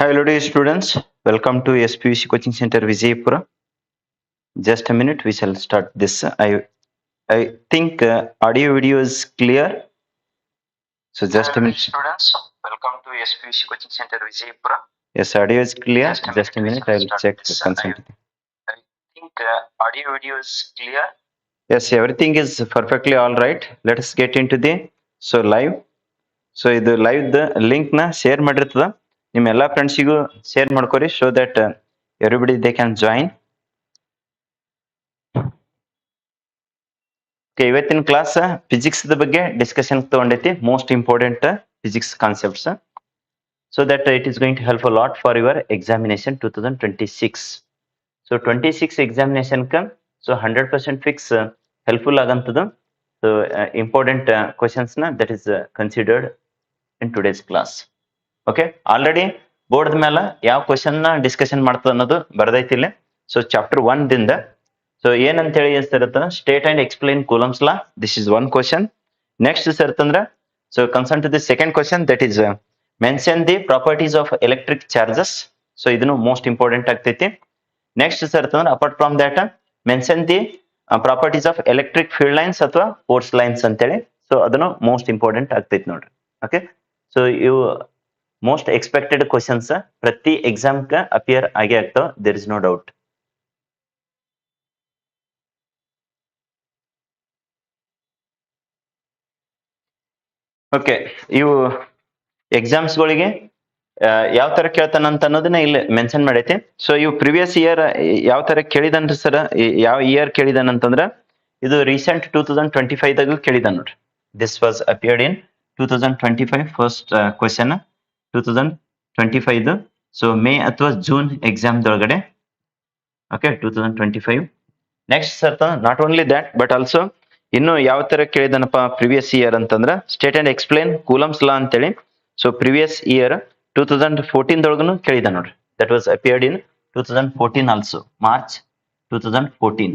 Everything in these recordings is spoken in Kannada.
Hi, hello dear students. Welcome to SPUC Coaching Center Vijaypura. Just a minute, we shall start this. I think audio video is clear. So just a minute. Students, welcome to SPUC Coaching Center Vijaypura. Yes, audio is clear. Just a minute, I will check the consent. I think audio video is clear. Yes, everything is perfectly all right. Let us get into the live. So ಇದು ಲೈವ್ ಲಿಂಕ್ ನ ಶೇರ್ ಮಾಡಿರ್ತದ ನಿಮ್ಮ ಎಲ್ಲಾ ಫ್ರೆಂಡ್ಸಿಗೂ ಶೇರ್ ಮಾಡ್ಕೊರಿ so that everybody they can join. ಇವತ್ತಿನ ಕ್ಲಾಸ್ ಫಿಸಿಕ್ಸ್ ಬಗ್ಗೆ ಡಿಸ್ಕಷನ್ ತಗೊಂಡೈತಿ, most important physics concepts, so that it is going to help a lot for your examination 2026. So 26 examination so 100% fix helpful ಆಗಂತದ. ಸೊ ಇಂಪಾರ್ಟೆಂಟ್ ಕ್ವಶನ್ಸ್ ನ that is considered in today's class. Okay, already board ಮೇಲೆ ಯಾವ ಕ್ವಶನ್ ನ ಡಿಸ್ಕಷನ್ ಮಾಡ್ತದ ಅನ್ನೋದು ಬರ್ದೈತಿ ಇಲ್ಲಿ. ಸೊ ಚಾಪ್ಟರ್ 1 ದಿಂದ ಸೊ ಏನಂತ ಹೇಳಿ ಇರ್ತದ, state and explain Coulomb's law, this is one question. Next ಇರ್ತಂದ್ರ so concern to the second question, that is mention the properties of electric charges. So ಇದನ್ನು ಮೋಸ್ಟ್ ಇಂಪಾರ್ಟೆಂಟ್ ಆಗ್ತೈತಿ. ನೆಕ್ಸ್ಟ್ ಇರ್ತಂದ್ರ apart from that mention the properties of electric field lines ಅಥವಾ ಫೋರ್ಸ್ ಲೈನ್ಸ್ ಅಂತೇಳಿ. ಸೊ ಅದನ್ನು ಮೋಸ್ಟ್ ಇಂಪಾರ್ಟೆಂಟ್ ಆಗ್ತೈತಿ ನೋಡ್ರಿ. ಓಕೆ, ಸೊ ಇವು ಮೋಸ್ಟ್ ಎಕ್ಸ್ಪೆಕ್ಟೆಡ್ ಕ್ವಶನ್ಸ್ ಪ್ರತಿ ಎಕ್ಸಾಮ್ ಅಪಿಯರ್ ಆಗೇ ಆಗ್ತಾವ, there is no doubt. Okay, ಇವು ಎಕ್ಸಾಮ್ಸ್ ಗಳಿಗೆ ಯಾವ ತರ ಕೇಳ್ತಾನಂತ ಅನ್ನೋದನ್ನ ಇಲ್ಲಿ ಮೆನ್ಷನ್ ಮಾಡೈತಿ. ಸೊ ಇವು ಪ್ರಿವಿಯಸ್ ಇಯರ್ ಯಾವ ತರ ಕೇಳಿದನ್ರಿ ಸರ್, ಯಾವ ಇಯರ್ ಕೇಳಿದಾನಂತಂದ್ರ ಇದು ರೀಸೆಂಟ್ 2025 ದಾಗ ಕೇಳಿದಾನ ನೋಡ್ರಿ. This was appeared in 2025 first question 2025. So May ಅಥವಾ ಜೂನ್ ಎಕ್ಸಾಮ್ ದೊಳಗಡೆ. Okay, 2025. Next sir not only that but also ಇನ್ನು ಯಾವ ತರ ಕೇಳಿದನಪ್ಪ ಪ್ರಿವಿಯಸ್ ಇಯರ್ ಅಂತಂದ್ರ state and explain Coulomb's law ಅಂತೇಳಿ. ಸೊ ಪ್ರಿವಿಯಸ್ ಇಯರ್ 2014 ದೊಳಗನು ಕೇಳಿದ ನೋಡ್ರಿ. That was appeared in 2014 also, March 2014.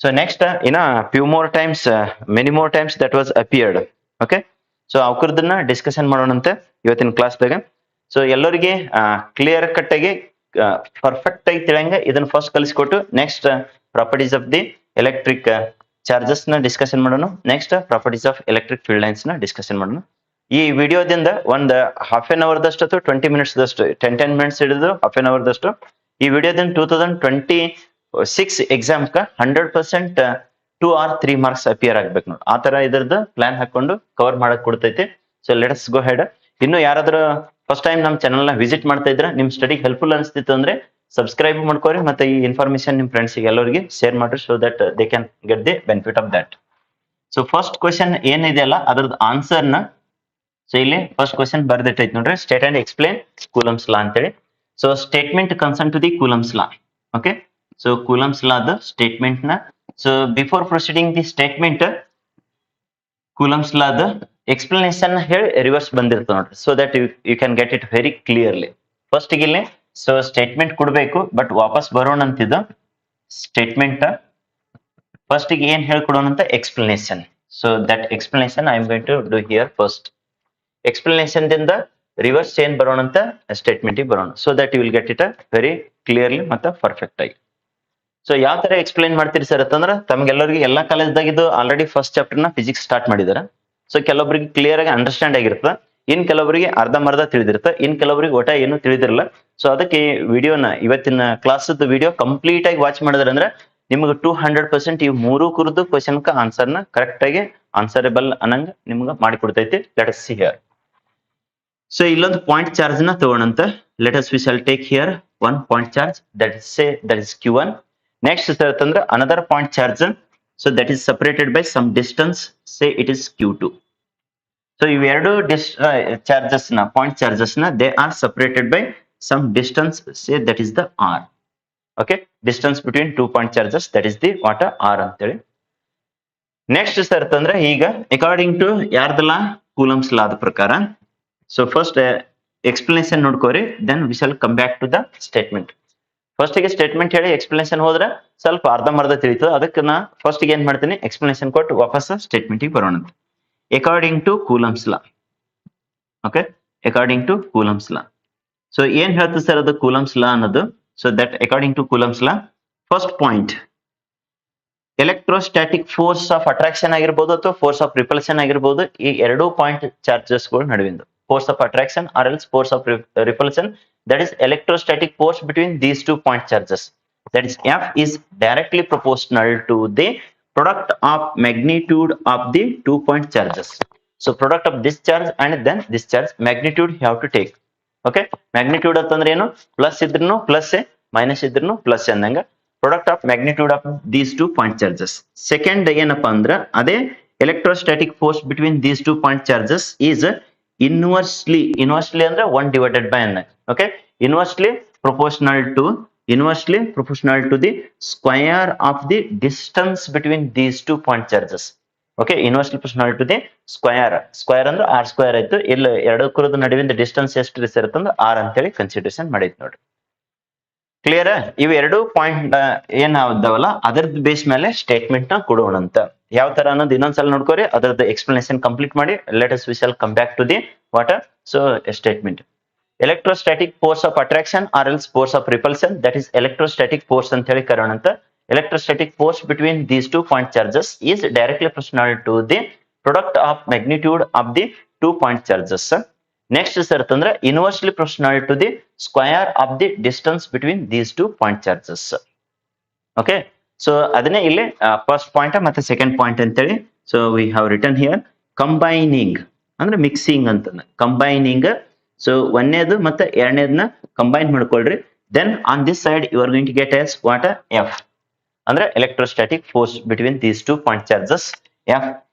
So next ಇನ್ನ few more times, many more times that was appeared. Okay, so ಅವಕರದನ್ನ discussion ಮಾಡೋಣಂತೆ ಇವತ್ತಿನ ಕ್ಲಾಸ್ದಾಗ. ಸೊ ಎಲ್ಲರಿಗೆ ಕ್ಲಿಯರ್ ಕಟ್ ಆಗಿ ಪರ್ಫೆಕ್ಟ್ ಆಗಿ ತಿಳಿಯಂಗ ಇದನ್ನ ಫಸ್ಟ್ ಕಲಿಸ್ಕೊಟ್ಟು next properties of the electric charges ನ ಡಿಸ್ಕಷನ್ ಮಾಡೋಣ. Next properties of electric field lines ನ ಡಿಸ್ಕಷನ್ ಮಾಡೋಣ. ಈ ವಿಡಿಯೋದಿಂದ ಒಂದು ಹಾಫ್ ಎನ್ ಅವರ್ ದಷ್ಟು ಅಥವಾ 20 ಮಿನಿಟ್ಸ್ ದಷ್ಟು 10 ಮಿನಿಟ್ಸ್ ಹಿಡಿದು ಹಾಫ್ ಎನ್ ಅವರ್ ದಷ್ಟು ಈ ವಿಡಿಯೋದಿಂದ 2026 ಎಕ್ಸಾಮ್ 100% 2 or 3 ಮಾರ್ಕ್ಸ್ ಅಪಿಯರ್ ಆಗ್ಬೇಕು ನೋಡಿ. ಆ ತರ ಇದ್ರದ್ದು ಪ್ಲಾನ್ ಹಾಕೊಂಡು ಕವರ್ ಮಾಡಕ್ ಕೊಡ್ತೈತಿ. So let's go head. ಇನ್ನು ಯಾರಾದ್ರೂ ಫಸ್ಟ್ ಟೈಮ್ ನಮ್ಮ ಚಾನಲ್ ನ ವಿಸಿಟ್ ಮಾಡ್ತಾ ಇದ್ರೆ, ನಿಮ್ ಸ್ಟಡಿ ಹೆಲ್ಪ್ಫುಲ್ ಅನಿಸ್ತಿತ್ತು ಅಂದ್ರೆ ಸಬ್ಸ್ಕ್ರೈಬ್ ಮಾಡ್ಕೋರಿ, ಮತ್ತೆ ಈ ಇನ್ಫಾರ್ಮೇಶನ್ ನಿಮ್ ಫ್ರೆಂಡ್ಸ್ ಎಲ್ಲರಿಗೆ ಶೇರ್ ಮಾಡ್ರಿ, so that they can get the benefit of that. So first question ಏನಿದೆಯಲ್ಲ ಅದ್ರದ್ದು ಆನ್ಸರ್ ನ ಸೊ ಇಲ್ಲಿ ಫಸ್ಟ್ ಕ್ವಶನ್ ಬರ್ದಿಟ್ಟೈತಿ ನೋಡ್ರಿ, state and explain Coulomb's law ಅಂತೇಳಿ. So statement concern to the Coulomb's law. Okay, so Coulomb's law ದ ಸ್ಟೇಟ್ಮೆಂಟ್ ನ. So before proceeding the statement, Coulomb's law ದ ಎಕ್ಸ್ಪ್ಲನೇಷನ್ ಹೇಳಿ ರಿವರ್ಸ್ ಬಂದಿರ್ತ ನೋಡ್ರಿ, so that you can get it very clearly. First ಇಲ್ಲಿ ಸೊ ಸ್ಟೇಟ್ಮೆಂಟ್ ಕೊಡ್ಬೇಕು, ಬಟ್ ವಾಪಸ್ ಬರೋಣ ಅಂತಿದ್ದು ಸ್ಟೇಟ್ಮೆಂಟ್ ಫಸ್ಟ್ ಗೆ ಏನ್ ಹೇಳ್ಕೊಡೋಣ ಅಂತ explanation. So that explanation I am going to do here first. Explanation ದಿಂದ ರಿವರ್ಸ್ ಏನ್ ಬರೋಣ ಅಂತ ಸ್ಟೇಟ್ಮೆಂಟ್ ಬರೋಣ, so that you will get it very clearly ಮತ್ತೆ ಪರ್ಫೆಕ್ಟ್ ಆಗಿ. ಸೊ ಯಾವ ತರ ಎಕ್ಸ್ಪ್ಲೈನ್ ಮಾಡ್ತೀರಿ ಸರ್ ಅಂತಂದ್ರೆ, ತಮ್ಗೆಲ್ಲರಿಗೆ ಎಲ್ಲಾ ಕಾಲೇಜ್ದಾಗ ಇದು ಆಲ್ರೆಡಿ ಫಸ್ಟ್ ಚಾಪ್ಟರ್ ನ ಫಿಸಿಕ್ಸ್ ಸ್ಟಾರ್ಟ್ ಮಾಡಿದಾರೆ. ಸೊ ಕೆಲವೊಬ್ಬರಿಗೆ ಕ್ಲಿಯರ್ ಆಗಿ ಅಂಡರ್ಸ್ಟ್ಯಾಂಡ್ ಆಗಿರ್ತದೆ, ಇನ್ ಕೆಲವರಿಗೆ ಅರ್ಧಂಬರ್ಧ ತಿಳಿದಿರುತ್ತೆ, ಇನ್ ಕೆಲವರಿಗೆ ಒಟ್ಟ ಏನು ತಿಳಿದಿರಲ್ಲ. ಸೊ ಅದಕ್ಕೆ ವಿಡಿಯೋನ ಇವತ್ತಿನ ಕ್ಲಾಸ್ ವಿಡಿಯೋ ಕಂಪ್ಲೀಟ್ ಆಗಿ ವಾಚ್ ಮಾಡಿದ್ರೆ ಅಂದ್ರೆ ನಿಮ್ಗೆ 200% ಈ ಮೂರು ಕುರಿದು ಕ್ವಶನ್ ಆನ್ಸರ್ ನ ಕರೆಕ್ಟ್ ಆಗಿ ಆನ್ಸರೇಬಲ್ ಅನ್ನಂಗ ನಿಮ್ಗೆ ಮಾಡಿಕೊಡ್ತೈತಿ. Let us see here. So ಇಲ್ಲೊಂದು ಪಾಯಿಂಟ್ ಚಾರ್ಜ್ ನ ತಗೋಣಂತ. Let us we shall take here one point charge, that is Q1. Next sir ಅಂತಂದ್ರೆ another point charge, so that is separated by some distance, say it is Q2. so ಇವೆರಡು ಚಾರ್ಜಸ್ ನ ಪಾಯಿಂಟ್ ಚಾರ್ಜಸ್ ನ they are separated by some distance, say that is the R. okay, distance between 2 point charges, that is the what R ಅಂತೇಳಿ. ನೆಕ್ಸ್ಟ್ ಸರ್ ಅಂತಂದ್ರೆ ಈಗ ಅಕಾರ್ಡಿಂಗ್ ಟು ಯಾರ್ದ ಲಾ, ಕೂಲಮ್ಸ್ ಲಾ ದ ಪ್ರಕಾರ. ಸೊ ಫಸ್ಟ್ ಎಕ್ಸ್ಪ್ಲನೇಷನ್ ನೋಡ್ಕೋರಿ, then we shall come back to the statement. First ಗೆ ಸ್ಟೇಟ್ಮೆಂಟ್ ಹೇಳಿ ಎಕ್ಸ್ಪ್ಲನೇಷನ್ ಹೋದ್ರೆ ಸ್ವಲ್ಪ ಅರ್ಧಂಬರ್ಧ ತಿಳಿತದೆ. ಅದಕ್ಕೆ ನಾ ಫಸ್ಟ್ ಗೆ ಏನ್ ಮಾಡ್ತೀನಿ, ಎಕ್ಸ್ಪ್ಲನೇಷನ್ ಕೊಟ್ಟು ವಾಪಸ್ ಸ್ಟೇಟ್ಮೆಂಟ್ ಗೆ ಬರೋಣ. According to Coulomb's law. Okay, according to Coulomb's law. So ಏನ್ ಹೇಳ್ತದೆ ಸರ್ ಅದು ಕೂಲಮ್ಸ್ ಲಾ ಅನ್ನೋದು. So that according to Coulomb's law, first point electrostatic force of attraction ಆಗಿರ್ಬೋದು ಅಥವಾ ಫೋರ್ಸ್ ಆಫ್ ರಿಪಲ್ಷನ್ ಆಗಿರ್ಬೋದು, ಈ ಎರಡೂ ಪಾಯಿಂಟ್ ಚಾರ್ಜಸ್ ಗಳು ನಡುವಿಂದು force of attraction or else force of repulsion, that is electrostatic force between these two point charges, that is F is directly proportional to the product of magnitude of the 2 point charges. So product of this charge and then this charge, magnitude you have to take. Okay, magnitude ಅಂತಂದ್ರೆ ಏನು, ಪ್ಲಸ್ ಇದ್ರೂ ಪ್ಲಸ್, ಮೈನಸ್ ಇದ್ರೂ ಪ್ಲಸ್ ಅಂದಂಗ product of magnitude of these 2 point charges. Second ಏನಪ್ಪಾ ಅಂದ್ರ ಅದೇ electrostatic force between these 2 point charges is inversely ಅಂದ್ರೆ 1 divided by n. Okay, inversely proportional to the square of the distance between these 2 point charges. Okay, inversely proportional to the square ಅಂದ್ರೆ r square ಆಯ್ತು. ಇಲ್ಲಿ ಎರಡಕ್ಕೂರದ ನಡುವಿನ ಡಿಸ್ಟೆನ್ಸ್ ಎಷ್ಟು ಇರುತ್ತೆ ಅಂದ್ರೆ r ಅಂತ ಹೇಳಿ ಕನ್ಸಿಡರೇಷನ್ ಮಾಡೈತಿ ನೋಡಿ. ಕ್ಲಿಯರ್? ಇವು ಎರಡು ಪಾಯಿಂಟ್ ಏನಾವಲ್ಲ ಅದರದ್ದು ಬೇಸ್ ಮೇಲೆ ಸ್ಟೇಟ್ಮೆಂಟ್ ನ ಕೊಡೋಣ ಅಂತ. ಯಾವ ತರ ಅನ್ನೋದು ಇನ್ನೊಂದ್ಸಲ ನೋಡ್ಕೋರಿ, ಅದರದ್ದು ಎಕ್ಸ್ಪ್ಲನೇಷನ್ ಕಂಪ್ಲೀಟ್ ಮಾಡಿ let us we shall come back to the water. So statement electrostatic force of attraction or else force of repulsion, that is electrostatic force ಅಂತ ಹೇಳಿ ಕರೋಣ ಅಂತ. Electrostatic force between these 2 point charges is directly proportional to the product of magnitude of the 2 point charges. Next sir ಅಂತಂದ್ರೆ inversely proportional to the square of the distance between these 2 point charges. Okay, so ಅದನ್ನೇ ಇಲ್ಲಿ ಫಸ್ಟ್ ಪಾಯಿಂಟ್ ಮತ್ತೆ ಸೆಕೆಂಡ್ ಪಾಯಿಂಟ್ ಅಂತ ಹೇಳಿ. So we have written here combining ಅಂದ್ರೆ ಮಿಕ್ಸಿಂಗ್ ಅಂತ. ಕಂಬೈನಿಂಗ್, ಸೊ ಒಂದೇದು ಮತ್ತೆ ಎರಡನೇದನ್ನ ಕಂಬೈನ್ ಮಾಡ್ಕೊಳ್ರಿ. Then on this side you are going to get as what F ಅಂದ್ರೆ electrostatic force between these 2 point charges. F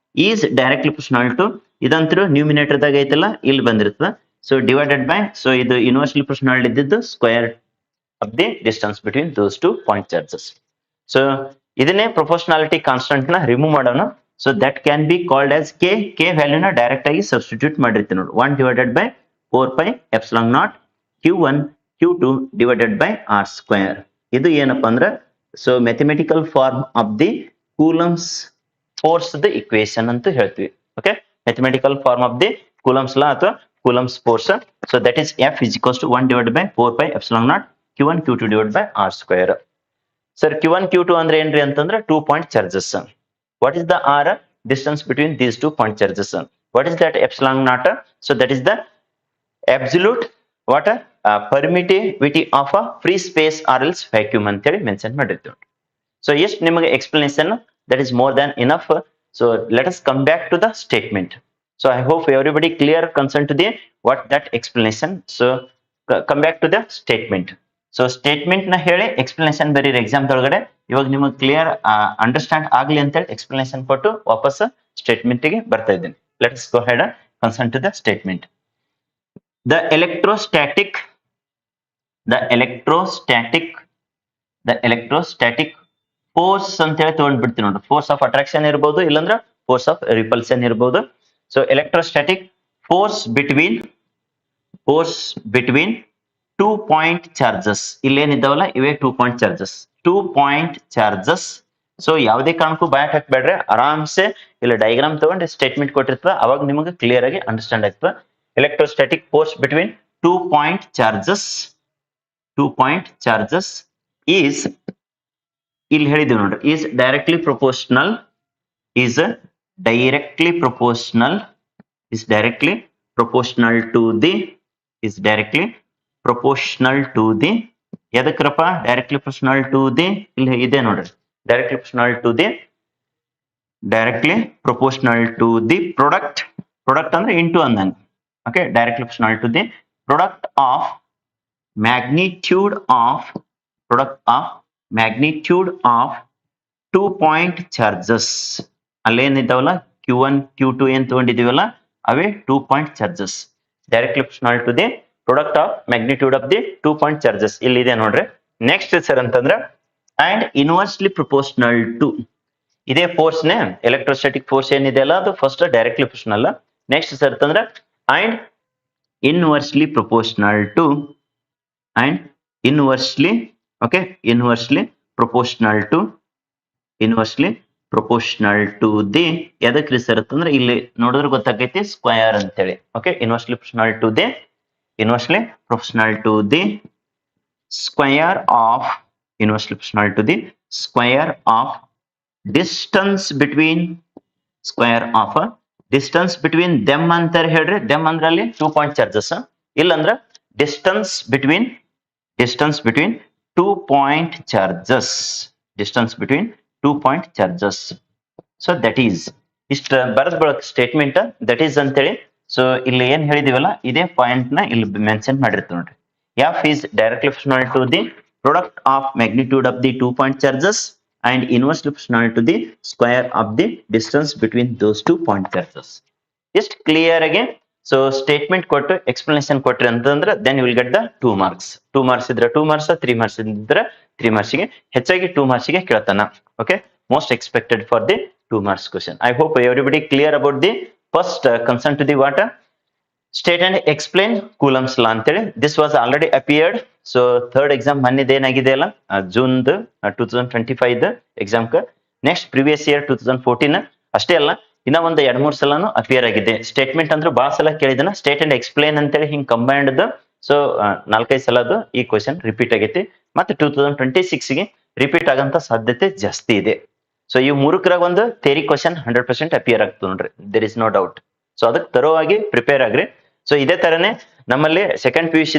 is directly proportional to, ಇದಂತರೂ ನ್ಯೂಮಿನೇಟರ್ ದಾಗ ಐತಲ್ಲ ಇಲ್ಲಿ ಬಂದಿರ್ತದ. ಸೊ ಡಿವೈಡೆಡ್ ಬೈ, ಸೊ ಇದು ಯೂನಿವರ್ಸಲಿ ಪ್ರೊಪೋರ್ಷನಲ್ ಇದ್ದಿದ್ದು square of the distance between those 2 point charges. So ಇದನ್ನೇ ಪ್ರೊಪೋರ್ಷನಾಲಿಟಿ ಕಾನ್ಸ್ಟೆಂಟ್ ನ ರಿಮೂವ್ ಮಾಡೋಣ. So that can be called as K ವ್ಯಾಲ್ಯೂನ ಡೈರೆಕ್ಟ್ ಆಗಿ ಸಬ್ಸ್ಟಿಟ್ಯೂಟ್ ಮಾಡಿರ್ತೀವಿ ನೋಡಿ. 1 divided by 4 pi epsilon naught q1 q2 divided by r square. ಇದು ಏನಪ್ಪಾ ಅಂದ್ರೆ so mathematical form of the Coulomb's force ದ ಇಕ್ವೇಶನ್ ಅಂತ ಹೇಳ್ತೀವಿ. Okay, mathematical form of the Coulomb's law ಅಥವಾ Coulomb's force. So that is F is equals to 1 divided by 4 pi epsilon naught q1 q2 divided by r square. Sir q1 q2 ಅಂದ್ರೆ ಏನ್ರಿ ಅಂತಂದ್ರೆ 2 point charges. What is the r? Distance between these 2 point charges. What is that epsilon naught? So that is the absolute what permittivity of a free space or else vacuum ಅಂತ ಹೇಳಿ ಮೆನ್ಷನ್ ಮಾಡಿರ್ತೀವಿ. ಸೊ ಎಷ್ಟು ನಿಮಗೆ explanation, that is more than enough. So let us come back to the statement. So I hope everybody clear concern to the what that explanation. So come back to the statement. So statement ನ ಹೇಳಿ ಎಕ್ಸ್ಪ್ಲನೇಷನ್ ಬರೀರಿ ಎಕ್ಸಾಮ್ ಒಳಗಡೆ. ಇವಾಗ ನಿಮಗೆ ಕ್ಲಿಯರ್ ಅಂಡರ್ಸ್ಟ್ಯಾಂಡ್ ಆಗ್ಲಿ ಅಂತ ಹೇಳಿ ಎಕ್ಸ್ಪ್ಲನೇಷನ್ ಕೊಟ್ಟು ವಾಪಸ್ ಸ್ಟೇಟ್ಮೆಂಟ್ ಗೆ ಬರ್ತಾ ಇದ್ದೀನಿ. Let's go head concern to the statement. The electrostatic force ಅಂತ ಹೇಳಿ ತಗೊಂಡ್ಬಿಡ್ತೀವಿ ನೋಡಿ. ಫೋರ್ಸ್ ಆಫ್ ಅಟ್ರಾಕ್ಷನ್ ಇರ್ಬೋದು, ಇಲ್ಲಾಂದ್ರೆ ಫೋರ್ಸ್ ಆಫ್ ರಿಪಲ್ಷನ್ ಇರ್ಬೋದು. So electrostatic force between 2 point charges, ಇಲ್ಲೇನಿದ್ದಾವಲ್ಲ ಇವೇ 2 point charges. 2 point charges. So ಯಾವುದೇ ಕಾರಣಕ್ಕೂ ಬಯಾಟ್ ಹಾಕ್ಬೇಡ್ರಿ, ಆರಾಮ್ಸೆ ಇಲ್ಲ ಡಯಾಗ್ರಾಮ್ ತಗೊಂಡು ಸ್ಟೇಟ್ಮೆಂಟ್ ಕೊಟ್ಟಿರ್ತದ, ಅವಾಗ ನಿಮಗೆ ಕ್ಲಿಯರ್ ಆಗಿ ಅಂಡರ್ಸ್ಟ್ಯಾಂಡ್ ಆಗ್ತದೆ. Electrostatic force between 2 point charges is ಇಲ್ಲಿ ಹೇಳಿದೀವಿ ನೋಡ್ರಿ, is directly proportional to the ಎದಕ್ರಪ್ಪ ಡೈರೆಕ್ಟ್ಲಿ ಪ್ರೊಪೋರ್ಷನಲ್ ಟು ದಿ, ಇಲ್ಲಿ ಇದೆ ನೋಡ್ರಿ, directly proportional to the product ಅಂದ್ರೆ ಇಂಟು ಅಂದಂಗೆ. Okay, directly proportional to the product of magnitude of 2 point charges. ಅಲ್ಲೇನಿದ್ದಾವಲ್ಲ q1 q2 ಏನ್ ತಗೊಂಡಿದೀವಲ್ಲ ಅವೇ 2 point charges. Directly proportional to the product of magnitude of the 2 point charges. ಇಲ್ಲಿ ಇದೆ ನೋಡ್ರಿ. ನೆಕ್ಸ್ಟ್ ಸರ್ ಅಂತಂದ್ರೆ and inversely proportional to, ಇದೇ ಫೋರ್ಸ್ ನೇ ಎಲೆಕ್ಟ್ರೋಸ್ಟಾಟಿಕ್ ಫೋರ್ಸ್ ಏನಿದೆ ಅಲ್ಲ ಅದು first directly proportional. Next sir ಅಂತಂದ್ರೆ and inversely proportional to the ಎದಕ್ರಿ ಸರ್ ಅಂತಂದ್ರೆ ಇಲ್ಲಿ ನೋಡಿದ್ರೆ ಗೊತ್ತಾಗೈತಿ ಸ್ಕ್ವೇರ್ ಅಂತೇಳಿ. Okay, inversely proportional to the inversely proportional to the square of inversely proportional to the square of distance between square of distance between them ಅಂತಾರೆ ಹೇಳ್ರಿ them ಅಂದ್ರೆ ಅಲ್ಲಿ 2 ಪಾಯಿಂಟ್ ಚಾರ್ಜಸ್ ಇಲ್ಲ ಅಂದ್ರೆ distance between 2 point charges distance between 2 point charges so that is ಇಷ್ಟ ಬರದ ಬಳಕ ಸ್ಟೇಟ್ಮೆಂಟ್ ದಟ್ ಈಸ್ ಅಂತೇಳಿ ಸೊ ಇಲ್ಲಿ ಏನ್ ಹೇಳಿದಿವಲ್ಲ ಇದೇ ಪಾಯಿಂಟ್ ನ ಇಲ್ಲಿ ಮೆನ್ಷನ್ ಮಾಡಿರ್ತೀವಿ ನೋಡ್ರಿ f is directly proportional to the product of magnitude of the 2 point charges and inversely proportional to the square of the distance between those 2 point charges. Just clear again. So statement ಕೊಟ್ಟು explanation ಕೊಟ್ರಿ ಅಂತಂದ್ರೆ then you will get the 2 marks. 2 marks ಇದ್ರೆ 2 marks, 3 marks ಇದ್ರೆ 3 marks ಗೆ ಹೆಚ್ಚಾಗಿ 2 marks ಗೆ ಕೇಳ್ತಾನ. Okay, most expected for the 2 marks question. I hope everybody clear about the first concern to the water. State and explain Coulomb's law ಅಂತೇಳಿ this was already appeared. So third exam ಮೊನ್ನೆದು ಏನಾಗಿದೆ ಅಲ್ಲ June 2025 exam next previous year 2014 ಅಷ್ಟೇ ಅಲ್ಲ ಇನ್ನ ಒಂದು 2-3 ಸಲನು ಅಪಿಯರ್ ಆಗಿದೆ ಸ್ಟೇಟ್ಮೆಂಟ್ ಅಂದ್ರೆ ಬಹಳ ಸಲ ಕೇಳಿದನ ಸ್ಟೇಟ್ ಅಂಡ್ ಎಕ್ಸ್ಪ್ಲೇನ್ ಅಂತೇಳಿ ಹಿಂಗ್ ಕಂಬೈನ್ಡ್ ಸೊ 4-5 ಸಲದು ಈ ಕ್ವಶನ್ ರಿಪೀಟ್ ಆಗೈತಿ ಮತ್ತೆ 2026 ಗೆ ರಿಪೀಟ್ ಆಗಂತ ಸಾಧ್ಯತೆ ಜಾಸ್ತಿ ಇದೆ ಸೊ ಈ ಮೂರಕ್ರಾಗ ಒಂದು ಥಿಯರಿ ಕ್ವಶನ್ 100% ಅಪಿಯರ್ ಆಗ್ತದೆ ನೋಡ್ರಿ there is no doubt so ಅದಕ್ಕೆ ತರೋವಾಗಿ ಪ್ರಿಪೇರ್ ಆಗ್ರಿ ಸೊ ಇದೇ ತರನೇ ನಮ್ಮಲ್ಲಿ second PUC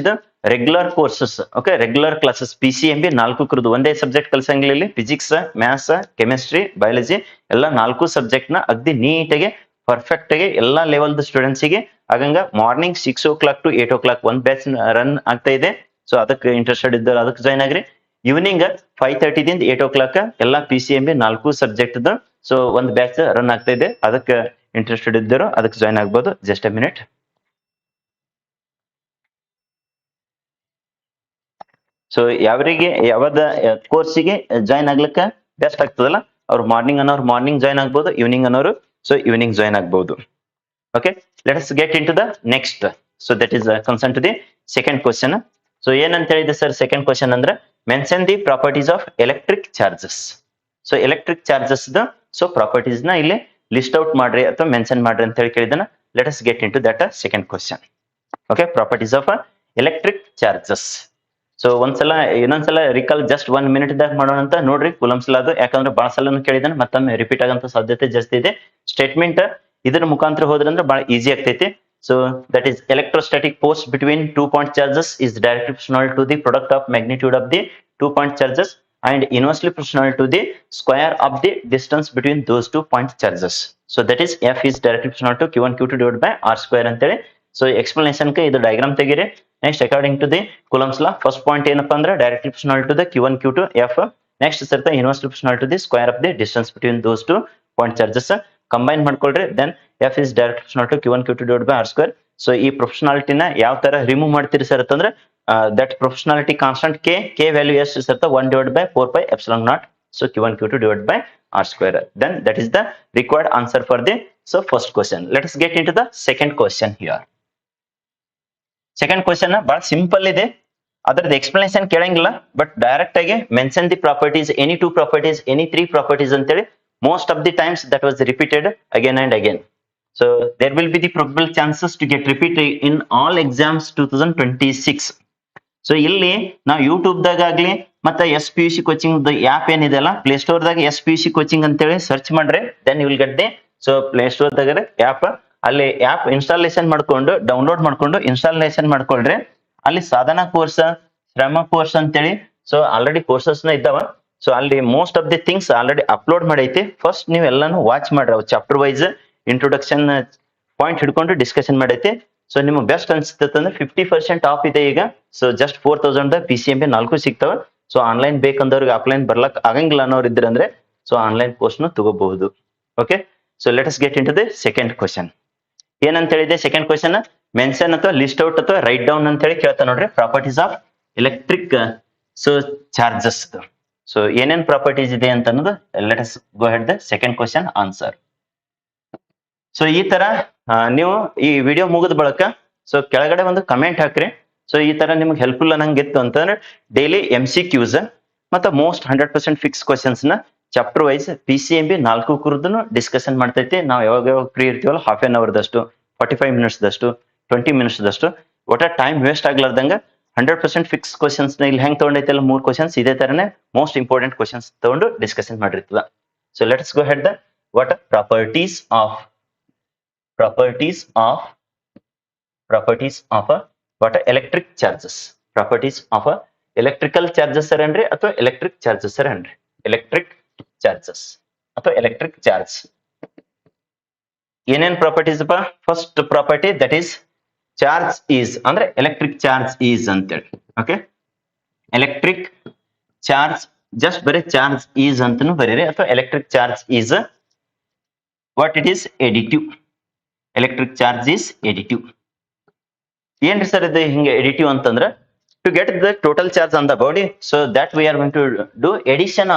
regular courses okay regular classes PCMB 4 ಒಂದೇ ಸಬ್ಜೆಕ್ಟ್ ಕಲ್ಸಂಗಿಲ್ಲ ಇಲ್ಲಿ ಫಿಸಿಕ್ಸ್ ಮ್ಯಾಥ್ಸ್ ಕೆಮಿಸ್ಟ್ರಿ ಬಯಾಲಜಿ ಎಲ್ಲ 4 ಸಬ್ಜೆಕ್ಟ್ ನ ಅಗ್ದಿ ನೀಟಾಗಿ ಪರ್ಫೆಕ್ಟ್ ಆಗಿ ಎಲ್ಲಾ ಲೆವೆಲ್ ಸ್ಟೂಡೆಂಟ್ಸ್ ಗೆ ಆಗಂಗ ಮಾರ್ನಿಂಗ್ 6 o'clock to 8 o'clock ಒಂದ್ ಬ್ಯಾಚ್ ರನ್ ಆಗ್ತಾ ಇದೆ ಸೊ ಅದಕ್ಕೆ ಇಂಟ್ರೆಸ್ಟೆಡ್ ಇದ್ದರೆ ಅದಕ್ಕೆ ಜಾಯ್ನ್ ಆಗ್ರಿ ಈವ್ನಿಂಗ್ 5:30 ದಿಂದ 8 o'clock ಎಲ್ಲ PCMB 4 ಸಬ್ಜೆಕ್ಟ್ ಸೊ ಒಂದ್ ಬ್ಯಾಚ್ ರನ್ ಆಗ್ತಾ ಇದೆ ಅದಕ್ಕೆ ಇಂಟ್ರೆಸ್ಟೆಡ್ ಇದ್ದರು ಅದಕ್ಕೆ ಜಾಯ್ನ್ ಆಗ್ಬೋದು ಜಸ್ಟ್ ಎ ಮಿನಿಟ್ ಸೊ ಯಾವರಿಗೆ ಯಾವ್ದ ಕೋರ್ಸಿಗೆ ಜಾಯ್ನ್ ಆಗ್ಲಿಕ್ಕೆ ಬೆಸ್ಟ್ ಆಗ್ತದಲ್ಲ ಅವ್ರು ಮಾರ್ನಿಂಗ್ ಅನ್ನೋರು ಮಾರ್ನಿಂಗ್ ಜಾಯ್ನ್ ಆಗ್ಬೋದು ಈವ್ನಿಂಗ್ ಅನ್ನೋರು ಸೊ ಈವ್ನಿಂಗ್ ಜಾಯ್ನ್ ಆಗ್ಬಹುದು okay let us get into the next so that is concern to the second question ಸೊ ಏನಂತ ಹೇಳಿದೆ ಸರ್ ಸೆಕೆಂಡ್ ಕ್ವಶನ್ ಅಂದ್ರೆ mention the properties of electric charges so electric charges so properties ನ ಇಲ್ಲಿ ಲಿಸ್ಟ್ ಔಟ್ ಮಾಡ್ರಿ ಅಥವಾ ಮೆನ್ಷನ್ ಮಾಡ್ರಿ ಅಂತ ಹೇಳಿ ಕೇಳಿದನ let us get into that second question okay properties of electric charges so ಒಂದ್ಸಲ ಇನ್ನೊಂದ್ಸಲ ರಿಕಾಲ್ ಜಸ್ಟ್ 1 minute ದಾಗ ಮಾಡೋಣ ಅಂತ ನೋಡ್ರಿ ಕೂಲಂಬ್ಸ್ ಲಾ ಅದು ಯಾಕಂದ್ರೆ ಬಹಳ ಸಲ ಕೇಳಿದಾನೆ ಮತ್ತೊಮ್ಮೆ ರಿಪೀಟ್ ಆಗಂತ ಸಾಧ್ಯತೆ ಜಾಸ್ತಿ ಇದೆ ಸ್ಟೇಟ್ಮೆಂಟ್ ಇದರ ಮುಖಾಂತರ ಹೋದ್ರಂದ್ರೆ ಬಹಳ ಈಸಿ ಆಗ್ತೈತಿ so that is electrostatic force between 2 point charges is directly proportional to the product of magnitude of the 2 point charges and inversely proportional to the square of the distance between those 2 point charges so that is F is directly proportional to Q1 Q2 divided by R square ಅಂತೇಳಿ ಸೊ ಎಕ್ಸ್ಪ್ಲನೇಷನ್ ಗೆ ಇದು ಡಯಾಗ್ರಾಮ್ ತೆಗೀರಿ next according to the Coulomb's law first point ಏನಪ್ಪಾ ಅಂದ್ರೆ directly proportional to the Q1 Q2 F next ಸರ್ತ inversely proportional to the square of the distance between those 2 point charges combine ಮಾಡ್ಕೊಳ್ರಿ then F is directly proportional to Q1 Q2 divided by R square so ಈ ಪ್ರೊಪೋರ್ಷನಾಲಿಟಿನ ಯಾವ ತರ ರಿಮೂವ್ ಮಾಡ್ತೀರಿ ಸರ್ ಅಂತಂದ್ರೆ that proportionality constant K value ಎಷ್ಟು ಸರ್ತ 1 divided by 4 pi epsilon naught so Q1 Q2 divided by R square then that is the required answer for the so first question let us get into the second question here second question ಬಹಳ ಸಿಂಪಲ್ ಇದೆ ಅದರದ್ದು ಎಕ್ಸ್ಪ್ಲನೇಷನ್ ಕೇಳಂಗಿಲ್ಲ ಬಟ್ ಡೈರೆಕ್ಟ್ ಆಗಿ mention the properties any 2 properties any 3 properties ಅಂತೇಳಿ most of the times that was repeated again and again so there will be the probable chances to get repeat in all exams 2026 ಸೊ ಇಲ್ಲಿ ನಾವು ಯೂಟ್ಯೂಬ್ ದಾಗ ಆಗ್ಲಿ ಮತ್ತೆ SPUC ಕೋಚಿಂಗ್ ಆಪ್ ಏನಿದೆ ಅಲ್ಲ ಪ್ಲೇ ಸ್ಟೋರ್ ದಾಗ SPUC ಕೋಚಿಂಗ್ ಅಂತೇಳಿ ಸರ್ಚ್ ಮಾಡ್ರೆ then you will get the so play store ದಾಗ ಆಪ್ ಅಲ್ಲಿ ಆಪ್ ಇನ್ಸ್ಟಾಲೇಷನ್ ಮಾಡ್ಕೊಂಡು ಡೌನ್ಲೋಡ್ ಮಾಡ್ಕೊಂಡು ಇನ್ಸ್ಟಾಲೇಷನ್ ಮಾಡ್ಕೊಳ್ರಿ ಅಲ್ಲಿ ಸಾಧನಾ ಕೋರ್ಸ್ ಶ್ರಮ ಕೋರ್ಸ್ ಅಂತೇಳಿ ಸೊ ಆಲ್ರೆಡಿ ಕೋರ್ಸಸ್ ನ ಇದ್ದಾವ ಸೊ ಅಲ್ಲಿ most of the things already upload ಮಾಡೈತಿ ಫಸ್ಟ್ ನೀವು ಎಲ್ಲಾನು ವಾಚ್ ಮಾಡ್ರಿ ಚಾಪ್ಟರ್ ವೈಸ್ ಇಂಟ್ರೊಡಕ್ಷನ್ ಪಾಯಿಂಟ್ ಹಿಡ್ಕೊಂಡು ಡಿಸ್ಕಷನ್ ಮಾಡೈತಿ ಸೊ ನಿಮ್ಗೆ ಬೆಸ್ಟ್ ಅನ್ಸುತ್ತೆ ಅಂದ್ರೆ 50% ಆಫ್ ಇದೆ ಈಗ ಸೊ ಜಸ್ಟ್ 4000 PCMB 4 ಸಿಗ್ತಾವ ಸೊ ಆನ್ಲೈನ್ ಬೇಕಂದವ್ರಿಗೆ ಆಫ್ಲೈನ್ ಬರ್ಲಕ್ ಆಗಂಗಿಲ್ಲ ಅನ್ನೋರು ಇದ್ರಂದ್ರೆ ಸೊ ಆನ್ಲೈನ್ ಕೋರ್ಸ್ ನ ತಗೋಬಹುದು okay so let us get into the second question ಏನಂತ ಹೇಳಿದೆ ಸೆಕೆಂಡ್ ಕ್ವಶನ್ ಮೆನ್ಷನ್ ಅಥವಾ ಲಿಸ್ಟ್ ಔಟ್ ಅಥವಾ ರೈಟ್ ಡೌನ್ ಅಂತ ಹೇಳಿ ಕೇಳ್ತಾ ನೋಡ್ರಿ properties of electric so charges so ಏನೇನ್ ಪ್ರಾಪರ್ಟೀಸ್ ಇದೆ ಅಂತ ಅನ್ನೋದು let us go head the second question answer so ಈ ತರ ನೀವು ಈ ವಿಡಿಯೋ ಮುಗಿದ ಬಳಕ ಸೊ ಕೆಳಗಡೆ ಒಂದು ಕಮೆಂಟ್ ಹಾಕ್ರಿ ಸೊ ಈ ತರ ನಿಮ್ಗೆ ಹೆಲ್ಪ್ಫುಲ್ ಅನ್ನಂಗಿತ್ತು ಅಂತಂದ್ರೆ ಡೈಲಿ MCQs ಮತ್ತೆ ಮೋಸ್ಟ್ 100% ಫಿಕ್ಸ್ ಕ್ವಶನ್ಸ್ ನ ಚಾಪ್ಟರ್ ವೈಸ್ PCMB 4 ಕುರಿತು ಡಿಸ್ಕಷನ್ ಮಾಡ್ತೈತಿ ನಾವು ಯಾವಾಗ ಫ್ರೀ ಇರ್ತೀವಲ್ಲ ಹಾಫ್ an hour ದಷ್ಟು 45 minutes ದಷ್ಟು 20 minutes ದಷ್ಟು ಒಟ್ಟ ಟೈಮ್ ವೇಸ್ಟ್ ಆಗ್ಲಾರ್ದಂಗ 100% ಫಿಕ್ಸ್ ಕ್ವಶನ್ಸ್ ನ ಇಲ್ಲಿ ಹೆಂಗ್ ತಗೊಂಡೈತಲ್ಲ 3 ಕ್ವಶನ್ಸ್ ಇದೇ ತರನೇ ಮೋಸ್ಟ್ ಇಂಪಾರ್ಟೆಂಟ್ ಕ್ವಶನ್ಸ್ ತಗೊಂಡು ಡಿಸ್ಕಷನ್ ಮಾಡಿರ್ತದ. So let's go head the what properties of what electric charges. Properties of electrical charges ಅನ್ರಿ ಅಥವಾ ಎಲೆಕ್ಟ್ರಿಕ್ ಚಾರ್ಜಸ್ ಅನ್ರಿ. ಎಲೆಕ್ಟ್ರಿಕ್ ಚಾರ್ಜಸ್ ಅಥವಾ ಎಲೆಕ್ಟ್ರಿಕ್ ಚಾರ್ಜ್ ಏನೇನ್ ಪ್ರಾಪರ್ಟೀಸ್ ಅಪ್ಪ? First property that is charge is ಅಂದ್ರೆ ಎಲೆಕ್ಟ್ರಿಕ್ ಚಾರ್ಜ್ ಈಸ್ ಅಂತೇಳಿ. ಓಕೆ, ಎಲೆಕ್ಟ್ರಿಕ್ ಚಾರ್ಜ್ ಜಸ್ಟ್ ಬರೀ ಚಾರ್ಜ್ ಈಸ್ ಅಂತಾನು ಬರೀರಿ ಅಥವಾ electric charge is what it is additive. Electric charge is additive. ಏನ್ರಿ ಸರ್ ಇದು ಹಿಂಗೆ ಎಡಿಟಿವ್ ಅಂತಂದ್ರ to get the total charge on the body, so that we are going to do addition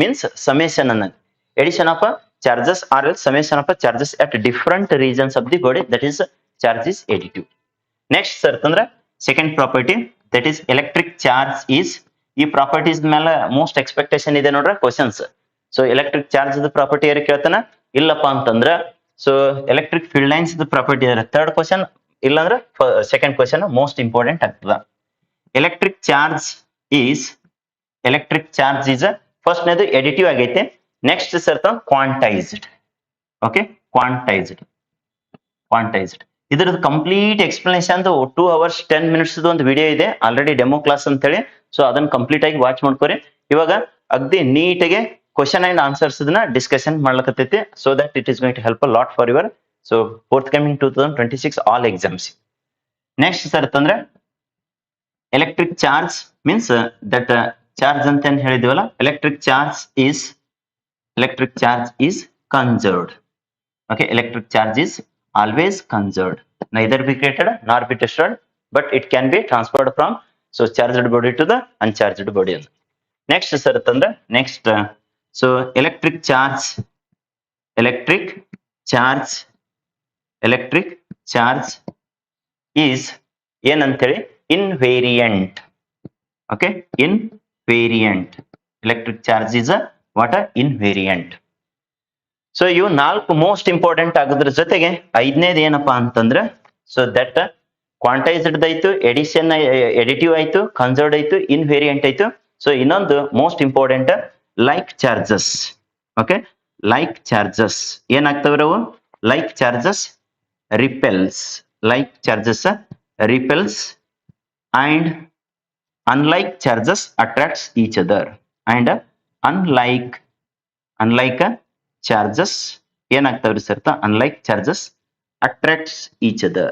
means summation annadu. Addition of charges or else summation of charges at different regions of the body, that is charge is additive. Next sir andra second property that is electric charge is. ಈ ಪ್ರಾಪರ್ಟೀಸ್ ಮೇಲೆ ಮೋಸ್ಟ್ ಎಕ್ಸ್ಪೆಕ್ಟೇಷನ್ ಇದೆ ನೋಡ್ರ questions. So electric charge property ಯಾರು ಕೇಳ್ತಾನ? ಇಲ್ಲಪ್ಪ ಅಂತಂದ್ರ so electric field lines property third question, ಇಲ್ಲಾಂದ್ರೆ ಸೆಕೆಂಡ್ ಕ್ವಶನ್ ಮೋಸ್ಟ್ ಇಂಪಾರ್ಟೆಂಟ್ ಆಗ್ತದ. ಎಲೆಕ್ಟ್ರಿಕ್ ಚಾರ್ಜ್ ಈಸ್ ಫಸ್ಟ್ ನೇದು ಎಡಿಟಿವ್ ಆಗೈತೆ. ನೆಕ್ಸ್ಟ್ ಸರ್ತ ಕ್ವಾಂಟೈಸ್ಡ್. ಓಕೆ, ಕ್ವಾಂಟೈಸ್ಡ್ ಇದ್ರದ್ದು ಕಂಪ್ಲೀಟ್ ಎಕ್ಸ್ಪ್ಲನೇಷನ್ 2 hours 10 minutes ಒಂದು ವಿಡಿಯೋ ಇದೆ ಆಲ್ರೆಡಿ ಡೆಮೋ ಕ್ಲಾಸ್ ಅಂತ ಹೇಳಿ. ಸೊ ಅದನ್ನ ಕಂಪ್ಲೀಟ್ ಆಗಿ ವಾಚ್ ಮಾಡ್ಕೋರಿ. ಇವಾಗ ಅಗ್ದಿ ನೀಟಾಗಿ ಕ್ವಶನ್ ಅಂಡ್ ಆನ್ಸರ್ಸ್ ಡಿಸ್ಕಷನ್ ಮಾಡ್ಲಕತ್ತೈತಿ. So that it is going to help a lot for your so forthcoming 2026 all exams. Next sir ಅಂದ್ರೆ electric charge means that charge ಅಂತ ಏನ್ ಹೇಳಿದಿವಲ್ಲ, electric charge is conserved. Okay, electric charge is always conserved, neither be created nor be destroyed, but it can be transferred from so charged body to the uncharged body. Next sir ಅಂತಂದ್ರೆ next so electric charge is ಏನಂತೇಳಿ invariant. Okay, invariant. Electric charge is what a invariant. So ಇವು 4 ಮೋಸ್ಟ್ ಇಂಪಾರ್ಟೆಂಟ್ ಆಗೋದ್ರ ಜೊತೆಗೆ ಐದನೇದು ಏನಪ್ಪಾ ಅಂತಂದ್ರೆ ಸೊ ದಟ್ ಕ್ವಾಂಟೈಸ್ಡ್ ಆಯ್ತು, ಎಡಿಟಿವ್ ಆಯ್ತು, ಕನ್ಸರ್ವ್ಡ್ ಆಯ್ತು, ಇನ್ವೇರಿಯಂಟ್ ಆಯ್ತು. ಸೊ ಇನ್ನೊಂದು most important like charges. Okay, like charges ಏನಾಗ್ತವ್ರವು? Like charges repels. And unlike charges attracts each other, and unlike charges ಏನಾಗ್ತಾವ್ರಿ ಸರ್ತ? unlike charges attracts each other.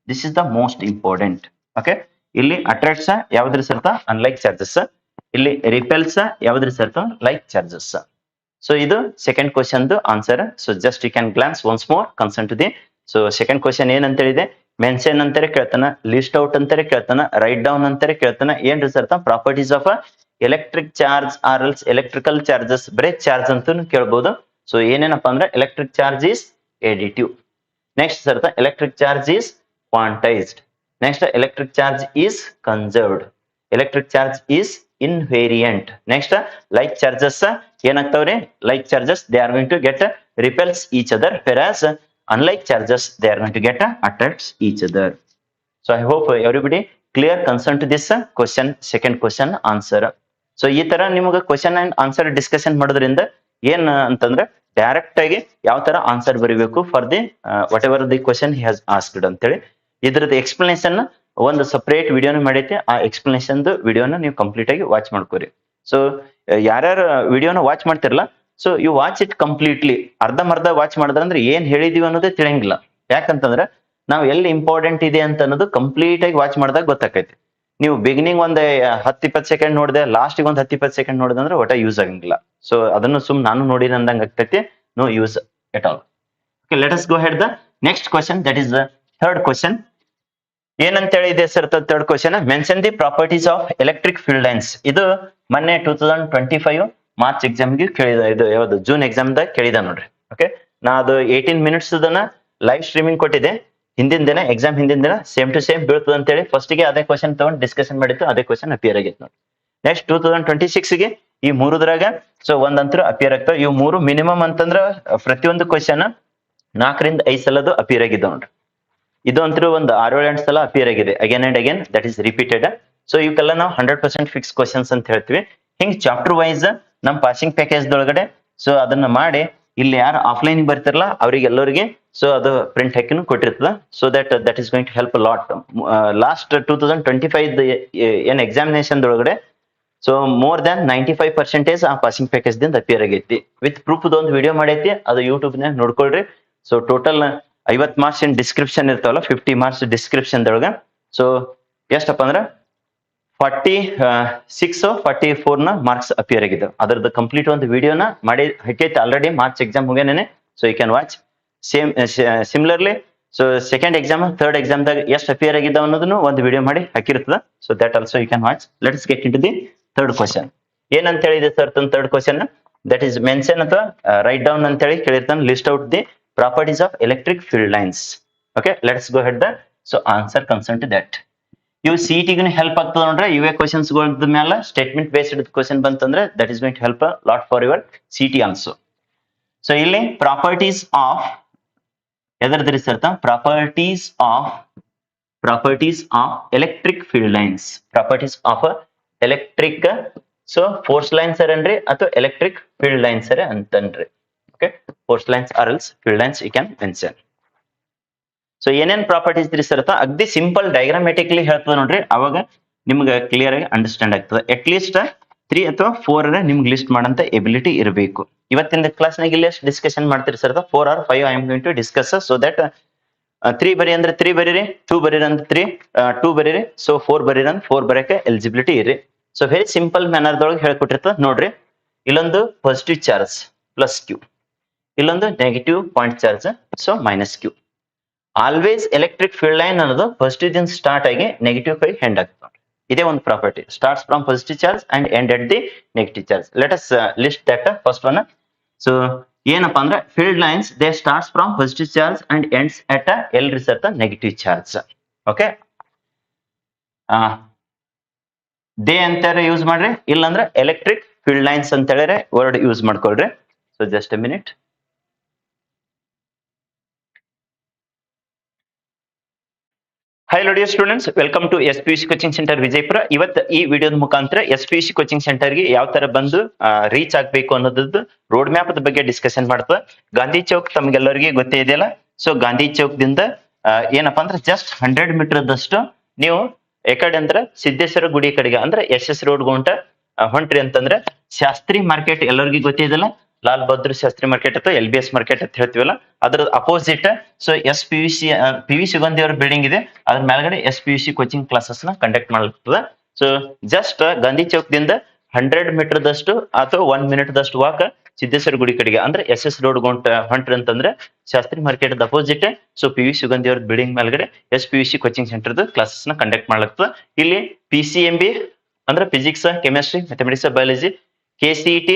This is the most important. Okay, ಇಲ್ಲಿ attracts ಯಾವ್ದ್ರಿ ಸರ್ತ? unlike charges. ಇಲ್ಲಿ repels ಯಾವ್ದ್ರಿ ಸರ್ತ? like charges. So ಇದು second question answer. So just you can glance once more concern to the so second question ಏನಂತ ಹೇಳಿದೆ? ಮೆನ್ಷನ್ ಅಂತಾರೆ ಕೇಳ್ತಾನ, ಲಿಸ್ಟ್ ಔಟ್ ಅಂತಾರೆ ಕೇಳ್ತಾನ, ರೈಟ್ ಡೌನ್ ಅಂತಾರೆ ಕೇಳ್ತಾನ. ಏನ್ ರಿಸರ್ಟ್? Properties of electric charge or else electrical charges. ಬರೇ ಚಾರ್ಜ್ ಅಂತ ಕೇಳ್ಬಹುದು. ಸೊ ಏನೇನಪ್ಪ ಅಂದ್ರೆ electric charge is additive. Next ಸರ್ತ electric charge is quantized. Next electric charge is conserved. Electric charge is invariant. Next like charges ಏನಾಗ್ತಾವ್ರಿ? like charges they are going to get repels each other, whereas unlike charges they are going to get attracts each other. So I hope everybody clear concern to this question, second question answer. So ಈ ತರ ನಿಮಗೆ ಕ್ವಶನ್ ಅಂಡ್ ಆನ್ಸರ್ ಡಿಸ್ಕಷನ್ ಮಾಡೋದ್ರಿಂದ ಏನ್ ಅಂತಂದ್ರೆ ಡೈರೆಕ್ಟ್ ಆಗಿ ಯಾವ ತರ ಆನ್ಸರ್ ಬರೀಬೇಕು for the what ever the question he has asked ಅಂತೇಳಿ ಇದ್ರದ್ದು ಎಕ್ಸ್ಪ್ಲನೇಷನ್ ಒಂದು ಸಪರೇಟ್ ವಿಡಿಯೋನ ಮಾಡೈತೆ. ಆ ಎಕ್ಸ್ಪ್ಲನೇಷನ್ ವಿಡಿಯೋನ ನೀವು ಕಂಪ್ಲೀಟ್ ಆಗಿ ವಾಚ್ ಮಾಡ್ಕೋರಿ. ಸೊ ಯಾರ್ಯಾರು ವಿಡಿಯೋನ ವಾಚ್ ಮಾಡ್ತಿರಲ್ಲ, so you watch it completely. ಅರ್ಧಂಬರ್ಧ ವಾಚ್ ಮಾಡಿದ್ರಂದ್ರೆ ಏನ್ ಹೇಳಿದೀವಿ ಅನ್ನೋದೇ ತಿಳಿಯಂಗಿಲ್ಲ. ಯಾಕಂತಂದ್ರೆ ನಾವು ಎಲ್ಲಿ ಇಂಪಾರ್ಟೆಂಟ್ ಇದೆ ಅಂತ ಅನ್ನೋದು ಕಂಪ್ಲೀಟ್ ಆಗಿ ವಾಚ್ ಮಾಡಿದಾಗ ಗೊತ್ತಾಕೈತಿ. ನೀವು ಬಿಗಿನಿಂಗ್ ಒಂದ್ 10-20 ಸೆಕೆಂಡ್ ನೋಡಿದೆ, ಲಾಸ್ಟಿಗೆ ಒಂದ್ 10-20 ಸೆಕೆಂಡ್ ನೋಡಿದಂದ್ರೆ ಒಟ್ಟ ಯೂಸ್ ಆಗಂಗಿಲ್ಲ. ಸೊ ಅದನ್ನು ನಾನು ನೋಡಿದ ಅಂದಂಗ ಆಗ್ತೈತಿ, no use at all. Okay, let us go head the next question, that is the third question. ಏನಂತ ಹೇಳಿದೆ sir third question? Mention the properties of electric field lines. ಇದು ಮೊನ್ನೆ 2025 ಮಾರ್ಚ್ ಎಕ್ಸಾಮ್ಗೆ ಕೇಳಿದ, ಇದು ಯಾವ್ದು ಜೂನ್ ಎಕ್ಸಾಮ್ ದಾಗ ಕೇಳಿದ ನೋಡ್ರಿ. ಓಕೆ, ನಾ ಅದು 18 minutes ಲೈವ್ ಸ್ಟ್ರೀಮಿಂಗ್ ಕೊಟ್ಟಿದೆ. ಹಿಂದಿನ ದಿನ ಎಕ್ಸಾಮ್ ಹಿಂದಿನ ದಿನ ಸೇಮ್ ಟು ಸೇಮ್ ಬೀಳ್ತದೆ ಅಂತ ಹೇಳಿ ಫಸ್ಟ್ಗೆ ಅದೇ ಕ್ವಶನ್ ತಗೊಂಡು ಡಿಸ್ಕಷನ್ ಮಾಡಿತ್ತು, ಅದೇ ಕ್ವಶನ್ ಅಪಿಯರ್ ಆಗೈತೆ ನೋಡಿ. ನೆಕ್ಸ್ಟ್ 2026ಗೆ ಈ ಮೂರದ್ರಾಗ ಸೊ ಒಂದಂತರೂ ಅಪಿಯರ್ ಆಗ್ತಾವ. ಇವು ಮೂರು ಮಿನಿಮಮ್ ಅಂತಂದ್ರ ಪ್ರತಿಯೊಂದು ಕ್ವಶನ್ 4ರಿಂದ 5 ಸಲ ಅದು ಅಪಿಯರ್ ಆಗಿದೆ ನೋಡ್ರಿ. ಇದು ಅಂತೂ ಒಂದು 6-7 ಸಲ ಅಪಿಯರ್ ಆಗಿದೆ again and again, that is repeated. So ಇವಕ್ಕೆಲ್ಲ ನಾವು 100% ಫಿಕ್ಸ್ ಕ್ವಶನ್ಸ್ ಅಂತ ಹೇಳ್ತೀವಿ. ಹಿಂಗ್ ಚಾಪ್ಟರ್ ವೈಸ್ ನಮ್ ಪಾಸಿಂಗ್ ಪ್ಯಾಕೇಜ್ ದೊಳಗಡೆ ಸೊ ಅದನ್ನ ಮಾಡಿ ಇಲ್ಲಿ ಯಾರು ಆಫ್ಲೈನ್ ಬರ್ತಿರಲ್ಲ ಅವ್ರಿಗೆ ಎಲ್ಲರಿಗೆ ಸೊ ಅದು ಪ್ರಿಂಟ್ ಹಾಕಿನೂ ಕೊಟ್ಟಿರ್ತದ. So that is going to help lot. Last 2025 ಏನ್ ಎಕ್ಸಾಮಿನೇಷನ್ ದೊಳಗಡೆ ಸೊ ಮೋರ್ ದ್ಯಾನ್ 95% ಆ ಪಾಸಿಂಗ್ ಪ್ಯಾಕೇಜ್ ದಿಂದ ಅಪಿಯರ್ ಆಗೈತಿ. ವಿತ್ ಪ್ರೂಫ್ ಒಂದು ವಿಡಿಯೋ ಮಾಡೈತಿ, ಅದು ಯೂಟ್ಯೂಬ್ ನಾಗ ನೋಡ್ಕೊಳ್ರಿ. So total 50 marks in description ಇರ್ತಾವಲ್ಲ, 50 ಮಾರ್ಕ್ಸ್ ಡಿಸ್ಕ್ರಿಪ್ಷನ್ ದೊಳಗ ಸೊ ಎಷ್ಟಪ್ಪ ಅಂದ್ರ 46-44 ನ ಮಾರ್ಕ್ಸ್ ಅಪಿಯರ್ ಆಗಿದೆ. ಅದರದ್ದು ಕಂಪ್ಲೀಟ್ ಒಂದು ವಿಡಿಯೋನ ಮಾಡಿ ಹಾಕೈತಿ ಆಲ್ರೆಡಿ. ಮಾರ್ಚ್ ಎಕ್ಸಾಮ್ ಹೋಗ್ಯಾನೇನೆ, so you can watch. Similarly so second exam third exam ದಾಗ ಎಷ್ಟು ಅಪಿಯರ್ ಆಗಿದ್ದ ಅನ್ನೋದನ್ನು ಒಂದು ವಿಡಿಯೋ ಮಾಡಿ ಹಾಕಿರ್ತದ. So that also you can watch. Let's get into the third question. ಏನಂತ ಹೇಳಿದೆ sir third question? That is mention ಅಥವಾ ರೈಟ್ ಡೌನ್ ಅಂತ ಹೇಳಿ ಕೇಳಿರ್ತಾನೆ. List out the properties of electric field lines. Okay, let's go head the so answer concern to that. ಇವು ಸಿಟಿಗೂ ಹೆಲ್ಪ್ ಆಗ್ತದ ನೋಡ್ರೆ. ಇವೇ ಕ್ವಶನ್ಸ್ ಮೇಲೆ ಸ್ಟೇಟ್ಮೆಂಟ್ ಬೇಸ್ಡ್ ಕ್ವಶನ್ ಬಂತಂದ್ರೆ that is going to help lot for your CET also. So ಇಲ್ಲಿ ಪ್ರಾಪರ್ಟೀಸ್ ಆಫ್ ಎದರ್ದ್ರಿ sir? Properties of electric field lines. Properties of electric so force lines ಅನ್ರಿ ಅಥವಾ ಎಲೆಕ್ಟ್ರಿಕ್ ಫೀಲ್ಡ್ ಲೈನ್ಸ್ ಅಂತನ್ರಿ. Okay, force lines or else field lines you can mention. So ಏನೇನ್ ಪ್ರಾಪರ್ಟೀಸ್ ಇದ್ರಿ ಸರ್? ಅಗ್ದಿ ಸಿಂಪಲ್ ಡಯಾಗ್ರಾಮೆಟಿಕ್ಲಿ ಹೇಳ್ತದ ನೋಡ್ರಿ, ಅವಾಗ ನಿಮ್ಗೆ ಕ್ಲಿಯರ್ ಆಗಿ ಅಂಡರ್ಸ್ಟ್ಯಾಂಡ್ ಆಗ್ತದೆ. ಅಟ್ ಲೀಸ್ಟ್ 3 ಅಥವಾ 4 ನಿಮ್ಗೆ ಲಿಸ್ಟ್ ಮಾಡಂತ ಎಬಿಲಿಟಿ ಇರಬೇಕು. ಇವತ್ತಿನ ಕ್ಲಾಸ್ ನಾಗ ಇಲ್ಲಿ ಎಷ್ಟು ಡಿಸ್ಕಷನ್ ಮಾಡ್ತೀರಿ sir? 4 or 5 I am going to discuss. So that 3 ಬರಿ ಅಂದ್ರೆ 3 ಬರೀರಿ, 2 ಬರೀರಿ ಅಂದ್ರೆ 3 2 ಬರೀರಿ, ಸೊ 4 ಬರೀರಿ ಅಂದ್ರೆ 4 ಬರಕ್ಕೆ ಎಲಿಜಿಬಿಲಿಟಿ ಇರಿ. ಸೊ ವೆರಿ ಸಿಂಪಲ್ ಮ್ಯಾನರ್ ದೊಳಗೆ ಹೇಳ್ಕೊಟ್ಟಿರ್ತದ ನೋಡ್ರಿ. ಇಲ್ಲೊಂದು ಪಾಸಿಟಿವ್ ಚಾರ್ಜ್ ಪ್ಲಸ್ ಕ್ಯೂ, ಇಲ್ಲೊಂದು negative point charge so minus Q. Always electric field line ಅನ್ನೋದು ಪಾಸಿಟಿವ್ ದಿಂದ ಸ್ಟಾರ್ಟ್ ಆಗಿ ನೆಗೆಟಿವ್ ಕೈ ಎಂಡ್ ಆಗ್ತದೆ. ಇದೇ ಒಂದು property. Starts from positive charge and end at the negative charge. Let us list that first one. So ಏನಪ್ಪಾ ಅಂದ್ರೆ field lines they starts from positive charge and ends at ಎಲ್ ರಿಸರ್ಟ್ ನೆಗೆಟಿವ್ ಚಾರ್ಜ್. ಓಕೆ, ದೇ ಅಂತಾರೆ ಯೂಸ್ ಮಾಡ್ರಿ, ಇಲ್ಲಾಂದ್ರೆ ಎಲೆಕ್ಟ್ರಿಕ್ ಫೀಲ್ಡ್ ಲೈನ್ಸ್ ಅಂತ ಹೇಳಿದ್ರೆ ವರ್ಡ್ ಯೂಸ್ ಮಾಡ್ಕೊಳ್ರಿ. So just a minute. Hi dear students, welcome to SPUC coaching centre Vijayapura. ಇವತ್ತು ಈ ವಿಡಿಯೋದ ಮುಖಾಂತರ SPUC ಕೋಚಿಂಗ್ ಸೆಂಟರ್ಗೆ ಯಾವ ತರ ಬಂದು ರೀಚ್ ಆಗ್ಬೇಕು ಅನ್ನೋದು ರೋಡ್ ಮ್ಯಾಪ್ ಬಗ್ಗೆ ಡಿಸ್ಕಷನ್ ಮಾಡ್ತದೆ. ಗಾಂಧಿ ಚೌಕ್ ತಮ್ಗೆಲ್ಲರಿಗೆ ಗೊತ್ತೇ ಇದೆಯಲ್ಲ. ಸೊ ಗಾಂಧಿ ಚೌಕ್ ದಿಂದ ಏನಪ್ಪಾ ಅಂದ್ರೆ ಜಸ್ಟ್ 100 ಮೀಟರ್ ದಷ್ಟು ನೀವು ಕಡೆ ಅಂದ್ರೆ ಸಿದ್ದೇಶ್ವರ ಗುಡಿ ಕಡೆಗೆ ಅಂದ್ರೆ SS ರೋಡ್ ಗೊಂಟ ಹೊಂಟ್ರಿ ಅಂತಂದ್ರೆ ಶಾಸ್ತ್ರಿ ಮಾರ್ಕೆಟ್ ಎಲ್ಲರಿಗೂ ಗೊತ್ತಿದೆಯಲ್ಲ, ಲಾಲ್ ಬಹದ್ದೂರ್ ಶಾಸ್ತ್ರಿ ಮಾರ್ಕೆಟ್ ಅಥವಾ LBS ಮಾರ್ಕೆಟ್ ಅಂತ ಹೇಳ್ತೀವಲ್ಲ, ಅದ್ರ ಅಪೋಸಿಟ್ ಸೊ PV ಸುಗಂಧಿ ಅವರ ಬಿಲ್ಡಿಂಗ್ ಇದೆ. ಅದ್ರ ಮೇಲ್ಗಡೆ SPUC ಕೋಚಿಂಗ್ ಕ್ಲಾಸಸ್ ನ ಕಂಡಕ್ಟ್ ಮಾಡ್ಲಾಗ್ತದೆ. ಸೊ ಜಸ್ಟ್ ಗಾಂಧಿ ಚೌಕ್ ದಿಂದ 100 ಮೀಟರ್ ದಷ್ಟು ಅಥವಾ 1 ಮಿನಿಟ್ ದಷ್ಟು ವಾಕ್ ಸಿದ್ದೇಶ್ವರ ಗುಡಿ ಕಡೆಗೆ ಅಂದ್ರೆ SS ರೋಡ್ ಹೊಂಟ್ರಿ ಅಂತಂದ್ರೆ Shastri market opposite so PV Sugandhi ಅವ್ರ ಬಿಲ್ಡಿಂಗ್ ಮೇಲ್ಗಡೆ SPUC ಕೋಚಿಂಗ್ ಸೆಂಟರ್ ಕ್ಲಾಸಸ್ ನ ಕಂಡಕ್ಟ್ ಮಾಡ್ಲಾಗ್ತದೆ. ಇಲ್ಲಿ PCMB ಅಂದ್ರೆ physics, chemistry, mathematics, biology, KCET,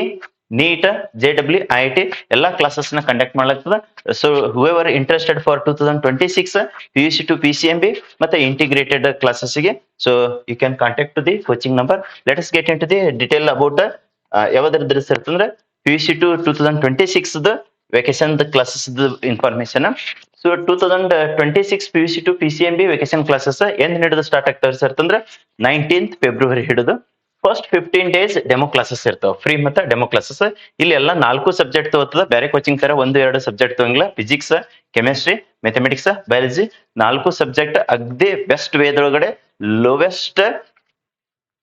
NEET, JEE, IIT ಎಲ್ಲಾ ಕ್ಲಾಸಸ್ ನ ಕಂಡಕ್ಟ್ ಮಾಡ್ಲಾಗ್ತದೆ. So whoever interested for 2026 PUC to PCMB ಮತ್ತೆ ಇಂಟಿಗ್ರೇಟೆಡ್ ಕ್ಲಾಸಸ್ ಗೆ so you can contact to the coaching number. Let us get into the detail about ಯಾವ್ದ್ರ ಇರ್ತಂದ್ರೆ PUC to 2026 vacation classes information. So 2026 PUC to PCMB vacation classes ಎಂದ್ ಹಿಡಿದು ಸ್ಟಾರ್ಟ್ ಆಗ್ತಾವ್ರಿ ಸರ್ ಅಂದ್ರೆ 19th ಫೆಬ್ರವರಿ ಹಿಡಿದು ಫಸ್ಟ್ 15 days ಡೆಮೋ ಕ್ಲಾಸಸ್ ಇರ್ತಾವ, ಫ್ರೀ ಮತ್ತೆ ಡೆಮೋ ಕ್ಲಾಸಸ್. ಇಲ್ಲಿ ಎಲ್ಲ 4 ಸಬ್ಜೆಕ್ಟ್ ತಗೋತದ. ಬೇರೆ ಕೋಚಿಂಗ್ ತರ 1-2 ಸಬ್ಜೆಕ್ಟ್ ತಗೊಂಗಿಲ್ಲ. Physics, chemistry, mathematics, biology 4 subject ಅಗ್ದಿ ಬೆಸ್ಟ್ ವೇದೊಳಗಡೆ ಲೋವೆಸ್ಟ್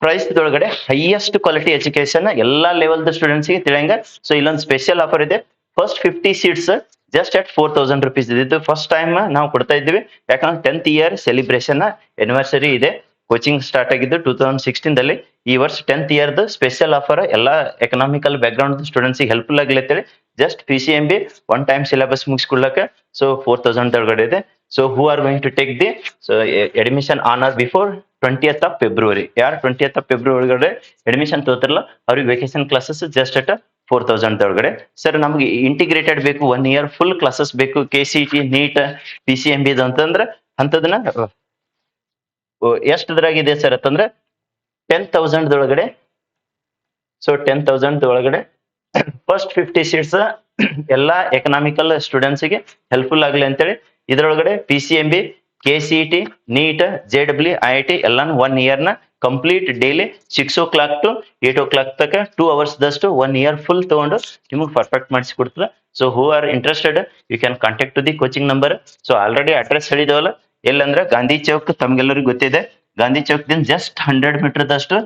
ಪ್ರೈಸ್ ದೊಳಗಡೆ ಹೈಯೆಸ್ಟ್ ಕ್ವಾಲಿಟಿ ಎಜುಕೇಶನ್ ಎಲ್ಲಾ ಲೆವೆಲ್ ಸ್ಟೂಡೆಂಟ್ಸ್ ಗೆ ತಿಳಿಯಂಗ. ಸೊ ಇಲ್ಲೊಂದು ಸ್ಪೆಷಲ್ ಆಫರ್ ಇದೆ. First 50 seats just at 4,000 rupees. ಇದು ಫಸ್ಟ್ ಟೈಮ್ ನಾವು ಕೊಡ್ತಾ ಇದ್ದೀವಿ, ಯಾಕಂದ್ರೆ 10th ಇಯರ್ ಸೆಲಿಬ್ರೇಷನ್ ಆನಿವರ್ಸರಿ ಇದೆ. ಕೋಚಿಂಗ್ ಸ್ಟಾರ್ಟ್ ಆಗಿದ್ದು 2016 ದಲ್ಲಿ. ಈ ವರ್ಷ 10th ಇಯರ್ ಸ್ಪೆಷಲ್ ಆಫರ್ ಎಲ್ಲಾ ಎಕನಾಮಿಕಲ್ ಬ್ಯಾಕ್ ಗ್ರೌಂಡ್ ಸ್ಟೂಡೆಂಟ್ಸ್ ಗೆ ಹೆಲ್ಪ್ಫುಲ್ ಆಗ್ಲತ್ತೇಳಿ just PCMB one time syllabus ಮುಗಿಸ್ಕೊಳ್ಳಕ್ಕೆ ಸೊ 4,000 ಒಳಗಡೆ ಇದೆ. So who are going to take the so admission on or before 20th of February. ಯಾರು 20th of February ಒಳಗಡೆ ಅಡ್ಮಿಷನ್ ತಗೋತಾರಲ್ಲ ಅವ್ರಿಗೆ ವೆಕೇಶನ್ ಕ್ಲಾಸಸ್ ಜಸ್ಟ್ at 4,000 ಒಳಗಡೆ. ಸರ್ ನಮ್ಗೆ ಇಂಟಿಗ್ರೇಟೆಡ್ ಬೇಕು, 1 year ಫುಲ್ ಕ್ಲಾಸಸ್ ಬೇಕು, KCET, ನೀಟ್, PCMB ಅಂತಂದ್ರೆ ಅಂತದನ್ನ ಎಷ್ಟದ್ರಾಗಿದೆ ಸರ್ ಅಂತಂದ್ರೆ 10,000 ಒಳಗಡೆ. ಸೊ 10,000 ಒಳಗಡೆ ಫಸ್ಟ್ 50 ಸೀಟ್ಸ್ ಎಲ್ಲಾ ಎಕನಾಮಿಕಲ್ ಸ್ಟೂಡೆಂಟ್ಸ್ ಗೆ ಹೆಲ್ಪ್ಫುಲ್ ಆಗಲಿ ಅಂತೇಳಿ ಇದ್ರೊಳಗಡೆ PCMB, KCET, NEET, JEE, IIT ಎಲ್ಲಾನು 1 ಇಯರ್ ನ complete daily 6 o'clock to 8 o'clock ತನಕ 2 hours ದಷ್ಟು 1 ಇಯರ್ ಫುಲ್ ತಗೊಂಡು ನಿಮಗೆ ಪರ್ಫೆಕ್ಟ್ ಮಾಡಿಸಿ ಕೊಡ್ತದೆ. So who are interested you can contact to the coaching number. So already address ಹೇಳಿದವಲ್ಲ, ಎಲ್ಲಂದ್ರೆ ಗಾಂಧಿ ಚೌಕ್, ತಮ್ಗೆಲ್ಲರಿಗೂ ಗೊತ್ತಿದೆ. ಗಾಂಧಿ ಚೌಕ್ ದಿಂದ ಜಸ್ಟ್ 100 ಮೀಟರ್ ದಷ್ಟು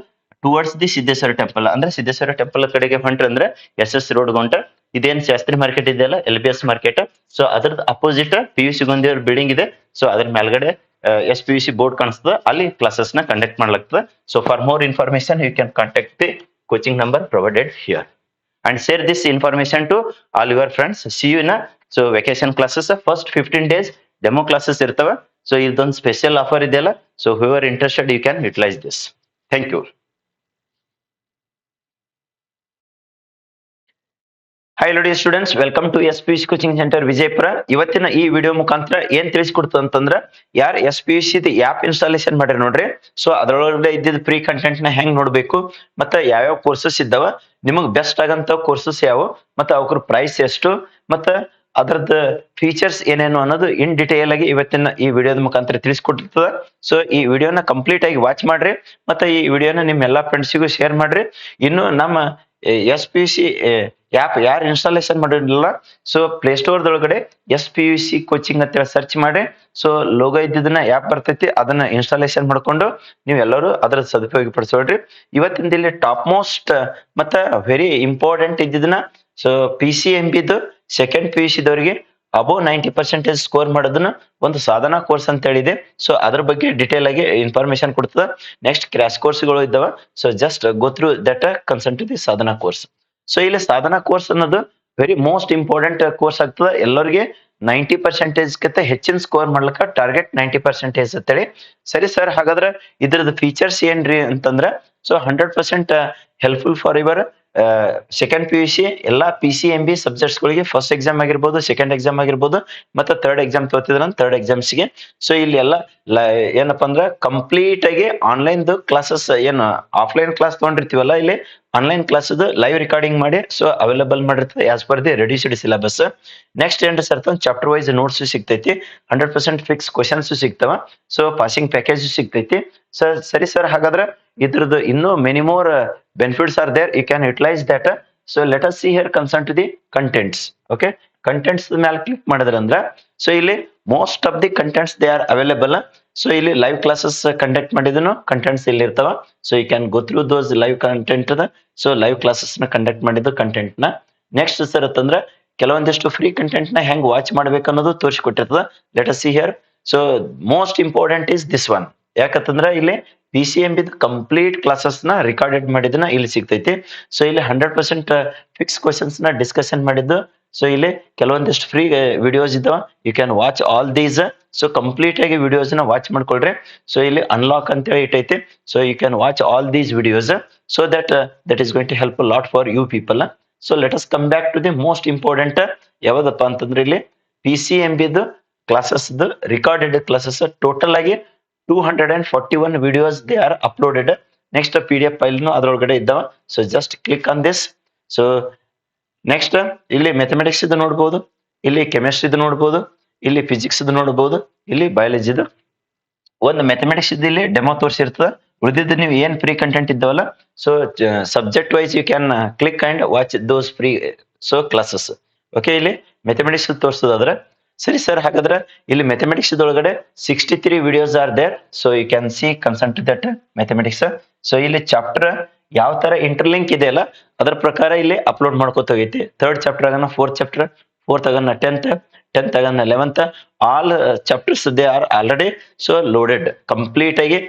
ಟುವರ್ಡ್ಸ್ ದಿ ಸಿದ್ದೇಶ್ವರ ಟೆಂಪಲ್, ಅಂದ್ರೆ ಸಿದ್ದೇಶ್ವರ ಟೆಂಪಲ್ ಕಡೆಗೆ ಹೊಂಟ್ರೆ ಅಂದ್ರೆ SS ರೋಡ್ ಹೊಂಟ ಇದೇನ್ ಶಾಸ್ತ್ರಿ ಮಾರ್ಕೆಟ್ ಇದೆಯಲ್ಲ, LBS ಮಾರ್ಕೆಟ್. ಸೊ ಅದ್ರದ್ದು ಅಪೋಸಿಟ್ PUC ಗೊಂದಿಯವ್ರ ಬಿಲ್ಡಿಂಗ್ ಇದೆ. ಸೊ ಅದ್ರ ಮೇಲ್ಗಡೆ SPUC ಬೋರ್ಡ್ ಕಾಣಿಸ್ತದೆ, ಅಲ್ಲಿ ಕ್ಲಾಸಸ್ ನ ಕಂಡಕ್ಟ್ ಮಾಡ್ಲಾಗ್ತದೆ. So for more information you can contact the coaching number provided here and share this information to all your friends. See you in a so vacation classes first 15 days demo classes ಇರ್ತವೆ. ಸೊ ಇದೊಂದು ಸ್ಪೆಷಲ್ ಆಫರ್ ಇದೆಯಲ್ಲ, so whoever interested you can utilize this. Thank you. Hi hello dear students, welcome to SPUC coaching center Vijayapura. ಇವತ್ತಿನ ಈ ವಿಡಿಯೋ ಮುಖಾಂತರ ಏನ್ ತಿಳಿಸ್ಕೊಡ್ತದೆ ಅಂತಂದ್ರ, ಯಾರು SPUC ಆಪ್ ಇನ್ಸ್ಟಾಲೇಷನ್ ಮಾಡ್ರಿ ನೋಡ್ರಿ, ಸೊ ಅದ್ರೊಳಗಡೆ ಇದ್ದಿದ್ದ ಫ್ರೀ ಕಂಟೆಂಟ್ ನ ಹೆಂಗ್ ನೋಡ್ಬೇಕು, ಮತ್ತೆ ಯಾವ್ಯಾವ ಕೋರ್ಸಸ್ ಇದ್ದಾವ, ನಿಮಗ್ ಬೆಸ್ಟ್ ಆಗಂತ ಕೋರ್ಸಸ್ ಯಾವ, ಮತ್ತೆ ಅವ್ರ ಪ್ರೈಸ್ ಎಷ್ಟು, ಮತ್ತೆ ಅದ್ರದ್ದು ಫೀಚರ್ಸ್ ಏನೇನು ಅನ್ನೋದು ಇನ್ ಡಿಟೇಲ್ ಆಗಿ ಇವತ್ತಿನ ಈ ವಿಡಿಯೋದ ಮುಖಾಂತರ ತಿಳಿಸ್ಕೊಟ್ಟಿರ್ತದ. ಸೊ ಈ ವಿಡಿಯೋನ ಕಂಪ್ಲೀಟ್ ಆಗಿ ವಾಚ್ ಮಾಡ್ರಿ, ಮತ್ತೆ ಈ ವಿಡಿಯೋನ ನಿಮ್ ಎಲ್ಲಾ ಫ್ರೆಂಡ್ಸಿಗೂ ಶೇರ್ ಮಾಡ್ರಿ. ಇನ್ನು ನಮ್ಮ SPUC ಆಪ್ ಯಾರು ಇನ್ಸ್ಟಾಲೇಷನ್ ಮಾಡಿರಲಿಲ್ಲ, ಸೊ ಪ್ಲೇ ಸ್ಟೋರ್ ದೊಳಗಡೆ SPUC ಕೋಚಿಂಗ್ ಅಂತ ಹೇಳಿ ಸರ್ಚ್ ಮಾಡಿ, ಸೊ ಲೋಗೋ ಇದ್ದಿದ್ದನ್ನ ಆಪ್ ಬರ್ತೈತಿ, ಅದನ್ನ ಇನ್ಸ್ಟಾಲೇಷನ್ ಮಾಡ್ಕೊಂಡು ನೀವು ಎಲ್ಲರೂ ಅದರ ಸದುಪಯೋಗ ಪಡಿಸೋಡ್ರಿ. ಇವತ್ತಿನ ಇಲ್ಲಿ ಟಾಪ್ ಮೋಸ್ಟ್ ಮತ್ತೆ ವೆರಿ ಇಂಪಾರ್ಟೆಂಟ್ ಇದ್ದಿದ್ದನ್ನ, ಸೊ PCMB ಸೆಕೆಂಡ್ PUC ದವರಿಗೆ ಅಬೋವ್ 90% ಸ್ಕೋರ್ ಮಾಡೋದನ್ನ ಒಂದು ಸಾಧನಾ ಕೋರ್ಸ್ ಅಂತ ಹೇಳಿದೆ. ಸೊ ಅದ್ರ ಬಗ್ಗೆ ಡಿಟೇಲ್ ಆಗಿ ಇನ್ಫಾರ್ಮೇಶನ್ ಕೊಡ್ತದ. ನೆಕ್ಸ್ಟ್ ಕ್ರಾಶ್ ಕೋರ್ಸ್ಗಳು ಇದ್ದಾವ, so just go through that concern to the Sadhana course. So ಇಲ್ಲಿ ಸಾಧನಾ ಕೋರ್ಸ್ ಅನ್ನೋದು ವೆರಿ ಮೋಸ್ಟ್ ಇಂಪಾರ್ಟೆಂಟ್ ಕೋರ್ಸ್ ಆಗ್ತದೆ. ಎಲ್ಲರಿಗೆ 90% ಕಿಂತ ಹೆಚ್ಚಿನ ಸ್ಕೋರ್ ಮಾಡ್ಲಿಕ್ಕೆ ಟಾರ್ಗೆಟ್ 90% ಅಂತೇಳಿ. ಸರಿ ಸರ್, ಹಾಗಾದ್ರೆ ಇದ್ರದ್ದು ಫೀಚರ್ಸ್ ಏನ್ರಿ ಅಂತಂದ್ರ, so 100% helpful for your second PUC ಎಲ್ಲಾ PCMB ಸಬ್ಜೆಕ್ಟ್ಸ್ ಗಳಿಗೆ ಫಸ್ಟ್ ಎಕ್ಸಾಮ್ ಆಗಿರ್ಬೋದು, ಸೆಕೆಂಡ್ ಎಕ್ಸಾಮ್ ಆಗಿರ್ಬೋದು, ಮತ್ತೆ ಥರ್ಡ್ ಎಕ್ಸಾಮ್ ತಗೋತಿದ್ರ ಥರ್ಡ್ ಎಕ್ಸಾಮ್ಸ್ಗೆ. ಸೊ ಇಲ್ಲಿ ಎಲ್ಲ ಏನಪ್ಪಾ ಅಂದ್ರೆ ಕಂಪ್ಲೀಟ್ ಆಗಿ ಆನ್ಲೈನ್ ಕ್ಲಾಸಸ್, ಏನು ಆಫ್ಲೈನ್ ಕ್ಲಾಸ್ ತಗೊಂಡಿರ್ತೀವಲ್ಲ, ಇಲ್ಲಿ ಆನ್ಲೈನ್ ಕ್ಲಾಸ್ ಲೈವ್ ರೆಕಾರ್ಡಿಂಗ್ ಮಾಡಿ ಸೊ ಅವೈಲೇಬಲ್ ಮಾಡಿರ್ತದೆ as per the reduced syllabus. Next ಏನ್ ಸರ್, ಚಾಪ್ಟರ್ ವೈಸ್ ನೋಟ್ಸ್ ಸಿಗ್ತೈತಿ, 100% ಫಿಕ್ಸ್ ಕ್ವಶನ್ಸ್ ಸಿಗ್ತಾವ, ಸೊ ಪಾಸಿಂಗ್ ಪ್ಯಾಕೇಜ್ ಸಿಗ್ತೈತಿ. ಸರಿ ಸರ್, ಹಾಗಾದ್ರೆ ಇದ್ರದ್ದು ಇನ್ನೂ many more benefits are there, you can utilise that. So let us see here concern to the contents. Okay, contents ಮೇಲೆ ಕ್ಲಿಕ್ ಮಾಡಿದ್ರಂದ್ರ, ಸೊ ಇಲ್ಲಿ most of the contents they are available. So ಇಲ್ಲಿ ಲೈವ್ ಕ್ಲಾಸಸ್ ಕಂಡಕ್ಟ್ ಮಾಡಿದನು ಕಂಟೆಂಟ್ಸ್ ಇಲ್ಲಿ ಇರ್ತಾವ. So you can go through those live content. So live classes ನ ಕಂಡಕ್ಟ್ ಮಾಡಿದ್ದು ಕಂಟೆಂಟ್ ನ. ನೆಕ್ಸ್ಟ್ ಸರ್ ಅಂತಂದ್ರೆ ಕೆಲವೊಂದಿಷ್ಟು ಫ್ರೀ ಕಂಟೆಂಟ್ ನ ಹೆಂಗ್ ವಾಚ್ ಮಾಡ್ಬೇಕು ಅನ್ನೋದು ತೋರಿಸ್ಕೊಟ್ಟಿರ್ತದ. Let us see here. So most important is this one. ಯಾಕಂತಂದ್ರ ಇಲ್ಲಿ PCMB ಕಂಪ್ಲೀಟ್ ಕ್ಲಾಸಸ್ ನ ರಿಕಾರ್ಡೆಡ್ ಮಾಡಿದನ ಇಲ್ಲಿ ಸಿಗ್ತೈತಿ. ಸೊ ಇಲ್ಲಿ 100% ಫಿಕ್ಸ್ ಕ್ವಶನ್ಸ್ ನ ಡಿಸ್ಕಷನ್ ಮಾಡಿದ್ದು. ಸೊ ಇಲ್ಲಿ ಕೆಲವೊಂದಿಷ್ಟು ಫ್ರೀ ವಿಡಿಯೋಸ್ ಇದ್ದಾವ, you can watch all these. So complete ಆಗಿ ವಿಡಿಯೋಸ್ ನ ವಾಚ್ ಮಾಡ್ಕೊಳ್ರಿ. ಸೊ ಇಲ್ಲಿ ಅನ್ಲಾಕ್ ಅಂತ ಹೇಳಿ ಇಟ್ಟೈತಿ, so you can watch all these videos. So that is going to help a lot for you people. So let us come back to the most important. ಯಾವ್ದಪ್ಪ ಅಂತಂದ್ರೆ ಇಲ್ಲಿ PCMB classes recorded classes total ಆಗಿ 241 videos they are uploaded. Next PDF file ಅದ್ರೊಳಗಡೆ ಇದ್ದಾವ. So just click on this. So next ಇಲ್ಲಿ ಮ್ಯಾಥಮೆಟಿಕ್ಸ್ ಇದು ನೋಡ್ಬೋದು, ಇಲ್ಲಿ ಕೆಮಿಸ್ಟ್ರಿ ಇದು ನೋಡ್ಬೋದು, ಇಲ್ಲಿ ಫಿಸಿಕ್ಸ್ ಇದು ನೋಡ್ಬೋದು, ಇಲ್ಲಿ ಬಯಾಲಜಿ ಒಂದು ಮ್ಯಾಥಮೆಟಿಕ್ಸ್ ಇಲ್ಲಿ ಡೆಮೋ ತೋರಿಸಿರ್ತದ. ಉಳಿದಿದ್ದು ನೀವು ಏನ್ ಫ್ರೀ ಕಂಟೆಂಟ್ ಇದ್ದಾವಲ್ಲ, so subject wise you can click and watch those free so classes. Okay, ಇಲ್ಲಿ ಮ್ಯಾಥಮೆಟಿಕ್ಸ್ ತೋರಿಸೋದಾದ್ರೆ ಸರಿ ಸರ್, ಹಾಗಾದ್ರೆ ಇಲ್ಲಿ ಮ್ಯಾಥಮೆಟಿಕ್ಸ್ ಒಳಗಡೆ 63 videos are there. So you can see concern to that mathematics. So ಇಲ್ಲಿ ಚಾಪ್ಟರ್ ಯಾವ ತರ ಇಂಟರ್ಲಿಂಕ್ ಇದೆ ಅಲ್ಲ, ಅದರ ಪ್ರಕಾರ ಇಲ್ಲಿ ಅಪ್ಲೋಡ್ ಮಾಡ್ಕೋತ ಹೋಗೈತಿ. ಥರ್ಡ್ ಚಾಪ್ಟರ್ ಆಗನ ಫೋರ್ತ್ ಚಾಪ್ಟರ್, ಫೋರ್ತ್ ಆಗನ 10th ಆಗನ 11th, all chapters they are already so loaded. Complete ಆಗಿ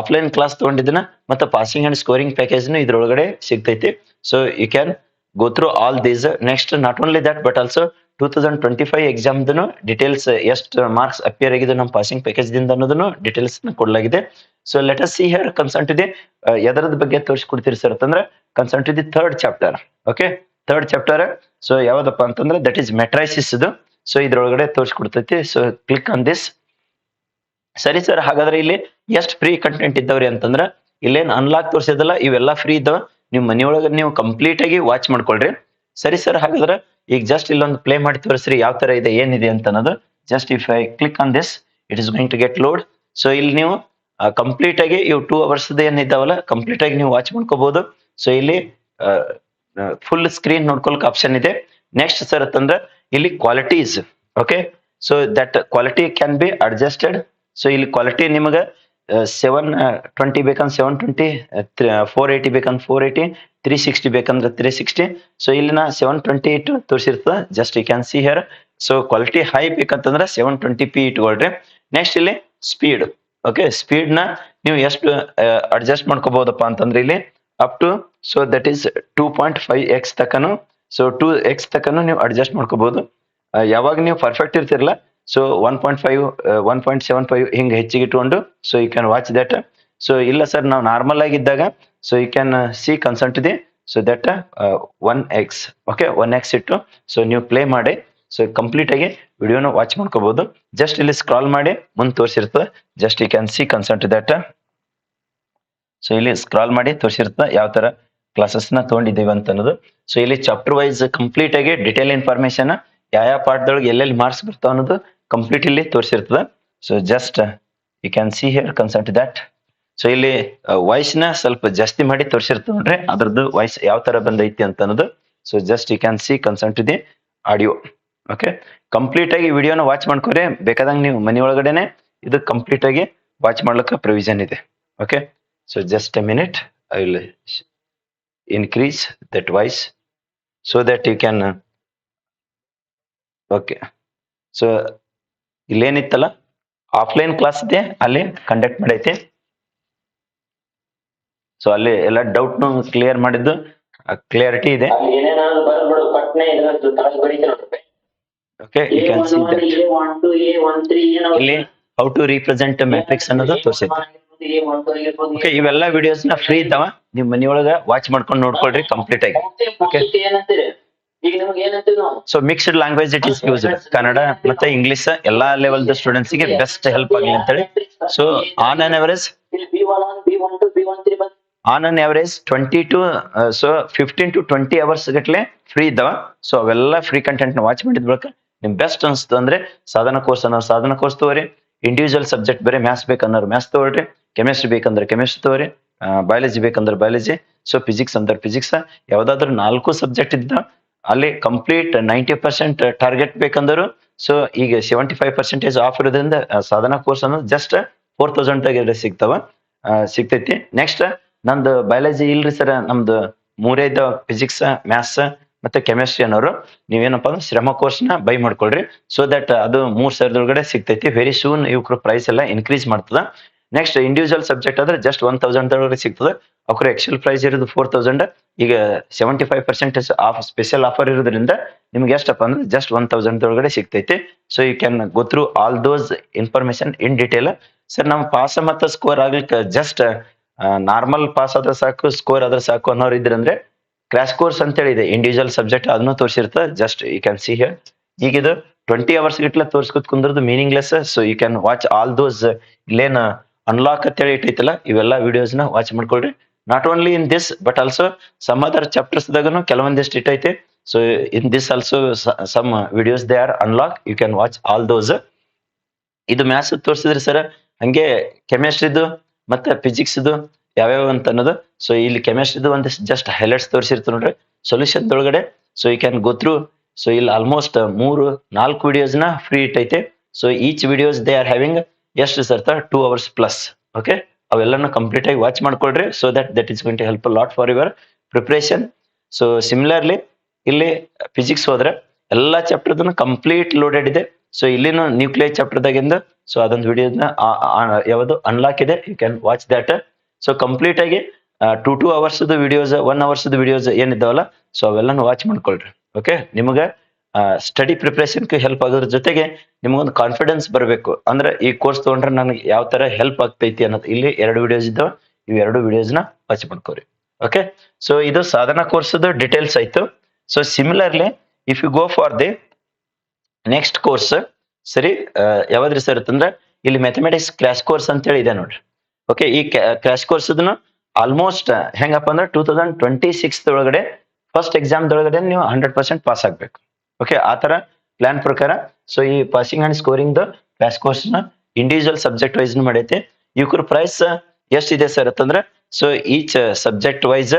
ಆಫ್ಲೈನ್ ಕ್ಲಾಸ್ ತಗೊಂಡಿದ್ದನ್ನ ಮತ್ತೆ ಪಾಸಿಂಗ್ ಅಂಡ್ ಸ್ಕೋರಿಂಗ್ ಪ್ಯಾಕೇಜ್ ಇದ್ರೊಳಗಡೆ ಸಿಗ್ತೈತಿ. So you can go through all these. Next not only that but also 2025 exam details ಎಷ್ಟು ಮಾರ್ಕ್ಸ್ ಅಪಿಯರ್ ಆಗಿದೆ ನಮ್ಮ ಪಾಸಿಂಗ್ ಪ್ಯಾಕೇಜ್ ದಿಂದ ಅನ್ನೋದನ್ನು ಡೀಟೇಲ್ಸ್ ಕೊಡಲಾಗಿದೆ. So let us see here concern to the ಎದರದ ಬಗ್ಗೆ ತೋರಿಸ್ಕೊಡ್ತೀರಿ ಸರ್ ಅಂತಂದ್ರೆ concern to the third chapter. Okay, third chapter so ಯಾವ್ದಪ್ಪ ಅಂತಂದ್ರೆ ದಟ್ ಈಸ್ ಮೆಟ್ರೈಸಿಸ್. ಸೊ ಇದ್ರೊಳಗಡೆ ತೋರಿಸ್ಕೊಡ್ತೈತಿ. So click on this. ಸರಿ ಸರ್, ಹಾಗಾದ್ರೆ ಇಲ್ಲಿ ಎಷ್ಟು ಫ್ರೀ ಕಂಟೆಂಟ್ ಇದ್ದವ್ರಿ ಅಂತಂದ್ರ ಇಲ್ಲೇನ್ ಅನ್ಲಾಕ್ ತೋರಿಸಿದಲ್ಲ ಇವೆಲ್ಲ ಫ್ರೀ ಇದ್ದಾವ. ನೀವು ಮನೆಯೊಳಗೆ ನೀವು ಕಂಪ್ಲೀಟ್ ಆಗಿ ವಾಚ್ ಮಾಡ್ಕೊಳ್ರಿ. ಸರಿ ಸರ್, ಹಾಗಾದ್ರೆ ಈಗ ಜಸ್ಟ್ ಇಲ್ಲೊಂದು ಪ್ಲೇ ಮಾಡಿ ತೋರಿಸ್ರಿ ಯಾವ ತರ ಇದೆ ಏನಿದೆ ಅಂತ ಅನ್ನೋದು. Just if I click on this it is going to get load. So ಇಲ್ಲಿ ನೀವು ಕಂಪ್ಲೀಟ್ ಆಗಿ ಇವು 2 ಅವರ್ಸ್ ಏನಿದ್ದಾವಲ್ಲ ಕಂಪ್ಲೀಟ್ ಆಗಿ ನೀವು ವಾಚ್ ಮಾಡ್ಕೋಬಹುದು. ಸೊ ಇಲ್ಲಿ ಫುಲ್ ಸ್ಕ್ರೀನ್ ನೋಡ್ಕೊಳಕ್ ಆಪ್ಷನ್ ಇದೆ. ನೆಕ್ಸ್ಟ್ ಸರ್ ಅಂತಂದ್ರೆ ಇಲ್ಲಿ qualities. Okay, so that quality can be adjusted. So ಇಲ್ಲಿ ಕ್ವಾಲಿಟಿ ನಿಮಗೆ 720 ಬೇಕಂದ್ರೆ 720, 480 ಬೇಕಂದ್ರೆ 480, 360 ಬೇಕಂದ್ರೆ 360. ಸೊ ಇಲ್ಲಿ ನಾ 720 ತೋರಿಸಿರ್ತದೆ. Just you can see here. So quality high ಬೇಕಂತಂದ್ರೆ 720p ಇಟ್ಕೊಳ್ರಿ. ನೆಕ್ಸ್ಟ್ ಇಲ್ಲಿ ಸ್ಪೀಡ್. ಓಕೆ, ಸ್ಪೀಡ್ ನ ನೀವು ಎಷ್ಟು ಅಡ್ಜಸ್ಟ್ ಮಾಡ್ಕೋಬಹುದಪ್ಪ ಅಂತಂದ್ರೆ ಇಲ್ಲಿ up to, so that is 2.5x ತಕನು, ಸೊ 2x ತಕನು ನೀವು ಅಡ್ಜಸ್ಟ್ ಮಾಡ್ಕೋಬಹುದು. ಯಾವಾಗ ನೀವು ಪರ್ಫೆಕ್ಟ್ ಇರ್ತಿರಲ್ಲ, ಸೊ 1.5, 1.75 ಹಿಂಗೆ ಹೆಚ್ಚಿಗೆ ಇಟ್ಕೊಂಡು so you can watch that. So ಇಲ್ಲ ಸರ್ ನಾವು ನಾರ್ಮಲ್ ಆಗಿದ್ದಾಗ so you can see consult ಇದೆ. So that 1x. Okay, 1x ಇಟ್ಟು ಸೊ ನೀವು ಪ್ಲೇ ಮಾಡಿ ಸೊ ಕಂಪ್ಲೀಟ್ ಆಗಿ ವಿಡಿಯೋನ ವಾಚ್ ಮಾಡ್ಕೋಬಹುದು. ಜಸ್ಟ್ ಇಲ್ಲಿ ಸ್ಕ್ರಾಲ್ ಮಾಡಿ ಮುಂದೆ ತೋರಿಸಿರ್ತದೆ. Just you can see consult that. So ಇಲ್ಲಿ ಸ್ಕ್ರಾಲ್ ಮಾಡಿ ತೋರಿಸಿರ್ತದೆ ಯಾವ ತರ ಕ್ಲಾಸಸ್ ನ ತಗೊಂಡಿದ್ದೀವಿ ಅಂತ ಅನ್ನೋದು. ಸೊ ಇಲ್ಲಿ ಚಾಪ್ಟರ್ ವೈಸ್ ಕಂಪ್ಲೀಟ್ ಆಗಿ ಡಿಟೇಲ್ ಇನ್ಫಾರ್ಮೇಶನ್ ಯಾವ ಪಾಠದೊಳಗೆ ಎಲ್ಲೆಲ್ಲಿ ಮಾರ್ಕ್ಸ್ ಬರ್ತಾವ ಅನ್ನೋದು ಕಂಪ್ಲೀಟ್ ಇಲ್ಲಿ ತೋರಿಸಿರ್ತದೆ. So just you can see here consult that. So ಇಲ್ಲಿ ವಾಯ್ಸ್ ನ ಸ್ವಲ್ಪ ಜಾಸ್ತಿ ಮಾಡಿ ತೋರಿಸಿರ್ತದೆ ನೋಡ್ರಿ, ಅದ್ರದ್ದು ವಾಯ್ಸ್ ಯಾವ ತರ ಬಂದೈತಿ ಅಂತ ಅನ್ನೋದು. So just you can see consult the audio. Okay, complete ಆಗಿ ವಿಡಿಯೋನ ವಾಚ್ ಮಾಡ್ಕೋರಿ. ಬೇಕಾದಂಗೆ ನೀವು ಮನೆ ಒಳಗಡೆನೆ ಇದು ಕಂಪ್ಲೀಟ್ ಆಗಿ ವಾಚ್ ಮಾಡ್ಲಿಕ್ಕೆ ಪ್ರೊವಿಷನ್ ಇದೆ. Okay, so just a minute, I will increase that voice so that you can okay. So ಇಲ್ಲೇನಿತ್ತಲ್ಲ ಆಫ್ಲೈನ್ ಕ್ಲಾಸ್ ಇದೆ, ಅಲ್ಲಿ ಕಂಡಕ್ಟ್ ಮಾಡೈತಿ. ಸೊ ಅಲ್ಲಿ ಎಲ್ಲ ಡೌಟ್ ನು ಕ್ಲಿಯರ್ ಮಾಡಿದ್ದು ಕ್ಲಿಯರಿಟಿ ಇದೆ. Okay, you can see that ಇಲ್ಲಿ ಹೌ ಟು ರೀಪ್ರೆಸೆಂಟ್ ಮ್ಯಾಟ್ರಿಕ್ಸ್ ಅನ್ನೋದು ತೋರಿಸೈತಿ. ಓಕೆ, ಇವೆಲ್ಲ ವಿಡಿಯೋಸ್ ನ ಫ್ರೀ ಇದ್ದಾವ, ನಿಮ್ ಮನಿಯೊಳಗ ವಾಚ್ ಮಾಡ್ಕೊಂಡು ನೋಡ್ಕೊಳ್ರಿ ಕಂಪ್ಲೀಟ್ ಆಗಿ. Okay, so mixed language it is used, Kannada ಮತ್ತೆ ಇಂಗ್ಲಿಷ್ ಎಲ್ಲಾ ಲೆವೆಲ್ ದ ಸ್ಟೂಡೆಂಟ್ಸ್ ಗೆ ಬೆಸ್ಟ್ ಹೆಲ್ಪ್ ಆಗಲಿ ಅಂತ ಹೇಳಿ. So on an average 20 to 15 to 20 hours ಗಟ್ಲೆ ಫ್ರೀ ಇದ್ದಾವ. ಸೊ ಅವೆಲ್ಲ ಫ್ರೀ ಕಂಟೆಂಟ್ ನ ವಾಚ್ ಮಾಡಿದ ಬಳಿಕ ನಿಮ್ ಬೆಸ್ಟ್ ಅನ್ಸ್ತು ಅಂದ್ರೆ ಸಾಧನ ಕೋರ್ಸ್ ತಗೋರಿ. ಇಂಡಿವಿಜುವಲ್ ಸಬ್ಜೆಕ್ಟ್ ಬೇರೆ ಮ್ಯಾಥ್ಸ್ ಬೇಕಂದ್ರೆ ಮ್ಯಾಥ್ಸ್ ತಗೋರಿ, ಕೆಮಿಸ್ಟ್ರಿ ಬೇಕಂದ್ರೆ ಕೆಮಿಸ್ಟ್ರಿ ತಗೋರಿ, ಬಯಾಲಜಿ ಬೇಕಂದ್ರೆ ಬಯಾಲಜಿ, ಸೊ ಫಿಸಿಕ್ಸ್ ಅಂದ್ರೆ ಫಿಸಿಕ್ಸ್. ಯಾವ್ದಾದ್ರು 4 ಸಬ್ಜೆಕ್ಟ್ ಇದ್ದ ಅಲ್ಲಿ ಕಂಪ್ಲೀಟ್ 90% ಟಾರ್ಗೆಟ್ ಬೇಕಂದ್ರು ಸೊ ಈಗ 75% ಆಫ್ ಇರೋದ್ರಿಂದ ಸಾಧನ ಕೋರ್ಸ್ ಅನ್ನೋದು ಜಸ್ಟ್ 4000 ಸಿಗ್ತೈತಿ. ನೆಕ್ಸ್ಟ್ ನಂದು ಬಯಾಲಜಿ ಇಲ್ರಿ ಸರ್, ನಮ್ದು 3 ಇದ್ದ ಫಿಸಿಕ್ಸ್, ಮ್ಯಾಥ್ಸ್ ಮತ್ತೆ ಕೆಮಿಸ್ಟ್ರಿ ಅನ್ನೋರು ನೀವೇನಪ್ಪ ಅಂದ್ರೆ ಶ್ರಮ ಕೋರ್ಸ್ ನ ಬೈ ಮಾಡ್ಕೊಳ್ರಿ. ಸೊ ದಟ್ ಅದು 3000 ಸಿಗ್ತೈತಿ. ವೆರಿ ಸೂನ್ ಇವ್ರ ಪ್ರೈಸ್ ಎಲ್ಲ ಇನ್ಕ್ರೀಸ್ ಮಾಡ್ತದ. ನೆಕ್ಸ್ಟ್ ಇಂಡಿವಿಜುವಲ್ ಸಬ್ಜೆಕ್ಟ್ ಆದ್ರೆ ಜಸ್ಟ್ 1000 ಸಿಗ್ತದೆ. ಅವ್ರ ಆಕ್ಚುಲ್ ಪ್ರೈಸ್ ಇರೋದು 4000. ಈಗ 75% ಆಫ್ ಸ್ಪೆಷಲ್ ಆಫರ್ ಇರೋದ್ರಿಂದ ನಿಮ್ಗೆ ಎಷ್ಟಪ್ಪ ಅಂದ್ರೆ ಜಸ್ಟ್ 1000 ಸಿಗ್ತೈತಿ. So you can go through all those information in detail. Sir ನಮ್ ಪಾಸ್ ಮತ್ತೆ ಸ್ಕೋರ್ ಆಗ್ಲಿಕ್ಕೆ ಜಸ್ಟ್ ನಾರ್ಮಲ್ ಪಾಸ್ ಆದ್ರೆ ಸಾಕು, ಸ್ಕೋರ್ ಆದ್ರೆ ಸಾಕು ಅನ್ನೋರು ಇದ್ರಂದ್ರೆ ಕ್ರಾಶ್ ಕೋರ್ಸ್ ಅಂತ ಹೇಳಿ ಇದೆ, ಇಂಡಿವಿಜುವಲ್ ಸಬ್ಜೆಕ್ಟ್ ಅದನ್ನು ತೋರಿಸಿರ್ತದೆ. Just you can see here. ಈಗ ಇದು 20 ಅವರ್ಸ್ ಗಿಟ್ಲ ತೋರ್ಸ್ಕೊತ್ ಕುಂದ್ರದು meaningless. So you can watch all those. ಇಲ್ಲೇನ್ ಅನ್ಲಾಕ್ ಅಂತ ಹೇಳಿ ಇಟ್ಟೈತಲ್ಲ ಇವೆಲ್ಲ ವಿಡಿಯೋಸ್ ನ ವಾಚ್ ಮಾಡ್ಕೊಳ್ರಿ. Not only in this but also some other chapters ದಾಗನು ಕೆಲವೊಂದಿಷ್ಟು ಇಟ್ಟೈತೆ. So in this also some videos they are unlock, you can watch all those. ಇದು ಮ್ಯಾಥ್ಸ್ ತೋರಿಸಿದ್ರಿ ಸರ್, ಹಂಗೆ ಕೆಮಿಸ್ಟ್ರಿದು ಮತ್ತೆ ಫಿಸಿಕ್ಸ್ ಯಾವ್ಯಾವ ಅಂತ ಅನ್ನೋದು. ಸೊ ಇಲ್ಲಿ ಕೆಮಿಸ್ಟ್ರಿದು ಒಂದಿಷ್ಟು ಜಸ್ಟ್ ಹೈಲೈಟ್ಸ್ ತೋರಿಸಿರ್ತೀವಿ ನೋಡ್ರಿ ಸೊಲ್ಯೂಷನ್ ಒಳಗಡೆ. So you can go through. So ಇಲ್ಲಿ ಆಲ್ಮೋಸ್ಟ್ 3-4 ವಿಡಿಯೋಸ್ ನ ಫ್ರೀ ಇಟ್ಟೈತೆ. So each videos they are having ಎಷ್ಟು ಸರ್ 2 hours ಪ್ಲಸ್. ಓಕೆ, ಅವೆಲ್ಲನೂ ಕಂಪ್ಲೀಟ್ ಆಗಿ ವಾಚ್ ಮಾಡ್ಕೊಳ್ರಿ. So that is going to help lot for your preparation. So similarly ಇಲ್ಲಿ ಫಿಸಿಕ್ಸ್ ಹೋದ್ರೆ ಎಲ್ಲಾ ಚಾಪ್ಟರ್ ಕಂಪ್ಲೀಟ್ ಲೋಡೆಡ್ ಇದೆ. ಸೊ ಇಲ್ಲಿನೂ ನ್ಯೂಕ್ಲಿಯರ್ ಚಾಪ್ಟರ್ ದಾಗಿಂದ ಸೊ ಅದೊಂದು ವಿಡಿಯೋನ ಯಾವುದು ಅನ್ಲಾಕ್ ಇದೆ, you can watch that. So complete ಆಗಿ 2 hours ವಿಡಿಯೋಸ್, 1 hours ವಿಡಿಯೋಸ್ ಏನಿದ್ದಾವಲ್ಲ ಸೊ ಅವೆಲ್ಲನೂ ವಾಚ್ ಮಾಡ್ಕೊಳ್ರಿ. ಓಕೆ, ನಿಮಗೆ ಸ್ಟಡಿ ಪ್ರಿಪರೇಷನ್ ಹೆಲ್ಪ್ ಆಗೋದ್ರ ಜೊತೆಗೆ ನಿಮಗೊಂದು ಕಾನ್ಫಿಡೆನ್ಸ್ ಬರಬೇಕು. ಅಂದ್ರೆ ಈ ಕೋರ್ಸ್ ತಗೊಂಡ್ರೆ ನನಗೆ ಯಾವ ತರ ಹೆಲ್ಪ್ ಆಗ್ತೈತಿ ಅನ್ನೋದು. ಇಲ್ಲಿ 2 ವಿಡಿಯೋಸ್ ಇದ್ದಾವೆ, ಇವ್ 2 ವಿಡಿಯೋಸ್ ನ ವಾಚ್ ಮಾಡ್ಕೋರಿ. ಓಕೆ, ಸೊ ಇದು ಸಾಧನ ಕೋರ್ಸ್ ಡಿಟೇಲ್ಸ್ ಆಯ್ತು. So similarly if you go for the next course, ಸರಿ ಯಾವ್ದ್ರಿ ಸರ್ ಅಂತಂದ್ರೆ ಇಲ್ಲಿ ಮ್ಯಾಥಮೆಟಿಕ್ಸ್ ಕ್ರಾಶ್ ಕೋರ್ಸ್ ಅಂತ ಹೇಳಿ ಇದೆ ನೋಡ್ರಿ. ಓಕೆ, ಈ ಕ್ರಾಶ್ ಕೋರ್ಸ್ ಆಲ್ಮೋಸ್ಟ್ ಹೆಂಗಪ್ಪ ಅಂದ್ರೆ 2026 ಒಳಗಡೆ ಫಸ್ಟ್ ಎಕ್ಸಾಮ್ ದೊಳಗಡೆ ನೀವು 100% ಪಾಸ್ ಆಗ್ಬೇಕು. ಓಕೆ ಆ ತರ ಪ್ಲಾನ್ ಪ್ರಕಾರ ಸೊ ಈ ಪಾಸಿಂಗ್ ಅಂಡ್ ಸ್ಕೋರಿಂಗ್ ದ ಕ್ರಾಶ್ ಕೋರ್ಸ್ ನ ಇಂಡಿವಿಜುವಲ್ ಸಬ್ಜೆಕ್ಟ್ ವೈಸ್ ಮಾಡೈತೆ ಇವ್ರ ಪ್ರೈಸ್ ಎಷ್ಟಿದೆ ಸರ್ ಅಂತಂದ್ರೆ so each subject wise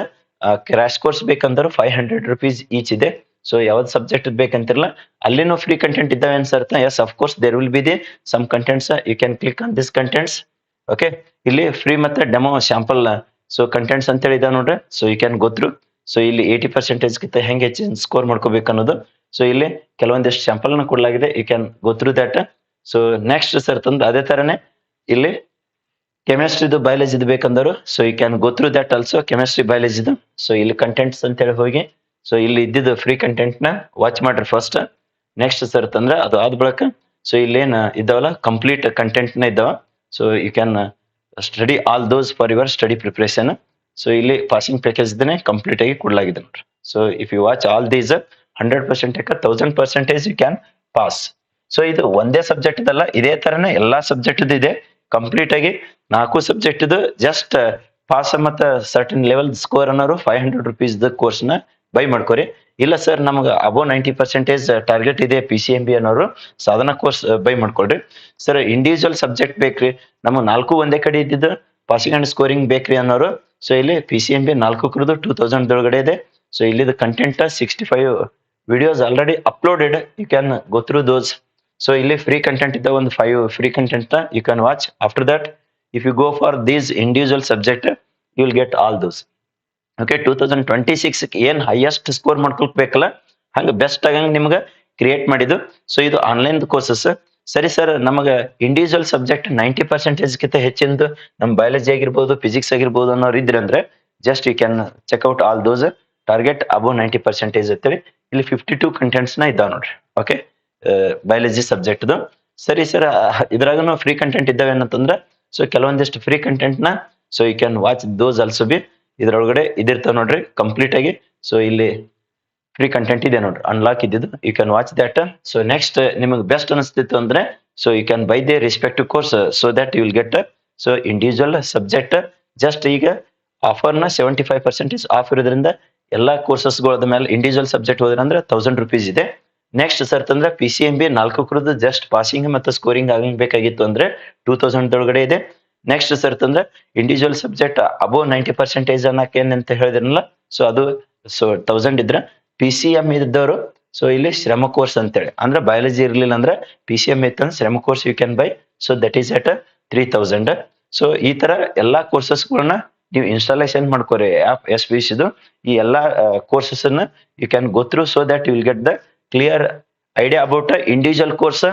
crash course ಬೇಕಂದ್ರೆ ₹500 ಈಚ್ ಇದೆ ಸೊ ಯಾವ್ದು ಸಬ್ಜೆಕ್ಟ್ ಬೇಕಂತಿರಲ್ಲ ಅಲ್ಲಿನೂ ಫ್ರೀ ಕಂಟೆಂಟ್ ಇದ್ದಾವೆ ಅನ್ಸರ್ತ yes of course there will be the some contents you can click on this contents okay ಇಲ್ಲಿ ಫ್ರೀ ಮತ್ತೆ ಡೆಮೋ ಶಾಂಪಲ್ ಸೊ ಕಂಟೆಂಟ್ಸ್ ಅಂತ ಹೇಳಿ ಇದಾವೆ ನೋಡ್ರಿ so you can go through so ಇಲ್ಲಿ 80% ಗಿಂತ ಹೆಂಗೆ ಹೆಚ್ಚಿನ ಸ್ಕೋರ್ ಮಾಡ್ಕೋಬೇಕು ಅನ್ನೋದು ಸೊ ಇಲ್ಲಿ ಕೆಲವೊಂದಿಷ್ಟು ಸ್ಯಾಂಪಲ್ ನ ಕೊಡಲಾಗಿದೆ you can go through that so next sir ತಂದು ಅದೇ ತರನೇ ಇಲ್ಲಿ ಕೆಮಿಸ್ಟ್ರಿದು ಬಯಾಲಜಿದು ಬೇಕಂದರು so you can go through that also chemistry ಬಯಾಲಜಿದು ಸೊ ಇಲ್ಲಿ ಕಂಟೆಂಟ್ಸ್ ಅಂತ ಹೇಳಿ ಹೋಗಿ ಸೊ ಇಲ್ಲಿ ಇದ್ದಿದ್ದು ಫ್ರೀ ಕಂಟೆಂಟ್ ನ ವಾಚ್ ಮಾಡ್ರಿ ಫಸ್ಟ್ ನೆಕ್ಸ್ಟ್ ಸರ್ ತಂದ್ರೆ ಅದು ಆದ ಬಳಿಕ ಸೊ ಇಲ್ಲೇನ್ ಇದಾವಲ್ಲ ಕಂಪ್ಲೀಟ್ ಕಂಟೆಂಟ್ ನ ಇದ್ದಾವ so you can study all those for your study preparation so ಇಲ್ಲಿ ಪಾಸಿಂಗ್ ಪ್ಯಾಕೇಜ್ ಇದನ್ನೇ ಕಂಪ್ಲೀಟ್ ಆಗಿ ಕೊಡಲಾಗಿದೆ ನೋಡ್ರಿ so if you watch all these 100% 1000% you can pass so ಇದು ಒಂದೇ ಸಬ್ಜೆಕ್ಟ್ ಇದಲ್ಲ ಇದೇ ತರನೇ ಎಲ್ಲಾ ಸಬ್ಜೆಕ್ಟ್ ಇದೆ ಕಂಪ್ಲೀಟ್ ಆಗಿ 4 ಸಬ್ಜೆಕ್ಟ್ ಇದು ಜಸ್ಟ್ ಪಾಸ್ ಮತ್ತೆ ಸರ್ಟನ್ ಲೆವೆಲ್ ಸ್ಕೋರ್ ಅನ್ನೋರು ₹500 ಕೋರ್ಸ್ ನ ಬೈ ಮಾಡ್ಕೋರಿ ಇಲ್ಲ ಸರ್ ನಮ್ಗೆ ಅಬೋ 90% ಟಾರ್ಗೆಟ್ ಇದೆ PCMB ಅನ್ನೋರು ಸಾಧನಾ ಕೋರ್ಸ್ ಬೈ ಮಾಡ್ಕೊಳ್ರಿ ಸರ್ ಇಂಡಿವಿಜುವಲ್ ಸಬ್ಜೆಕ್ಟ್ ಬೇಕ್ರಿ ನಮ್ಮ 4 ಒಂದೇ ಕಡೆ ಇದ್ದಿದ್ದು ಪಾಸಿಂಗ್ ಅಂಡ್ ಸ್ಕೋರಿಂಗ್ ಬೇಕ್ರಿ ಅನ್ನೋರು ಸೊ ಇಲ್ಲಿ PCMB 4 2000 ಒಳಗಡೆ ಇದೆ ಸೊ ಇಲ್ಲಿದ content 65 videos already uploaded you can go through those so ಇಲ್ಲಿ ಫ್ರೀ ಕಂಟೆಂಟ್ ಇದ್ದ ಒಂದು 5 free content you can watch after that if you go for these individual subject you will get all those okay 2026 ಏನ್ ಹೈಯೆಸ್ಟ್ ಸ್ಕೋರ್ ಮಾಡ್ಕೊಳ್ಬೇಕಲ್ಲ ಹಂಗ ಬೆಸ್ಟ್ ಆಗಂಗ್ ನಿಮ್ಗೆ ಕ್ರಿಯೇಟ್ ಮಾಡಿದ್ದು ಸೊ ಇದು ಆನ್ಲೈನ್ ಕೋರ್ಸಸ್ ಸರಿ ಸರ್ ನಮಗೆ ಇಂಡಿವಿಜುವಲ್ ಸಬ್ಜೆಕ್ಟ್ 90% ಗಿಂತ ಹೆಚ್ಚಿಂದು ನಮ್ ಬಯಾಲಜಿ ಆಗಿರ್ಬೋದು ಫಿಸಿಕ್ಸ್ ಆಗಿರ್ಬೋದು ಅನ್ನೋರು ಇದ್ರಂದ್ರೆ just you can check out all those target above 90% ಅಂತೇಳಿ ಇಲ್ಲಿ 52 ಕಂಟೆಂಟ್ಸ್ ನ ಇದಾವ ನೋಡ್ರಿ ಓಕೆ ಬಯಾಲಜಿ ಸಬ್ಜೆಕ್ಟ್ ಸರಿ ಸರ್ ಇದ್ರಾಗನು ಫ್ರೀ ಕಂಟೆಂಟ್ ಇದ್ದಾವೆ ಏನಂತಂದ್ರೆ ಸೊ ಕೆಲವೊಂದಿಷ್ಟು ಫ್ರೀ ಕಂಟೆಂಟ್ ನ so you can watch those also be ಇದ್ರೊಳಗಡೆ ಇದಿರ್ತಾವ ನೋಡ್ರಿ ಕಂಪ್ಲೀಟ್ ಆಗಿ ಸೊ ಇಲ್ಲಿ ಫ್ರೀ ಕಂಟೆಂಟ್ ಇದೆ ನೋಡ್ರಿ ಅನ್ಲಾಕ್ ಇದ್ದಿದ್ದು you can watch that so next ನಿಮಗೆ ಬೆಸ್ಟ್ ಅನಿಸ್ತಿತ್ತು ಅಂದ್ರೆ so you can buy the respective course so that you will get so individual subject just ಈಗ ಆಫರ್ ನ 75% ಆಫ್ ಇರೋದ್ರಿಂದ ಎಲ್ಲಾ ಕೋರ್ಸಸ್ಗಳದ ಮೇಲೆ ಇಂಡಿವಿಜುವಲ್ ಸಬ್ಜೆಕ್ಟ್ ಹೋದ್ರೆ ಅಂದ್ರೆ ₹1000 ಇದೆ ನೆಕ್ಸ್ಟ್ ಸರ್ ತಂದ್ರೆ PCMB 4 ಜಸ್ಟ್ ಪಾಸಿಂಗ್ ಮತ್ತೆ ಸ್ಕೋರಿಂಗ್ ಆಗಬೇಕಾಗಿತ್ತು ಅಂದ್ರೆ 2000 ಒಳಗಡೆ ಇದೆ ನೆಕ್ಸ್ಟ್ ಸರ್ ತಂದ್ರೆ ಇಂಡಿವಿಜುವಲ್ ಸಬ್ಜೆಕ್ಟ್ ಅಬೋ 90% ಅನ್ನಕ್ಕೆ ಏನಂತ ಹೇಳಿದ್ರಲ್ಲ ಸೊ ಅದು ಸೊ 1000 ಇದ್ರೆ PCM ಇದ್ದವರು ಸೊ ಇಲ್ಲಿ ಶ್ರಮ ಕೋರ್ಸ್ ಅಂತೇಳಿ ಅಂದ್ರೆ ಬಯಾಲಜಿ ಇರ್ಲಿಲ್ಲ ಅಂದ್ರೆ PCM ಇತ್ತಂದ್ರೆ Shrama course you can buy so that is at 3000 so ಈ ತರ ಎಲ್ಲಾ ಕೋರ್ಸಸ್ಗಳನ್ನ ನೀವು ಇನ್ಸ್ಟಾಲೇಷನ್ ಮಾಡ್ಕೋರಿ ಆಪ್ SVC ಈ ಎಲ್ಲಾ ಕೋರ್ಸಸ್ ಅನ್ನ you can go through so that you will get the clear idea about individual course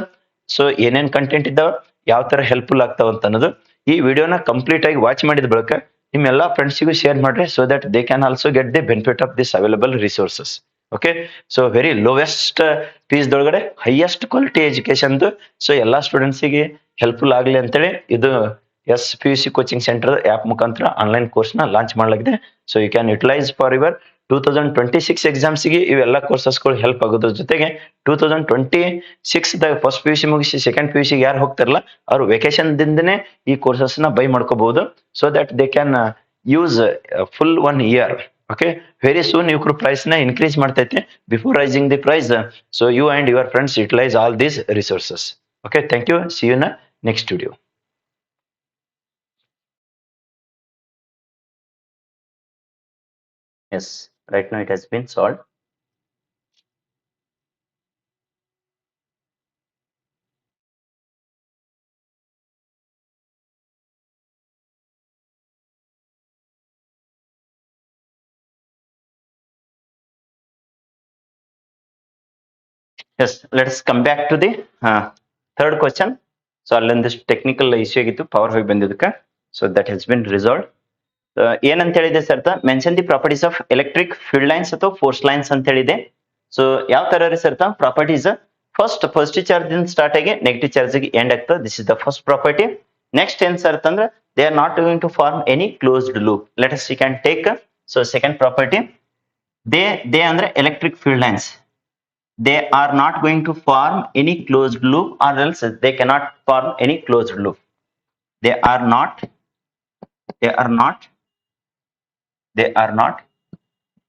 so ಏನೇನ್ ಕಂಟೆಂಟ್ ಇದ್ದಾವ ಯಾವ ತರ ಹೆಲ್ಪ್ಫುಲ್ ಆಗ್ತಾವ ಅಂತ ಅನ್ನೋದು ಈ ವಿಡಿಯೋನ ಕಂಪ್ಲೀಟ್ ಆಗಿ ವಾಚ್ ಮಾಡಿದ ಬಳಿಕ ನಿಮ್ ಎಲ್ಲಾ ಫ್ರೆಂಡ್ಸಿಗೂ ಶೇರ್ ಮಾಡ್ರಿ so that they can also get the benefit of this available resources okay so very lowest fees ದೊಳಗಡೆ ಹೈಯೆಸ್ಟ್ ಕ್ವಾಲಿಟಿ ಎಜುಕೇಶನ್ ಸೊ ಎಲ್ಲಾ ಸ್ಟೂಡೆಂಟ್ಸಿಗೆ ಹೆಲ್ಪ್ಫುಲ್ ಆಗ್ಲಿ ಅಂತೇಳಿ ಇದು SPUC ಕೋಚಿಂಗ್ ಸೆಂಟರ್ ಆಪ್ ಮುಖಾಂತರ ಆನ್ಲೈನ್ ಕೋರ್ಸ್ ನ ಲಾಂಚ್ ಮಾಡಲಾಗಿದೆ so you can utilise for your 2026 exams ಗೆ ಇವೆಲ್ಲ ಕೋರ್ಸಸ್ಗಳು ಹೆಲ್ಪ್ ಆಗೋದ್ರ ಜೊತೆಗೆ 2026 ದಾಗ ಫಸ್ಟ್ PUC ಮುಗಿಸಿ ಸೆಕೆಂಡ್ PUC ಯಾರು ಹೋಗ್ತಾರಲ್ಲ ಅವ್ರು ವೆಕೇಶನ್ ದಿಂದನೇ ಈ ಕೋರ್ಸಸ್ ನ ಬೈ ಮಾಡ್ಕೋಬಹುದು so that they can use full 1 year okay very soon ಇವ್ರ ಪ್ರೈಸ್ ನ ಇನ್ಕ್ರೀಸ್ ಮಾಡ್ತೈತೆ before rising the price so you and your friends utilise all these resources okay thank you see you in next video yes right now it has been solved yes let us come back to the third question so allindish technical issue ಆಗಿತ್ತು ಪವರ್ 5 ಬಂದಿದ್ದಕ್ಕೆ so that has been resolved ಏನಂತ ಹೇಳಿದೆ sir mention the properties of electric field lines ಅಥವಾ ಫೋರ್ಸ್ ಲೈನ್ಸ್ ಅಂತ ಹೇಳಿದೆ ಸೊ ಯಾವ ತರ ರೀ sir properties first positive charge ಇಂದ ಸ್ಟಾರ್ಟ್ ಆಗಿ ನೆಗೆಟಿವ್ ಚಾರ್ಜ್ ಗೆ ಎಂಡ್ ಆಗ್ತದೆ this is the first property next ಏನ್ ಸರ್ ಅಂದ್ರೆ they are not going to form any closed loop let us you can take so second property they ಅಂದ್ರೆ electric field lines they are not going to form any closed loop or else they cannot form any closed loop they are not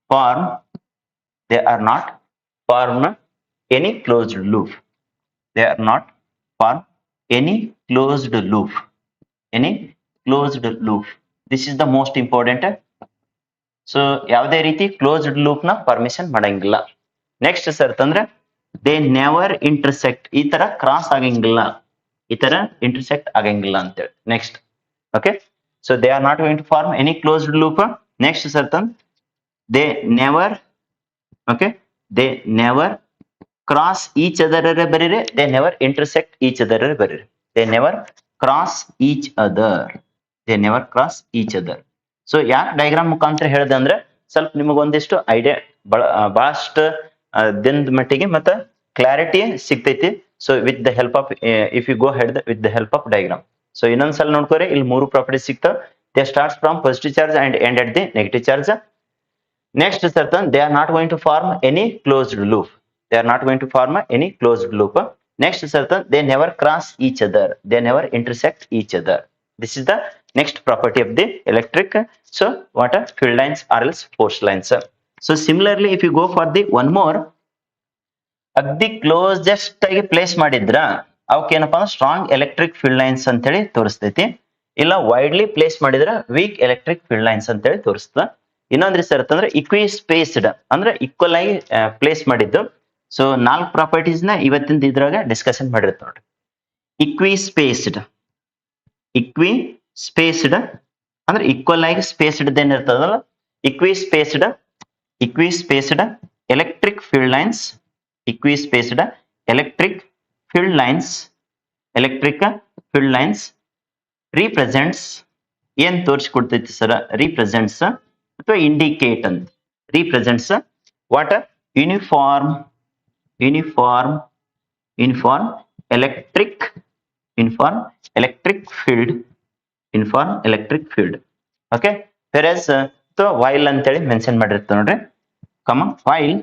form any closed loop. They are not form any closed loop. Any closed loop. This is the most important. So ಯಾವುದೇ ರೀತಿ ಕ್ಲೋಸ್ಡ್ ಲೂಪ್ ನ ಪರ್ಮಿಷನ್ ಮಾಡಂಗಿಲ್ಲ. ನೆಕ್ಸ್ಟ್ ಸರ್ ಅಂದ್ರೆ ದೇ ನೆವರ್ ಇಂಟರ್ಸೆಕ್ಟ್, ಈ ತರ ಕ್ರಾಸ್ ಆಗಂಗಿಲ್ಲ, ಈ ತರ ಇಂಟರ್ಸೆಕ್ಟ್ ಆಗಂಗಿಲ್ಲ ಅಂತೇಳಿ. Next okay, so they are not going to form any closed loop. Next sir they never, okay, they never cross each other ಬರೀರಿ, they never intersect each other ಬರೀರಿ. They never cross each other, they never cross each other. So ಯಾಕೆ ಡಯಾಗ್ರಾಮ್ ಮುಖಾಂತರ ಹೇಳಿದೆ ಅಂದ್ರೆ ಸ್ವಲ್ಪ ನಿಮಗೊಂದಿಷ್ಟು ಐಡಿಯಾ ಬಹಳಷ್ಟು ದಿನದ ಮಟ್ಟಿಗೆ ಮತ್ತೆ ಕ್ಲಾರಿಟಿ ಸಿಗ್ತೈತಿ. So with the help of if you go head with the help of diagram. So ಇನ್ನೊಂದ್ಸಲ ನೋಡ್ಕೋರಿ, ಇಲ್ಲಿ 3 ಪ್ರಾಪರ್ಟೀಸ್ ಸಿಗ್ತಾವ. They starts from positive charge and end at the negative charge. Next certain they are not going to form any closed loop. They are not going to form any closed loop. Next certain, they never cross each other, they never intersect each other. This is the next property of the electric. So what are field lines or else force lines. So similarly if you go for the one more, agdi closest agi place madidra avಕ್ಕೆ ಏನಪ್ಪಾ ಅಂದ್ರೆ ಸ್ಟ್ರಾಂಗ್ ಎಲೆಕ್ಟ್ರಿಕ್ ಫೀಲ್ಡ್ ಲೈನ್ಸ್ ಅಂತ ಹೇಳಿ ತೋರಿಸ್ತೈತಿ. ಇಲ್ಲ ವೈಡ್ಲಿ ಪ್ಲೇಸ್ ಮಾಡಿದ್ರ ವೀಕ್ ಎಲೆಕ್ಟ್ರಿಕ್ ಫೀಲ್ಡ್ ಲೈನ್ಸ್ ಅಂತ ಹೇಳಿ ತೋರಿಸ್ತದ. ಇನ್ನೊಂದ್ರಿ ಸರ್ ಅಂದ್ರೆ ಇಕ್ವಿ ಸ್ಪೇಸ್ಡ್ ಅಂದ್ರೆ ಈಕ್ವಲ್ ಆಗಿ ಪ್ಲೇಸ್ ಮಾಡಿದ್ದು. ಸೊ 4 ಪ್ರಾಪರ್ಟೀಸ್ ನ ಇವತ್ತಿನ ಇದ್ರಾಗ ಡಿಸ್ಕಷನ್ ಮಾಡಿರ್ತ ನೋಡ್ರಿ. ಇಕ್ವಿ ಸ್ಪೇಸ್ಡ್, ಇಕ್ವಿ ಸ್ಪೇಸ್ಡ್ ಅಂದ್ರೆ ಈಕ್ವಲ್ ಆಗಿ ಸ್ಪೇಸ್ಡ್ ಏನ್ ಇರ್ತದಲ್ಲ, equispaced, equispaced electric field lines, equispaced electric field lines, electric field lines represents ಏನ್ ತೋರಿಸ್ಕೊಡ್ತೈತಿ ಸರ್, ರೀಪ್ರೆಸೆಂಟ್ಸ್ ಅಥವಾ ಇಂಡಿಕೇಟ್ ಅಂತ. Represents what uniform, uniform electric field, uniform electric field. Okay, whereas so while ಅಂತೇಳಿ ಮೆನ್ಷನ್ ಮಾಡಿರ್ತಾರೆ ನೋಡ್ರಿ, ಕಮ while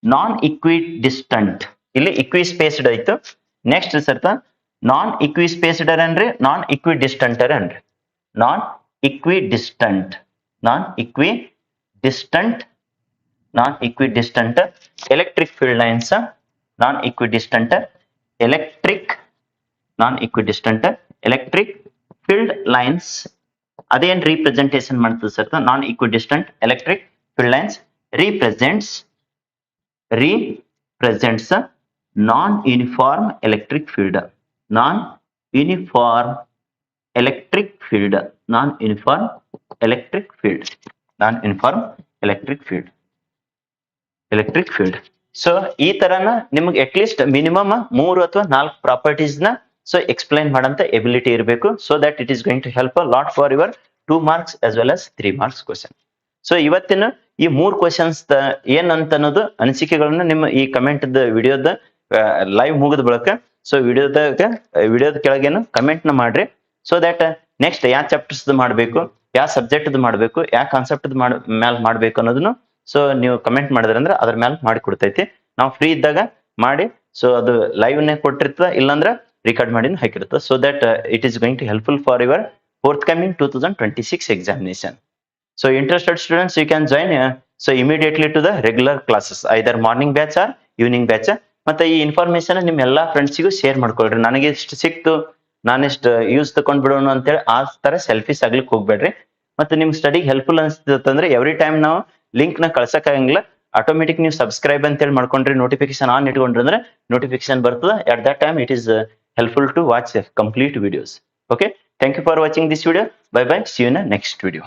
non equidistant, ಇಲ್ಲಿ equispaced ಆಯ್ತು. ನೆಕ್ಸ್ಟ್ ಸರ್ತ ನಾನ್ equispaced ಅನ್ರಿ, ನಾನ್ equidistant ಅನ್ರಿ, ನಾನ್ equidistant, ನಾನ್ equidistant, non-equidistant electric field lines, non-equidistant electric, non-equidistant electric field lines. ಅದೇನ್ representation ಮಾಡ್ತದೆ sir, non-equidistant electric field lines represents non-uniform electric field, non-uniform electric field, non-uniform electric field, non-uniform electric field, electric field. So ಈ ತರನ ನಿಮ್ಗೆ ಅಟ್ ಲೀಸ್ಟ್ ಮಿನಿಮಮ್ 3 ಅಥವಾ 4 ಪ್ರಾಪರ್ಟೀಸ್ ನ ಸೊ ಎಕ್ಸ್ಪ್ಲೈನ್ ಮಾಡಂತ ಎಬಿಲಿಟಿ ಇರಬೇಕು. So that it is going to help a lot for your 2 marks as well as 3 marks question. So ಇವತ್ತಿನ ಈ 3 ಕ್ವಶನ್ಸ್ ಏನಂತ ಅನ್ನೋದು ಅನಿಸಿಕೆಗಳನ್ನ ನಿಮ್ಮ ಈ ಕಮೆಂಟ್ ವಿಡಿಯೋದ ಲೈವ್ ಮುಗಿದ ಬಳಿಕ ಸೊ ವಿಡಿಯೋದ ಕೆಳಗೇನು ಕಮೆಂಟ್ ನ ಮಾಡ್ರಿ. ಸೊ ದಟ್ ನೆಕ್ಸ್ಟ್ ಯಾವ ಚಾಪ್ಟರ್ಸ್ ಮಾಡಬೇಕು, ಯಾವ ಸಬ್ಜೆಕ್ಟ್ ಮಾಡಬೇಕು, ಯಾವ ಕಾನ್ಸೆಪ್ಟ್ ಮೇಲೆ ಮಾಡಬೇಕು ಅನ್ನೋದನ್ನು ಸೊ ನೀವು ಕಮೆಂಟ್ ಮಾಡಿದ್ರಿ ಅಂದ್ರೆ ಅದ್ರ ಮೇಲೆ ಮಾಡಿ ಕೊಡ್ತೈತಿ. ನಾವು ಫ್ರೀ ಇದ್ದಾಗ ಮಾಡಿ, ಸೊ ಅದು ಲೈವ್ ನೇ ಕೊಟ್ಟಿರ್ತದ, ಇಲ್ಲಾಂದ್ರೆ ರಿಕಾರ್ಡ್ ಮಾಡಿ ಹಾಕಿರ್ತದೆ. So that it is going to helpful for your forthcoming 2026 examination. So interested students, you can join so immediately to the regular classes, either morning batch or evening batch. ಮತ್ತೆ ಈ ಇನ್ಫಾರ್ಮೇಶನ್ ನಿಮ್ ಎಲ್ಲಾ ಫ್ರೆಂಡ್ಸಿಗೂ ಶೇರ್ ಮಾಡ್ಕೊಳ್ರಿ. ನನಗೆ ಇಷ್ಟು ಸಿಕ್ತು, ನಾನಿಷ್ಟು ಯೂಸ್ ತಕೊಂಡ್ ಬಿಡೋಣ ಅಂತೇಳಿ ಆ ತರ ಸೆಲ್ಫಿಸ್ ಆಗ್ಲಿಕ್ಕೆ ಹೋಗ್ಬೇಡ್ರಿ. ಮತ್ತೆ ನಿಮ್ ಸ್ಟಡಿಗೆ ಹೆಲ್ಪ್ಫುಲ್ ಅನ್ಸ್ತಂದ್ರೆ ಎವ್ರಿ ಟೈಮ್ ನಾವು ಲಿಂಕ್ ನ ಕಳ್ಸಕ್ ಆಗಂಗಿಲ್ಲ, ಆಟೋಮೆಟಿಕ್ ನೀವು ಸಬ್ಸ್ಕ್ರೈಬ್ ಅಂತ ಹೇಳಿ ಮಾಡ್ಕೊಂಡ್ರಿ, ನೋಟಿಫಿಕೇಶನ್ ಆನ್ ಇಟ್ಕೊಂಡ್ರಿ ಅಂದ್ರೆ ನೋಟಿಫಿಕೇಶನ್ ಬರ್ತದೆ. At that time it is helpful to watch complete videos. Okay, thank you for watching this video. Bye bye, see you in next video.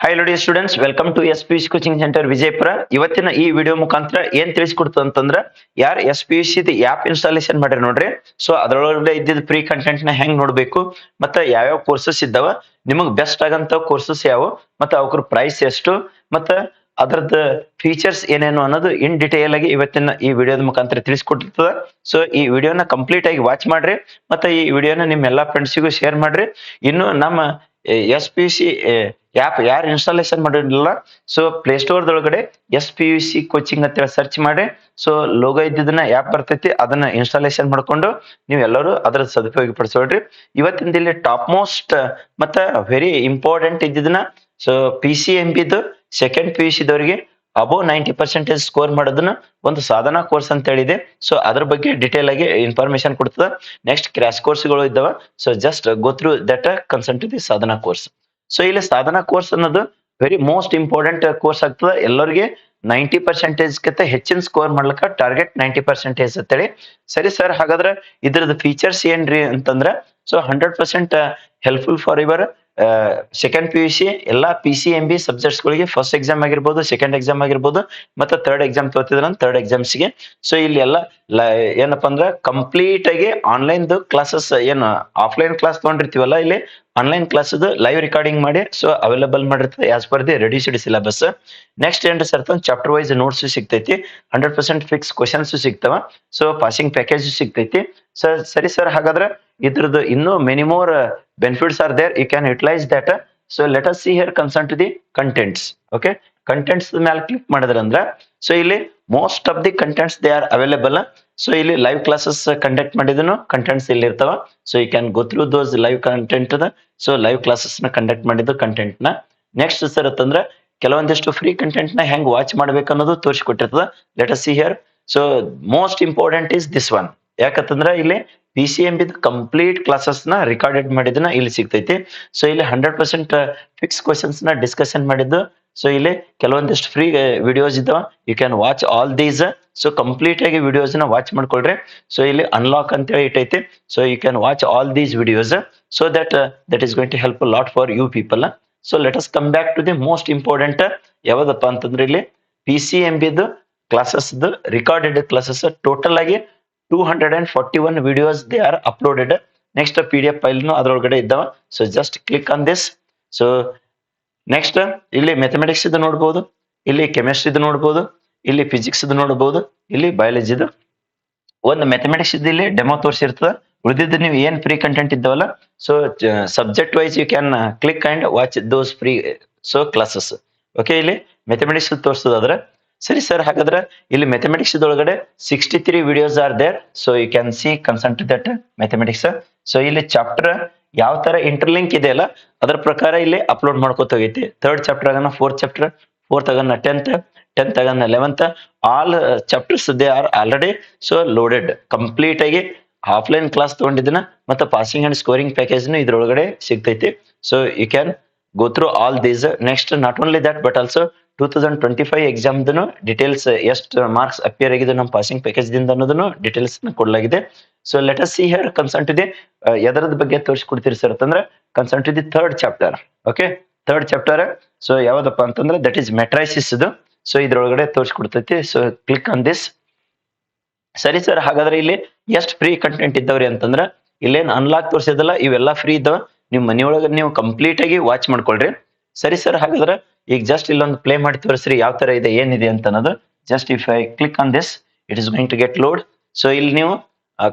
Hi ಲೋಡಿ students, welcome to SPUC coaching centre Vijayapura. ಇವತ್ತಿನ ಈ ವಿಡಿಯೋ ಮುಖಾಂತರ ಏನ್ ತಿಳಿಸ್ಕೊಡ್ತದ ಅಂತಂದ್ರ, ಯಾರು SPUC ಆಪ್ ಇನ್ಸ್ಟಾಲೇಷನ್ ಮಾಡ್ರಿ ನೋಡ್ರಿ, ಸೊ ಅದ್ರೊಳಗಡೆ ಇದ್ದಿದ್ ಫ್ರೀ ಕಂಟೆಂಟ್ ನ ಹೆಂಗ್ ನೋಡ್ಬೇಕು, ಮತ್ತೆ ಯಾವ್ಯಾವ ಕೋರ್ಸಸ್ ಇದ್ದಾವ, ನಿಮಗ್ ಬೆಸ್ಟ್ ಆಗಂತ ಕೋರ್ಸಸ್ ಯಾವ, ಮತ್ತೆ ಅವ್ರ ಪ್ರೈಸ್ ಎಷ್ಟು, ಮತ್ತೆ ಅದ್ರದ್ದು ಫೀಚರ್ಸ್ ಏನೇನು ಅನ್ನೋದು ಇನ್ ಡಿಟೇಲ್ ಆಗಿ ಇವತ್ತಿನ ಈ ವಿಡಿಯೋದ ಮುಖಾಂತರ ತಿಳಿಸ್ಕೊಟ್ಟಿರ್ತದ. ಸೊ ಈ ವಿಡಿಯೋನ ಕಂಪ್ಲೀಟ್ ಆಗಿ ವಾಚ್ ಮಾಡ್ರಿ, ಮತ್ತೆ ಈ ವಿಡಿಯೋನ ನಿಮ್ ಎಲ್ಲಾ ಫ್ರೆಂಡ್ಸಿಗೂ ಶೇರ್ ಮಾಡ್ರಿ. ಇನ್ನು ನಮ್ಮ SPUC ಆಪ್ ಯಾರು ಇನ್ಸ್ಟಾಲೇಷನ್ ಮಾಡಿರಲಿಲ್ಲ, ಸೊ ಪ್ಲೇಸ್ಟೋರ್ ದೊಳಗಡೆ SPUC ಕೋಚಿಂಗ್ ಅಂತ ಸರ್ಚ್ ಮಾಡಿ, ಸೊ ಲೋಗೋ ಇದ್ದಿದ್ದನ್ನ ಆಪ್ ಬರ್ತೈತಿ, ಅದನ್ನ ಇನ್ಸ್ಟಾಲೇಷನ್ ಮಾಡ್ಕೊಂಡು ನೀವು ಎಲ್ಲರೂ ಅದರ ಸದುಪಯೋಗ ಪಡಿಸೋಡ್ರಿ. ಇವತ್ತಿನ ಇಲ್ಲಿ ಟಾಪ್ ಮೋಸ್ಟ್ ಮತ್ತೆ ವೆರಿ ಇಂಪಾರ್ಟೆಂಟ್ ಇದ್ದಿದ್ದನ್ನ ಸೊ PCMB ಸೆಕೆಂಡ್ PUC ದವರಿಗೆ ಅಬೌವ್ 90% ಸ್ಕೋರ್ ಮಾಡೋದನ್ನ ಒಂದು ಸಾಧನಾ ಕೋರ್ಸ್ ಅಂತ ಹೇಳಿದೆ. ಸೊ ಅದ್ರ ಬಗ್ಗೆ ಡಿಟೇಲ್ ಆಗಿ ಇನ್ಫಾರ್ಮೇಶನ್ ಕೊಡ್ತದ. ನೆಕ್ಸ್ಟ್ ಕ್ರಾಶ್ ಕೋರ್ಸ್ಗಳು ಇದ್ದಾವ. So just go through that concern to the Sadhana course. So ಇಲ್ಲಿ ಸಾಧನಾ ಕೋರ್ಸ್ ಅನ್ನೋದು ವೆರಿ ಮೋಸ್ಟ್ ಇಂಪಾರ್ಟೆಂಟ್ ಕೋರ್ಸ್ ಆಗ್ತದೆ. ಎಲ್ಲರಿಗೆ 90% ಗಿಂತ ಹೆಚ್ಚಿನ ಸ್ಕೋರ್ ಮಾಡ್ಲಿಕ್ಕೆ ಟಾರ್ಗೆಟ್ 90% ಅಂತೇಳಿ. ಸರಿ ಸರ್, ಹಾಗಾದ್ರೆ ಇದ್ರದ್ದು ಫೀಚರ್ಸ್ ಏನ್ರಿ ಅಂತಂದ್ರ, so 100% helpful for your second PUC ಎಲ್ಲಾ PCMB ಸಬ್ಜೆಕ್ಟ್ಸ್ ಗಳಿಗೆ ಫಸ್ಟ್ ಎಕ್ಸಾಮ್ ಆಗಿರ್ಬೋದು, ಸೆಕೆಂಡ್ ಎಕ್ಸಾಮ್ ಆಗಿರ್ಬೋದು, ಮತ್ತೆ ಥರ್ಡ್ ಎಕ್ಸಾಮ್ ತಗೋತಿದ್ರ ಥರ್ಡ್ ಎಕ್ಸಾಮ್ಸ್ಗೆ. ಸೊ ಇಲ್ಲಿ ಎಲ್ಲ ಏನಪ್ಪಾ ಅಂದ್ರ ಕಂಪ್ಲೀಟ್ ಆಗಿ ಆನ್ಲೈನ್ ಕ್ಲಾಸಸ್, ಏನು ಆಫ್ಲೈನ್ ಕ್ಲಾಸ್ ತಗೊಂಡಿರ್ತೀವಲ್ಲ, ಇಲ್ಲಿ ಆನ್ಲೈನ್ ಕ್ಲಾಸ್ ಲೈವ್ ರೆಕಾರ್ಡಿಂಗ್ ಮಾಡಿ ಸೊ ಅವೈಲೇಬಲ್ ಮಾಡಿರ್ತದೆ as per the reduced syllabus. Next ಏನ್ರಿ ಸರ್, ಚಾಪ್ಟರ್ ವೈಸ್ ನೋಟ್ಸ್ ಸಿಗ್ತೈತಿ, 100% ಫಿಕ್ಸ್ ಕ್ವಶನ್ಸ್ ಸಿಗ್ತಾವ. ಸೊ ಪಾಸಿಂಗ್ ಪ್ಯಾಕೇಜ್ ಸಿಗ್ತೈತಿ. ಸರಿ ಸರ್, ಹಾಗಾದ್ರೆ ಇದ್ರದ್ದು ಇನ್ನೂ many more benefits are there, you can utilise that. So let us see here concern to the contents. Okay, contents ಮೇಲೆ ಕ್ಲಿಕ್ ಮಾಡಿದ್ರಂದ್ರ ಸೊ ಇಲ್ಲಿ most of the contents they are available. So ಇಲ್ಲಿ ಲೈವ್ ಕ್ಲಾಸಸ್ ಕಂಡಕ್ಟ್ ಮಾಡಿದನು ಕಂಟೆಂಟ್ಸ್ ಇಲ್ಲಿ ಇರ್ತಾವ. So you can go through those live content. So live classes ನ ಕಂಡಕ್ಟ್ ಮಾಡಿದ್ದು ಕಂಟೆಂಟ್ ನ. ನೆಕ್ಸ್ಟ್ ಸರ್ ಅಂತಂದ್ರೆ ಕೆಲವೊಂದಿಷ್ಟು ಫ್ರೀ ಕಂಟೆಂಟ್ ನ ಹೆಂಗ್ ವಾಚ್ ಮಾಡ್ಬೇಕು ಅನ್ನೋದು ತೋರಿಸಿಕೊಟ್ಟಿರ್ತದ. Let us see here. So most important is this one. ಯಾಕಂತಂದ್ರ ಇಲ್ಲಿ PCMB ಕಂಪ್ಲೀಟ್ ಕ್ಲಾಸಸ್ ನ ರಿಕಾರ್ಡೆಡ್ ಮಾಡಿದ್ದನ್ನ ಇಲ್ಲಿ ಸಿಗ್ತೈತಿ. ಸೊ ಇಲ್ಲಿ 100% ಫಿಕ್ಸ್ ಕ್ವಶನ್ಸ್ ನ ಡಿಸ್ಕಷನ್ ಮಾಡಿದ್ದು. ಸೊ ಇಲ್ಲಿ ಕೆಲವೊಂದಿಷ್ಟು ಫ್ರೀ ವಿಡಿಯೋಸ್ ಇದ್ದಾವ, you can watch all these. So complete ಆಗಿ ವಿಡಿಯೋಸ್ ನ ವಾಚ್ ಮಾಡ್ಕೊಳ್ರಿ. ಸೊ ಇಲ್ಲಿ ಅನ್ಲಾಕ್ ಅಂತ ಹೇಳಿ ಇಟ್ಟೈತಿ. So you can watch all these videos. So that is going to help lot for you people. So let us come back to the most important. ಯಾವ್ದಪ್ಪ ಅಂತಂದ್ರೆ ಇಲ್ಲಿ PCMB classes recorded classes total ಆಗಿ 241 videos they are uploaded. Next PDF file ಅದ್ರೊಳಗಡೆ ಇದ್ದಾವ. So just click on this. So next ಇಲ್ಲಿ ಮ್ಯಾಥಮೆಟಿಕ್ಸ್ ಇದು ನೋಡ್ಬೋದು, ಇಲ್ಲಿ ಕೆಮಿಸ್ಟ್ರಿ ಇದು ನೋಡ್ಬೋದು, ಇಲ್ಲಿ ಫಿಸಿಕ್ಸ್ ಇದು ನೋಡ್ಬೋದು, ಇಲ್ಲಿ ಬಯಾಲಜಿ. ಒಂದು ಮ್ಯಾಥಮೆಟಿಕ್ಸ್ ಇಲ್ಲಿ ಡೆಮೋ ತೋರಿಸಿರ್ತದ. ಉಳಿದಿದ್ದು ನೀವು ಏನ್ ಫ್ರೀ ಕಂಟೆಂಟ್ ಇದ್ದಾವಲ್ಲ, so subject wise you can click and watch those free so classes. Okay, ಇಲ್ಲಿ ಮ್ಯಾಥಮೆಟಿಕ್ಸ್ ತೋರಿಸೋದಾದ್ರೆ ಸರಿ ಸರ್, ಹಾಗಾದ್ರೆ ಇಲ್ಲಿ ಮ್ಯಾಥಮೆಟಿಕ್ಸ್ ಒಳಗಡೆ 63 videos are there. So you can see concern to that mathematics. So ಇಲ್ಲಿ ಚಾಪ್ಟರ್ ಯಾವ ತರ ಇಂಟರ್ಲಿಂಕ್ ಇದೆ ಅಲ್ಲ ಅದ್ರ ಪ್ರಕಾರ ಇಲ್ಲಿ ಅಪ್ಲೋಡ್ ಮಾಡ್ಕೋತ ಹೋಗೈತಿ. ಥರ್ಡ್ ಚಾಪ್ಟರ್ ಆಗನ ಫೋರ್ತ್ ಚಾಪ್ಟರ್, ಫೋರ್ತ್ ಆಗನ 10th ಆಗನ 11th. All chapters they are already so loaded complete ಆಗಿ. ಆಫ್ಲೈನ್ ಕ್ಲಾಸ್ ತಗೊಂಡಿದ್ದನ್ನ ಮತ್ತೆ ಪಾಸಿಂಗ್ ಅಂಡ್ ಸ್ಕೋರಿಂಗ್ ಪ್ಯಾಕೇಜ್ ಇದ್ರೊಳಗಡೆ ಸಿಗ್ತೈತಿ. So you can go through all these. Next not only that but also 2025 exam details ಎಷ್ಟು ಮಾರ್ಕ್ಸ್ ಅಪಿಯರ್ ಆಗಿದೆ ನಮ್ಮ ಪಾಸಿಂಗ್ ಪ್ಯಾಕೇಜ್ ದಿಂದ ಅನ್ನೋದನ್ನು ಡೀಟೇಲ್ಸ್ ಕೊಡಲಾಗಿದೆ. So let us see here concern to the ಎದರದ ಬಗ್ಗೆ ತೋರಿಸ್ಕೊಡ್ತೀರಿ ಸರ್ ಅಂತಂದ್ರೆ concern to the third chapter. Okay, third chapter so ಯಾವ್ದಪ್ಪ ಅಂತಂದ್ರೆ ದಟ್ ಈಸ್ ಮೆಟ್ರೈಸಿಸ್. ಸೊ ಇದ್ರೊಳಗಡೆ ತೋರಿಸ್ಕೊಡ್ತೈತಿ. So click on this. ಸರಿ ಸರ್, ಹಾಗಾದ್ರೆ ಇಲ್ಲಿ ಎಷ್ಟು ಫ್ರೀ ಕಂಟೆಂಟ್ ಇದ್ದವ್ರಿ ಅಂತಂದ್ರ ಇಲ್ಲೇನ್ ಅನ್ಲಾಕ್ ತೋರಿಸಿದಲ್ಲ ಇವೆಲ್ಲ ಫ್ರೀ ಇದ್ದಾವ. ನೀವು ಮನೆಯೊಳಗೆ ನೀವು ಕಂಪ್ಲೀಟ್ ಆಗಿ ವಾಚ್ ಮಾಡ್ಕೊಳ್ರಿ. ಸರಿ ಸರ್, ಹಾಗಾದ್ರೆ ಈಗ ಜಸ್ಟ್ ಇಲ್ಲೊಂದು ಪ್ಲೇ ಮಾಡಿ ತೋರಿಸ್ರಿ ಯಾವ ತರ ಇದೆ ಏನಿದೆ ಅಂತ ಅನ್ನೋದು. Just if I click on this it is going to get load. So ಇಲ್ಲಿ ನೀವು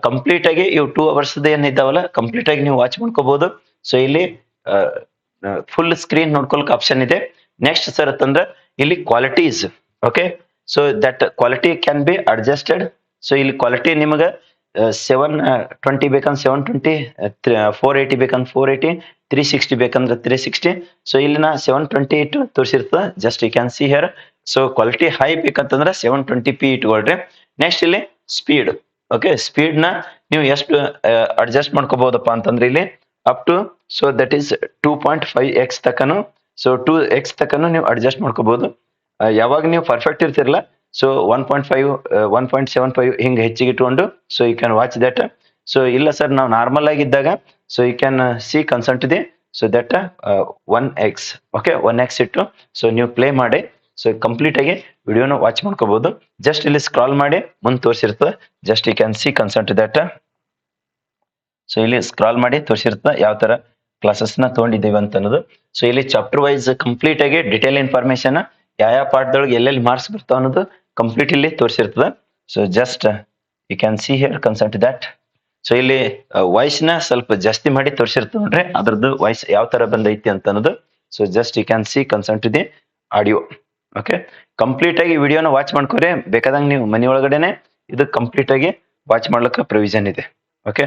ಕಂಪ್ಲೀಟ್ ಆಗಿ ಇವು 2 hours ಏನಿದ್ದಾವಲ್ಲ ಕಂಪ್ಲೀಟ್ ಆಗಿ ನೀವು ವಾಚ್ ಮಾಡ್ಕೋಬಹುದು. ಸೊ ಇಲ್ಲಿ ಫುಲ್ ಸ್ಕ್ರೀನ್ ನೋಡ್ಕೊಳಕ್ ಆಪ್ಷನ್ ಇದೆ. ನೆಕ್ಸ್ಟ್ ಸರ್ ಅಂತಂದ್ರೆ ಇಲ್ಲಿ qualities. Okay, so that quality can be adjusted. So ಇಲ್ಲಿ ಕ್ವಾಲಿಟಿ ನಿಮಗೆ 720 ಬೇಕಂದ್ರೆ 720, 480 ಬೇಕಂದ್ರೆ 480, 360 ಬೇಕಂದ್ರೆ 360. ಸೊ ಇಲ್ಲಿನ 720 ತೋರಿಸಿರ್ತದ. Just you can see here. So quality high ಬೇಕಂತಂದ್ರೆ 720p ಇಟ್ಕೊಳ್ರಿ. ನೆಕ್ಸ್ಟ್ ಇಲ್ಲಿ ಸ್ಪೀಡ್. ಓಕೆ, ಸ್ಪೀಡ್ ನ ನೀವು ಎಷ್ಟು ಅಡ್ಜಸ್ಟ್ ಮಾಡ್ಕೋಬಹುದಪ್ಪ ಅಂತಂದ್ರೆ ಇಲ್ಲಿ up to so that is 2.5x ತಕನು. ಸೊ 2x ತಕನು ನೀವು ಅಡ್ಜಸ್ಟ್ ಮಾಡ್ಕೋಬಹುದು. ಯಾವಾಗ ನೀವು ಪರ್ಫೆಕ್ಟ್ ಇರ್ತಿರಲ್ಲ ಸೊ 1.5, 1.75 ಹಿಂಗೆ ಹೆಚ್ಚಿಗೆ ಇಟ್ಕೊಂಡು so you can watch that. So ಇಲ್ಲ ಸರ್ ನಾವು ನಾರ್ಮಲ್ ಆಗಿದ್ದಾಗ so you can see concern to the so that 1x. Okay, 1x ಇಟ್ಟು ಸೊ ನೀವು ಪ್ಲೇ ಮಾಡಿ ಸೊ ಕಂಪ್ಲೀಟ್ ಆಗಿ ವಿಡಿಯೋನ ವಾಚ್ ಮಾಡ್ಕೋಬಹುದು. ಜಸ್ಟ್ ಇಲ್ಲಿ ಸ್ಕ್ರಾಲ್ ಮಾಡಿ ಮುಂದೆ ತೋರಿಸಿರ್ತದೆ. Just you can see concern to that. So ಇಲ್ಲಿ ಸ್ಕ್ರಾಲ್ ಮಾಡಿ ತೋರಿಸಿರ್ತದೆ ಯಾವ ತರ ಕ್ಲಾಸಸ್ ನ ತಗೊಂಡಿದ್ದೀವಿ ಅಂತ ಅನ್ನೋದು. ಸೊ ಇಲ್ಲಿ ಚಾಪ್ಟರ್ ವೈಸ್ ಕಂಪ್ಲೀಟ್ ಆಗಿ ಡಿಟೇಲ್ ಇನ್ಫಾರ್ಮೇಶನ್ ಯಾವ ಪಾಠದೊಳಗೆ ಎಲ್ಲೆಲ್ಲಿ ಮಾರ್ಕ್ಸ್ ಬರ್ತಾವ ಅನ್ನೋದು ಕಂಪ್ಲೀಟ್ ಇಲ್ಲಿ ತೋರಿಸಿರ್ತದೆ. So just you can see here concern to that. So ಇಲ್ಲಿ ವಾಯ್ಸ್ ನ ಸ್ವಲ್ಪ ಜಾಸ್ತಿ ಮಾಡಿ ತೋರಿಸಿರ್ತದೆ ನೋಡ್ರಿ ಅದ್ರದ್ದು ವಾಯ್ಸ್ ಯಾವ ತರ ಬಂದೈತಿ ಅಂತ ಅನ್ನೋದು. So just you can see concern to the audio. Okay, complete ಆಗಿ ವಿಡಿಯೋನ ವಾಚ್ ಮಾಡ್ಕೊರಿ. ಬೇಕಾದಂಗೆ ನೀವು ಮನೆಯೊಳಗಡೆನೆ ಇದು ಕಂಪ್ಲೀಟ್ ಆಗಿ ವಾಚ್ ಮಾಡ್ಲಿಕ್ಕೆ ಪ್ರೊವಿಷನ್ ಇದೆ. Okay,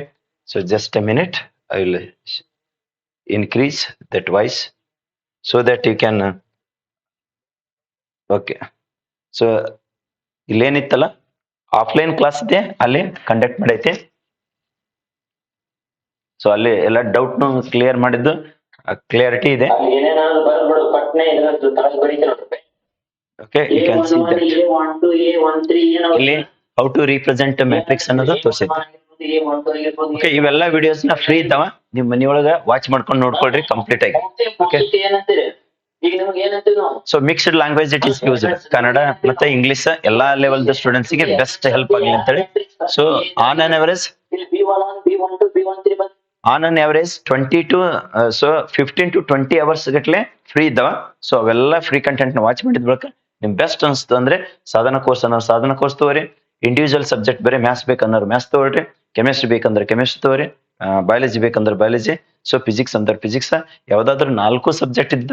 so just a minute I will increase that voice. so that you can okay. So ಇಲ್ಲೇನಿತ್ತಲ್ಲ ಆಫ್ಲೈನ್ ಕ್ಲಾಸ್ ಇದೆ ಅಲ್ಲಿ ಕಂಡಕ್ಟ್ ಮಾಡೈತೆ. ಸೊ ಅಲ್ಲಿ ಎಲ್ಲ ಡೌಟ್ ಕ್ಲಿಯರ್ ಮಾಡಿದ್ದು ಕ್ಲಿಯರಿಟಿ ಇದೆ. Okay, you can see that ಇಲ್ಲಿ ಹೌ ಟು ರಿಪ್ರೆಸೆಂಟ್ ಮ್ಯಾಟ್ರಿಕ್ಸ್ ಅನ್ನೋದು ತೋರಿಸೈತೆ. ಓಕೆ, ಇವೆಲ್ಲ ವಿಡಿಯೋಸ್ ನ ಫ್ರೀ ಇದ್ದಾವ, ನಿಮ್ ಮನೆಯೊಳಗ ವಾಚ್ ಮಾಡ್ಕೊಂಡು ನೋಡ್ಕೊಳ್ರಿ ಕಂಪ್ಲೀಟ್ ಆಗಿ. Okay, so mixed language it is used, Kannada ಮತ್ತೆ ಇಂಗ್ಲಿಷ್ ಎಲ್ಲಾ ಲೆವೆಲ್ ಸ್ಟೂಡೆಂಟ್ಸ್ ಗೆ ಬೆಸ್ಟ್ ಹೆಲ್ಪ್ ಆಗಲಿ ಅಂತೇಳಿ. So on an average 20 to 15 to 20 hours ಗಟ್ಲೆ ಫ್ರೀ ಇದ್ದಾವ. ಸೊ ಅವೆಲ್ಲ ಫ್ರೀ ಕಂಟೆಂಟ್ ನ ವಾಚ್ ಮಾಡಿದ ಬಳಿಕ ನಿಮ್ ಬೆಸ್ಟ್ ಅನ್ಸ್ತು ಅಂದ್ರೆ ಸಾಧನ ಕೋರ್ಸ್ ಅನ್ನೋರು ಸಾಧನ ಕೋರ್ಸ್ ತಗೋರಿ. ಇಂಡಿವಿಜುವಲ್ ಸಬ್ಜೆಕ್ಟ್ ಬೇರೆ ಮ್ಯಾಥ್ಸ್ ಬೇಕನ್ನೋರು ಮ್ಯಾಥ್ಸ್ ತಗೋರಿ, ಕೆಮಿಸ್ಟ್ರಿ ಬೇಕಂದ್ರೆ ಕೆಮಿಸ್ಟ್ರಿ ತಗೋರಿ, ಬಯಾಲಜಿ ಬೇಕಂದ್ರೆ ಬಯಾಲಜಿ, ಸೊ ಫಿಸಿಕ್ಸ್ ಅಂದ್ರೆ ಫಿಸಿಕ್ಸ್. ಯಾವ್ದಾದ್ರು 4 ಸಬ್ಜೆಕ್ಟ್ ಇದ್ದ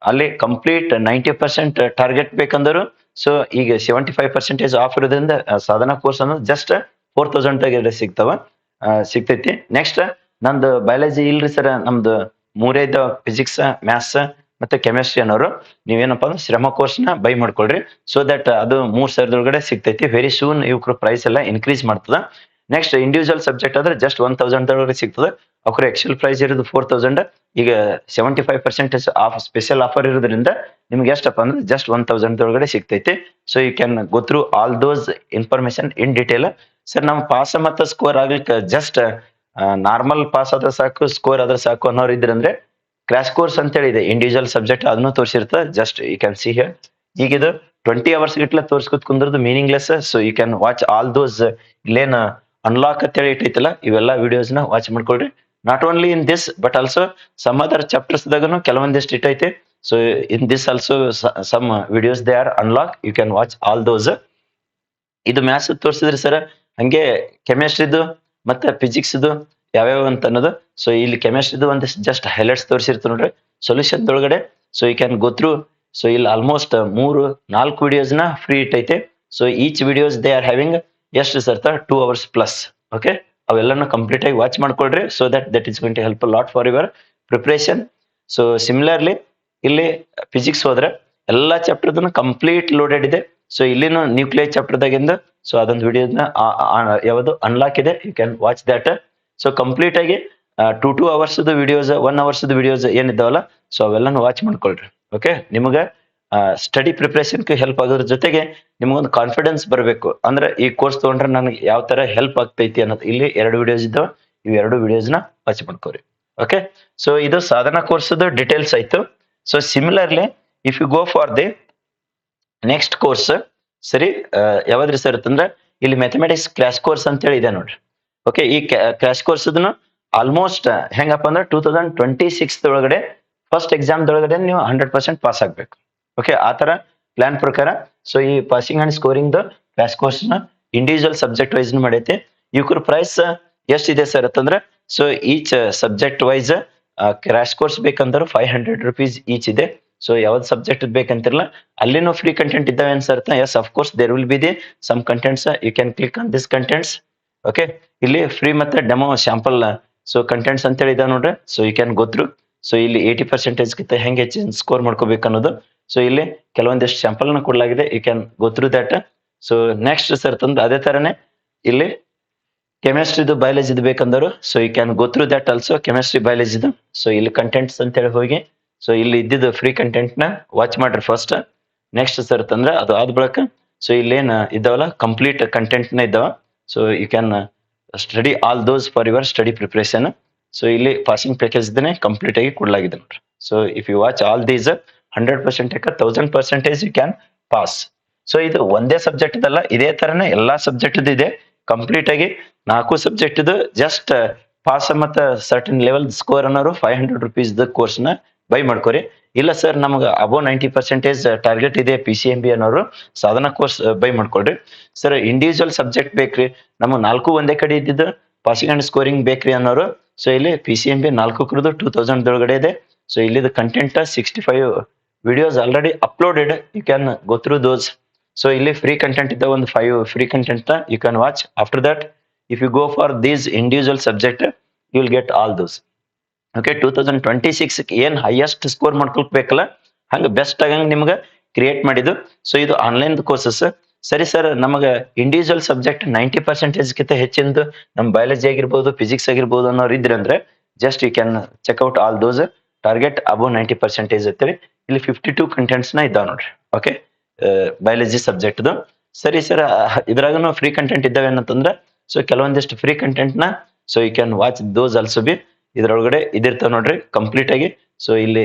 ಅಲ್ಲಿ ಕಂಪ್ಲೀಟ್ 90% ಟಾರ್ಗೆಟ್ ಬೇಕಂದ್ರು ಸೊ ಈಗ 75% ಆಫ್ ಇರೋದ್ರಿಂದ ಸಾಧನ ಕೋರ್ಸ್ ಅನ್ನೋದು ಜಸ್ಟ್ 4000 ಸಿಗ್ತೈತಿ. ನೆಕ್ಸ್ಟ್ ನಂದು ಬಯಾಲಜಿ ಇಲ್ರಿ ಸರ್, ನಮ್ದು 3 ಇದ್ದಾವ, ಫಿಸಿಕ್ಸ್, ಮ್ಯಾಥ್ಸ್ ಮತ್ತೆ ಕೆಮಿಸ್ಟ್ರಿ ಅನ್ನೋರು ನೀವೇನಪ್ಪಾ ಅಂದ್ರೆ ಶ್ರಮ ಕೋರ್ಸ್ ನ ಬೈ ಮಾಡ್ಕೊಳ್ರಿ. ಸೊ ದಟ್ ಅದು 3000 ಸಿಗ್ತೈತಿ. ವೆರಿ ಸೂನ್ ಇವ್ರ ಪ್ರೈಸ್ ಎಲ್ಲ ಇನ್ಕ್ರೀಸ್ ಮಾಡ್ತದ. ನೆಕ್ಸ್ಟ್ ಇಂಡಿವಿಜುವಲ್ ಸಬ್ಜೆಕ್ಟ್ ಆದ್ರೆ ಜಸ್ಟ್ 1000 ಸಿಗ್ತದೆ. ಅವ್ರ ಆಕ್ಚುಲ್ ಪ್ರೈಸ್ ಇರೋದು 4000. ಈಗ 75% ಆಫ್ ಸ್ಪೆಷಲ್ ಆಫರ್ ಇರೋದ್ರಿಂದ ನಿಮ್ಗೆ ಎಷ್ಟಪ್ಪ ಅಂದ್ರೆ ಜಸ್ಟ್ 1000 ಸಿಗ್ತೈತಿ. So you can go through all those information in detail. Sir ನಮ್ಮ ಪಾಸ್ ಮತ್ತೆ ಸ್ಕೋರ್ ಆಗ್ಲಿಕ್ಕೆ ಜಸ್ಟ್ ನಾರ್ಮಲ್ ಪಾಸ್ ಆದ್ರೆ ಸಾಕು, ಸ್ಕೋರ್ ಆದ್ರೆ ಸಾಕು ಅನ್ನೋರು ಇದ್ರಂದ್ರೆ ಕ್ರಾಶ್ ಕೋರ್ಸ್ ಅಂತ ಹೇಳಿ ಇದೆ, ಇಂಡಿವಿಜುವಲ್ ಸಬ್ಜೆಕ್ಟ್ ಅದನ್ನು ತೋರಿಸಿರ್ತದೆ. Just you can see here. ಈಗ ಇದು 20 ಅವರ್ಸ್ ಗಿಟ್ಲ ತೋರ್ಸ್ಕೊತ್ ಕುಂದ್ರದು meaningless. So you can watch all those. ಇಲ್ಲೇನ್ ಅನ್ಲಾಕ್ ಅಂತ ಹೇಳಿ ಇಟ್ಟೈತಲ್ಲ ಇವೆಲ್ಲ ವಿಡಿಯೋಸ್ ನ ವಾಚ್ ಮಾಡ್ಕೊಳ್ರಿ. Not only in this but also some other chapters ದಾಗನು ಕೆಲವೊಂದಿಷ್ಟು ಇಟ್ಟೈತೆ. So in this also some videos they are unlock, you can watch all those. ಇದು ಮ್ಯಾಥ್ಸ್ ತೋರಿಸಿದ್ರಿ ಸರ್, ಹಂಗೆ ಕೆಮಿಸ್ಟ್ರಿದು ಮತ್ತೆ ಫಿಸಿಕ್ಸ್ದು ಯಾವ್ಯಾವ ಅಂತ ಅನ್ನೋದು. ಸೊ ಇಲ್ಲಿ ಕೆಮಿಸ್ಟ್ರಿದು ಒಂದಿಷ್ಟು ಜಸ್ಟ್ ಹೈಲೈಟ್ಸ್ ತೋರಿಸಿರ್ತಾರೆ ನೋಡ್ರಿ ಸೊಲ್ಯೂಷನ್ ಒಳಗಡೆ. So you can go through. So ಇಲ್ಲಿ ಆಲ್ಮೋಸ್ಟ್ 3-4 ವಿಡಿಯೋಸ್ ನ ಫ್ರೀ ಇಟ್ಟೈತೆ. So each videos they are having ಎಷ್ಟು ಸರ್ 2 ಅವರ್ಸ್ ಪ್ಲಸ್. ಓಕೆ, ಅವೆಲ್ಲನೂ ಕಂಪ್ಲೀಟ್ ಆಗಿ ವಾಚ್ ಮಾಡ್ಕೊಳ್ರಿ. So that is going to help lot for your preparation. So similarly ಇಲ್ಲಿ ಫಿಸಿಕ್ಸ್ ಹೋದ್ರೆ ಎಲ್ಲಾ ಚಾಪ್ಟರ್ದನ್ನು ಕಂಪ್ಲೀಟ್ ಲೋಡೆಡ್ ಇದೆ. ಸೊ ಇಲ್ಲಿನೂ ನ್ಯೂಕ್ಲಿಯರ್ ಚಾಪ್ಟರ್ ದಾಗಿಂದ ಸೊ ಅದೊಂದು ವಿಡಿಯೋನ ಯಾವುದು ಅನ್ಲಾಕ್ ಇದೆ, you can watch that. So complete ಆಗಿ 2 ಅವರ್ಸ್ ವಿಡಿಯೋಸ್, 1 ಅವರ್ಸ್ ವಿಡಿಯೋಸ್ ಏನಿದ್ದಾವಲ್ಲ ಸೊ ಅವೆಲ್ಲನೂ ವಾಚ್ ಮಾಡ್ಕೊಳ್ರಿ. ಓಕೆ, ನಿಮ್ಗೆ ಸ್ಟಡಿ ಪ್ರಿಪರೇಷನ್ ಹೆಲ್ಪ್ ಆಗೋದ್ರ ಜೊತೆಗೆ ನಿಮ್ಗೊಂದು ಕಾನ್ಫಿಡೆನ್ಸ್ ಬರಬೇಕು. ಅಂದ್ರೆ ಈ ಕೋರ್ಸ್ ತಗೊಂಡ್ರೆ ನನಗೆ ಯಾವ ತರ ಹೆಲ್ಪ್ ಆಗ್ತೈತಿ ಅನ್ನೋದು. ಇಲ್ಲಿ 2 ವಿಡಿಯೋಸ್ ಇದ್ದಾವೆ, ಇವು 2 ವಿಡಿಯೋಸ್ ನ ವಾಚ್ ಮಾಡ್ಕೋರಿ. ಓಕೆ, ಸೊ ಇದು ಸಾಧನ ಕೋರ್ಸ್ ಡೀಟೇಲ್ಸ್ ಆಯ್ತು. So similarly if you go for the next course, ಸರಿ ಯಾವ್ದ್ರಿ ಸರ್ ಅಂತಂದ್ರೆ ಇಲ್ಲಿ ಮ್ಯಾಥಮೆಟಿಕ್ಸ್ ಕ್ರಾಶ್ ಕೋರ್ಸ್ ಅಂತ ಹೇಳಿ ಇದೆ ನೋಡ್ರಿ. ಓಕೆ, ಈ ಕ್ರಾಶ್ ಕೋರ್ಸ್ ಆಲ್ಮೋಸ್ಟ್ ಹೆಂಗಪ್ಪ ಅಂದ್ರೆ 2026 ಒಳಗಡೆ ಫಸ್ಟ್ ಎಕ್ಸಾಮ್ ಒಳಗಡೆ ನೀವು 100% ಪಾಸ್ ಆಗ್ಬೇಕು. ಓಕೆ, ಆ ತರ ಪ್ಲಾನ್ ಪ್ರಕಾರ. ಸೊ ಈ passing and scoring crash course ನ ಇಂಡಿವಿಜುವಲ್ ಸಬ್ಜೆಕ್ಟ್ ವೈಸ್ ಮಾಡೈತೆ. ಇವ್ರ ಪ್ರೈಸ್ ಎಷ್ಟಿದೆ ಸರ್ ಅಂತಂದ್ರೆ so each subject wise crash course ಬೇಕಂದ್ರೆ 500 rupees ಈಚ್ ಇದೆ. ಸೊ ಯಾವ್ದು ಸಬ್ಜೆಕ್ಟ್ ಬೇಕಂತಿರಲ್ಲ ಅಲ್ಲಿನೂ ಫ್ರೀ ಕಂಟೆಂಟ್ ಇದ್ದಾವೆ ಅನ್ಸರ್ತ. Yes of course there will be the some contents, you can click on this contents. Okay, ಇಲ್ಲಿ ಫ್ರೀ ಮತ್ತೆ ಡೆಮೋ ಸ್ಯಾಂಪಲ್ ಸೊ ಕಂಟೆಂಟ್ಸ್ ಅಂತ ಹೇಳಿ ಇದಾವೆ ನೋಡ್ರಿ. So you can go through. So ಇಲ್ಲಿ 80% ಗಿಂತ ಹೆಂಗೆ ಹೆಚ್ಚು ಸ್ಕೋರ್ ಮಾಡ್ಕೋಬೇಕು ಅನ್ನೋದು. ಸೊ ಇಲ್ಲಿ ಕೆಲವೊಂದಿಷ್ಟು ಸ್ಯಾಂಪಲ್ ನ ಕೊಡಲಾಗಿದೆ, you can go through that. So next sir ತಂದು ಅದೇ ತರನೇ ಇಲ್ಲಿ ಕೆಮಿಸ್ಟ್ರಿದು ಬಯಾಲಜಿದು ಬೇಕಂದರು. So you can go through that also, chemistry ಬಯಾಲಜಿದು. ಸೊ ಇಲ್ಲಿ ಕಂಟೆಂಟ್ಸ್ ಅಂತ ಹೇಳಿ ಹೋಗಿ ಸೊ ಇಲ್ಲಿ ಇದ್ದಿದ್ದು ಫ್ರೀ ಕಂಟೆಂಟ್ ನ ವಾಚ್ ಮಾಡ್ರಿ ಫಸ್ಟ್. ನೆಕ್ಸ್ಟ್ ಸರ್ ತಂದ್ರೆ ಅದು ಆದ ಬಳಿಕ ಸೊ ಇಲ್ಲೇನ್ ಇದಾವಲ್ಲ ಕಂಪ್ಲೀಟ್ ಕಂಟೆಂಟ್ ನ ಇದ್ದಾವ. So you can study all those for your study preparation. So ಇಲ್ಲಿ ಪಾಸಿಂಗ್ ಪ್ಯಾಕೇಜ್ ಕಂಪ್ಲೀಟ್ ಆಗಿ ಕೊಡಲಾಗಿದೆ ನೋಡ್ರಿ. So if you watch all these 100% 1000% you can pass. So ಇದು ಒಂದೇ ಸಬ್ಜೆಕ್ಟ್ ಇದಲ್ಲ, ಇದೇ ತರನೇ ಎಲ್ಲಾ ಸಬ್ಜೆಕ್ಟ್ ಇದೆ. ಕಂಪ್ಲೀಟ್ ಆಗಿ 4 ಸಬ್ಜೆಕ್ಟ್ ಜಸ್ಟ್ ಪಾಸ್ ಮತ್ತೆ ಸರ್ಟನ್ ಲೆವೆಲ್ ಸ್ಕೋರ್ ಅನ್ನೋರು 500 rupees ಕೋರ್ಸ್ ನ ಬೈ ಮಾಡ್ಕೋರಿ. ಇಲ್ಲ ಸರ್ ನಮ್ಗೆ ಅಬೋ 90% ಟಾರ್ಗೆಟ್ ಇದೆ PCMB ಅನ್ನೋರು ಸಾಧನ ಕೋರ್ಸ್ ಬೈ ಮಾಡ್ಕೊಳ್ರಿ. ಸರ್ ಇಂಡಿವಿಜುವಲ್ ಸಬ್ಜೆಕ್ಟ್ ಬೇಕ್ರಿ, ನಮ್ಮ 4 ಒಂದೇ ಕಡೆ ಇದ್ದಿದ್ದು ಪಾಸಿಂಗ್ ಅಂಡ್ ಸ್ಕೋರಿಂಗ್ ಬೇಕ್ರಿ ಅನ್ನೋರು. ಸೊ ಇಲ್ಲಿ PCMB 4 2000 ಒಳಗಡೆ ಇದೆ. ಸೊ ಇಲ್ಲಿ content 65 videos already uploaded, you can go through those. So ಇಲ್ಲಿ ಫ್ರೀ ಕಂಟೆಂಟ್ ಇದ್ದ ಒಂದು 5 free content you can watch. After that if you go for these individual subject you will get all those. Okay 2026 ಏನ್ ಹೈಯೆಸ್ಟ್ ಸ್ಕೋರ್ ಮಾಡ್ಕೊಳ್ಬೇಕಲ್ಲ ಹಂಗ ಬೆಸ್ಟ್ ಆಗಂಗ್ ನಿಮ್ಗೆ ಕ್ರಿಯೇಟ್ ಮಾಡಿದ್ದು. ಸೊ ಇದು ಆನ್ಲೈನ್ ಕೋರ್ಸಸ್. ಸರಿ ಸರ್, ನಮಗೆ ಇಂಡಿವಿಜುವಲ್ ಸಬ್ಜೆಕ್ಟ್ 90% ಗಿಂತ ಹೆಚ್ಚಿಂದು ನಮ್ ಬಯಾಲಜಿ ಆಗಿರ್ಬೋದು, ಫಿಸಿಕ್ಸ್ ಆಗಿರ್ಬೋದು ಅನ್ನೋರು ಇದ್ರೆ ಅಂದ್ರೆ just you can check out all those target above 90% ಅಂತೇಳಿ ಇಲ್ಲಿ 52 ಕಂಟೆಂಟ್ಸ್ ನ ಇದಾವ ನೋಡ್ರಿ. ಓಕೆ, ಬಯಾಲಜಿ ಸಬ್ಜೆಕ್ಟ್ದು. ಸರಿ ಸರ್, ಇದ್ರಾಗನು ಫ್ರೀ ಕಂಟೆಂಟ್ ಇದ್ದಾವೆ ಏನಂತಂದ್ರೆ ಸೊ ಕೆಲವೊಂದಿಷ್ಟು ಫ್ರೀ ಕಂಟೆಂಟ್ ನ so you can watch those also be. ಇದ್ರೊಳಗಡೆ ಇದಿರ್ತಾವ ನೋಡ್ರಿ ಕಂಪ್ಲೀಟ್ ಆಗಿ. ಸೊ ಇಲ್ಲಿ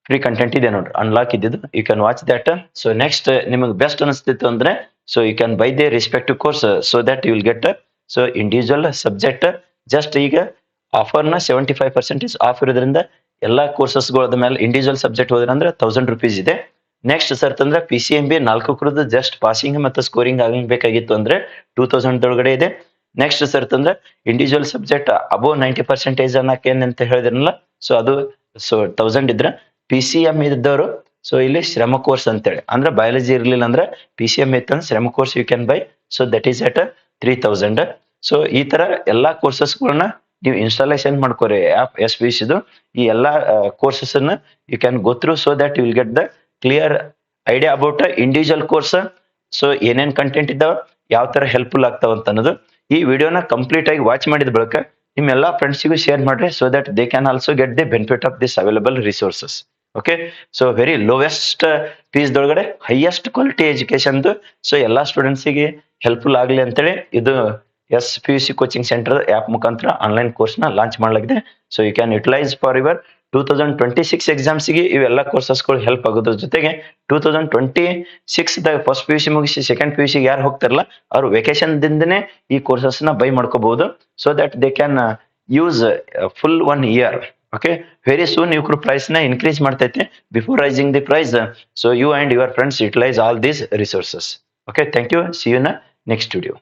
ಫ್ರೀ ಕಂಟೆಂಟ್ ಇದೆ ನೋಡ್ರಿ, ಅನ್ಲಾಕ್ ಇದ್ದಿದ್ದು, you can watch that. So next ನಿಮಗೆ ಬೆಸ್ಟ್ ಅನಿಸ್ತಿತ್ತು ಅಂದ್ರೆ so you can buy they respective course so that you will get so individual subject. Just ಈಗ ಆಫರ್ನ 75% ಆಫ್ ಇರೋದ್ರಿಂದ ಎಲ್ಲಾ ಕೋರ್ಸಸ್ಗಳದ ಮೇಲೆ ಇಂಡಿವಿಜುವಲ್ ಸಬ್ಜೆಕ್ಟ್ ಹೋದ್ರೆ ಅಂದ್ರೆ 1000 ರೂಪೀಸ್ ಇದೆ. ನೆಕ್ಸ್ಟ್ ಸರ್ ತಂದ್ರೆ PCMB 4 ಜಸ್ಟ್ ಪಾಸಿಂಗ್ ಮತ್ತು ಸ್ಕೋರಿಂಗ್ ಆಗಬೇಕಾಗಿತ್ತು ಅಂದ್ರೆ 2000 ಒಳಗಡೆ ಇದೆ. ನೆಕ್ಸ್ಟ್ ಸರ್ ತಂದ್ರೆ ಇಂಡಿವಿಜುವಲ್ ಸಬ್ಜೆಕ್ಟ್ ಅಬೌವ್ 90% ಅನ್ನಕ್ಕೆ ಏನಂತ ಹೇಳಿದ್ರಲ್ಲ ಸೊ ಅದು ಸೊ 1000 ಇದ್ರೆ PCM ಇದ್ದವರು ಸೊ ಇಲ್ಲಿ ಶ್ರಮ ಕೋರ್ಸ್ ಅಂತೇಳಿ ಅಂದ್ರೆ ಬಯಾಲಜಿ ಇರ್ಲಿಲ್ಲ ಅಂದ್ರೆ PCM ಇತ್ತಂದ್ರೆ Shrama course you can buy. So that is at 3000. So ಈ ತರ ಎಲ್ಲಾ ಕೋರ್ಸಸ್ಗಳನ್ನ ನೀವು ಇನ್ಸ್ಟಾಲೇಷನ್ ಮಾಡ್ಕೋರಿ ಆಪ್ SPC ದು. ಈ ಎಲ್ಲಾ ಕೋರ್ಸಸ್ ಅನ್ನ you can go through so that you will get the clear idea about individual course. So ಏನೇನ್ ಕಂಟೆಂಟ್ ಇದ್ದಾವ, ಯಾವ ತರ ಹೆಲ್ಪ್ಫುಲ್ ಆಗ್ತಾವ ಅಂತ ಅನ್ನೋದು ಈ ವಿಡಿಯೋನ ಕಂಪ್ಲೀಟ್ ಆಗಿ ವಾಚ್ ಮಾಡಿದ ಬಳಿಕ ನಿಮ್ ಎಲ್ಲಾ ಫ್ರೆಂಡ್ಸಿಗೂ ಶೇರ್ ಮಾಡ್ರಿ so that they can also get the benefit of this available resources. Okay, so very lowest fees ದೊಳಗಡೆ ಹೈಯೆಸ್ಟ್ ಕ್ವಾಲಿಟಿ ಎಜುಕೇಶನ್. ಸೊ ಎಲ್ಲಾ ಸ್ಟೂಡೆಂಟ್ಸ್ ಗೆ ಹೆಲ್ಪ್ಫುಲ್ ಆಗ್ಲಿ ಅಂತೇಳಿ ಇದು SPUC ಕೋಚಿಂಗ್ ಸೆಂಟರ್ ಆಪ್ ಮುಖಾಂತರ ಆನ್ಲೈನ್ ಕೋರ್ಸ್ ನ ಲಾಂಚ್ ಮಾಡಲಾಗಿದೆ. So you can utilise for your 2026 exams ಗೆ ಇವೆಲ್ಲ ಕೋರ್ಸಸ್ಗಳು ಹೆಲ್ಪ್ ಆಗೋದ್ರ ಜೊತೆಗೆ 2026 ದಾಗ ಫಸ್ಟ್ PUC ಮುಗಿಸಿ ಸೆಕೆಂಡ್ PUC ಯಾರು ಹೋಗ್ತಾರಲ್ಲ ಅವ್ರು ವೆಕೇಶನ್ ದಿಂದನೇ ಈ ಕೋರ್ಸಸ್ ನ ಬೈ ಮಾಡ್ಕೋಬಹುದು so that they can use full 1 year. Okay, very soon ಇವ್ರ ಪ್ರೈಸ್ ನ ಇನ್ಕ್ರೀಸ್ ಮಾಡ್ತೈತೆ. Before rising the price so you and your friends utilise all these resources. Okay, thank you. See you in next video.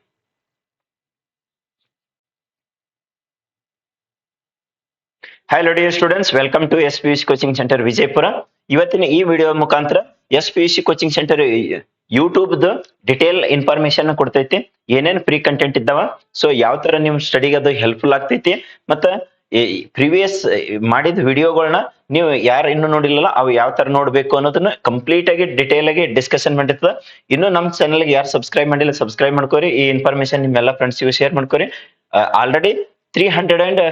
Hello dear students, welcome to SPUC coaching centre Vijayapura. ಇವತ್ತಿನ ಈ ವಿಡಿಯೋ ಮುಖಾಂತರ SPUC coaching centre YouTube detail information ಕೊಡ್ತೈತಿ. ಏನೇನ್ ಫ್ರೀ ಕಂಟೆಂಟ್ ಇದ್ದಾವ, ಸೊ ಯಾವ ತರ ನಿಮ್ ಸ್ಟಡಿಗೆ ಅದು ಹೆಲ್ಪ್ಫುಲ್ ಆಗ್ತೈತಿ, ಮತ್ತ ಪ್ರಿವಿಯಸ್ ಮಾಡಿದ ವಿಡಿಯೋಗಳನ್ನ ನೀವು ಯಾರು ಇನ್ನು ನೋಡಿಲ್ಲಲ್ಲ ಅವು ಯಾವ ತರ ನೋಡ್ಬೇಕು ಅನ್ನೋದನ್ನ ಕಂಪ್ಲೀಟ್ ಆಗಿ ಡಿಟೇಲ್ ಆಗಿ ಡಿಸ್ಕಷನ್ ಮಾಡಿರ್ತದ. ಇನ್ನು ನಮ್ಮ ಚಾನಲ್ ಯಾರು ಸಬ್ಸ್ಕ್ರೈಬ್ ಮಾಡಿಲ್ಲ ಸಬ್ಸ್ಕ್ರೈಬ್ ಮಾಡ್ಕೋರಿ. ಈ ಇನ್ಫಾರ್ಮೇಶನ್ ನಿಮ್ಮೆಲ್ಲ ಫ್ರೆಂಡ್ಸ್ಗೂ ಶೇರ್ ಮಾಡ್ಕೋರಿ. ಆಲ್ರೆಡಿ 300 ಅಂಡ್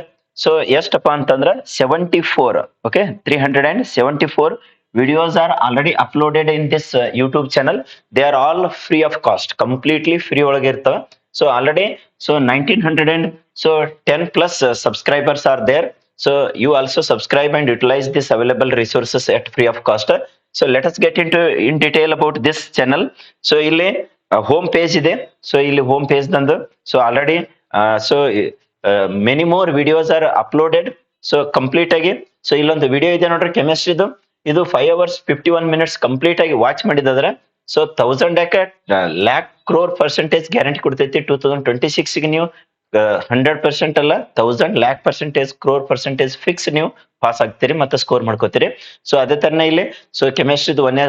ಸೊ ಎಷ್ಟಪ್ಪ ಅಂತಂದ್ರ 74. Okay, 374 videos are already uploaded in this YouTube channel. They are all free of cost, completely free ಒಳಗೆ ಇರ್ತಾವ. So already so 1910 plus subscribers are there. So you also subscribe and utilize this available resources at free of cost. So let us get into in detail about this channel. So ಇಲ್ಲಿ ಹೋಮ್ ಪೇಜ್ ಇದೆ. ಸೊ ಇಲ್ಲಿ ಹೋಮ್ ಪೇಜ್ ನಂದು so already so many more videos are uploaded. So complete ಆಗಿ ಸೊ ಇಲ್ಲೊಂದು ವಿಡಿಯೋ ಇದೆ ನೋಡ್ರಿ ಕೆಮಿಸ್ಟ್ರಿದು. ಇದು 5 hours 51 minutes ಕಂಪ್ಲೀಟ್ ಆಗಿ ವಾಚ್ ಮಾಡಿದ್ರೆ so 1000 lakh crore percentage guarantee ಕೊಡ್ತೈತಿ. 2026 ಗೆ ನೀವು 100% ಅಲ್ಲ 1000 lakh crore% ಫಿಕ್ಸ್ ನೀವು ಪಾಸ್ ಆಗ್ತೀರಿ ಮತ್ತೆ ಸ್ಕೋರ್ ಮಾಡ್ಕೋತೀರಿ. ಸೊ ಅದೇ ತರನೇ ಇಲ್ಲಿ ಸೊ ಕೆಮಿಸ್ಟ್ರಿದು 1ನೇ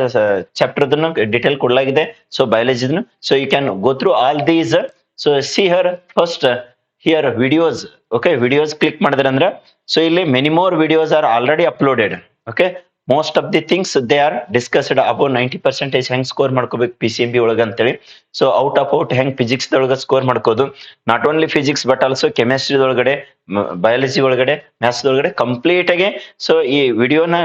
ಚಾಪ್ಟರ್ದನ್ನು ಡಿಟೇಲ್ ಕೊಡಲಾಗಿದೆ. ಸೊ ಬಯಾಲಜಿದನ್ನು so you can go through all these. So see her first here videos. Okay, videos click ಮಾಡಿದ್ರೆ ಅಂದ್ರೆ ಸೊ ಇಲ್ಲಿ many more videos are already uploaded. Okay, most of the things they are discussed above 90% ಹೆಂಗ್ ಸ್ಕೋರ್ ಮಾಡ್ಕೋಬೇಕು PCMB ಒಳಗ ಅಂತೇಳಿ. ಸೊ ಔಟ್ ಆಫ್ ಔಟ್ ಹೆಂಗ್ ಫಿಸಿಕ್ಸ್ ಒಳಗ ಸ್ಕೋರ್ ಮಾಡ್ಕೋದು, not only physics but also chemistry ಒಳಗಡೆ, ಬಯಾಲಜಿ ಒಳಗಡೆ, ಮ್ಯಾಥ್ಸ್ ಒಳಗಡೆ ಕಂಪ್ಲೀಟ್ ಆಗಿ ಸೊ ಈ ವಿಡಿಯೋನ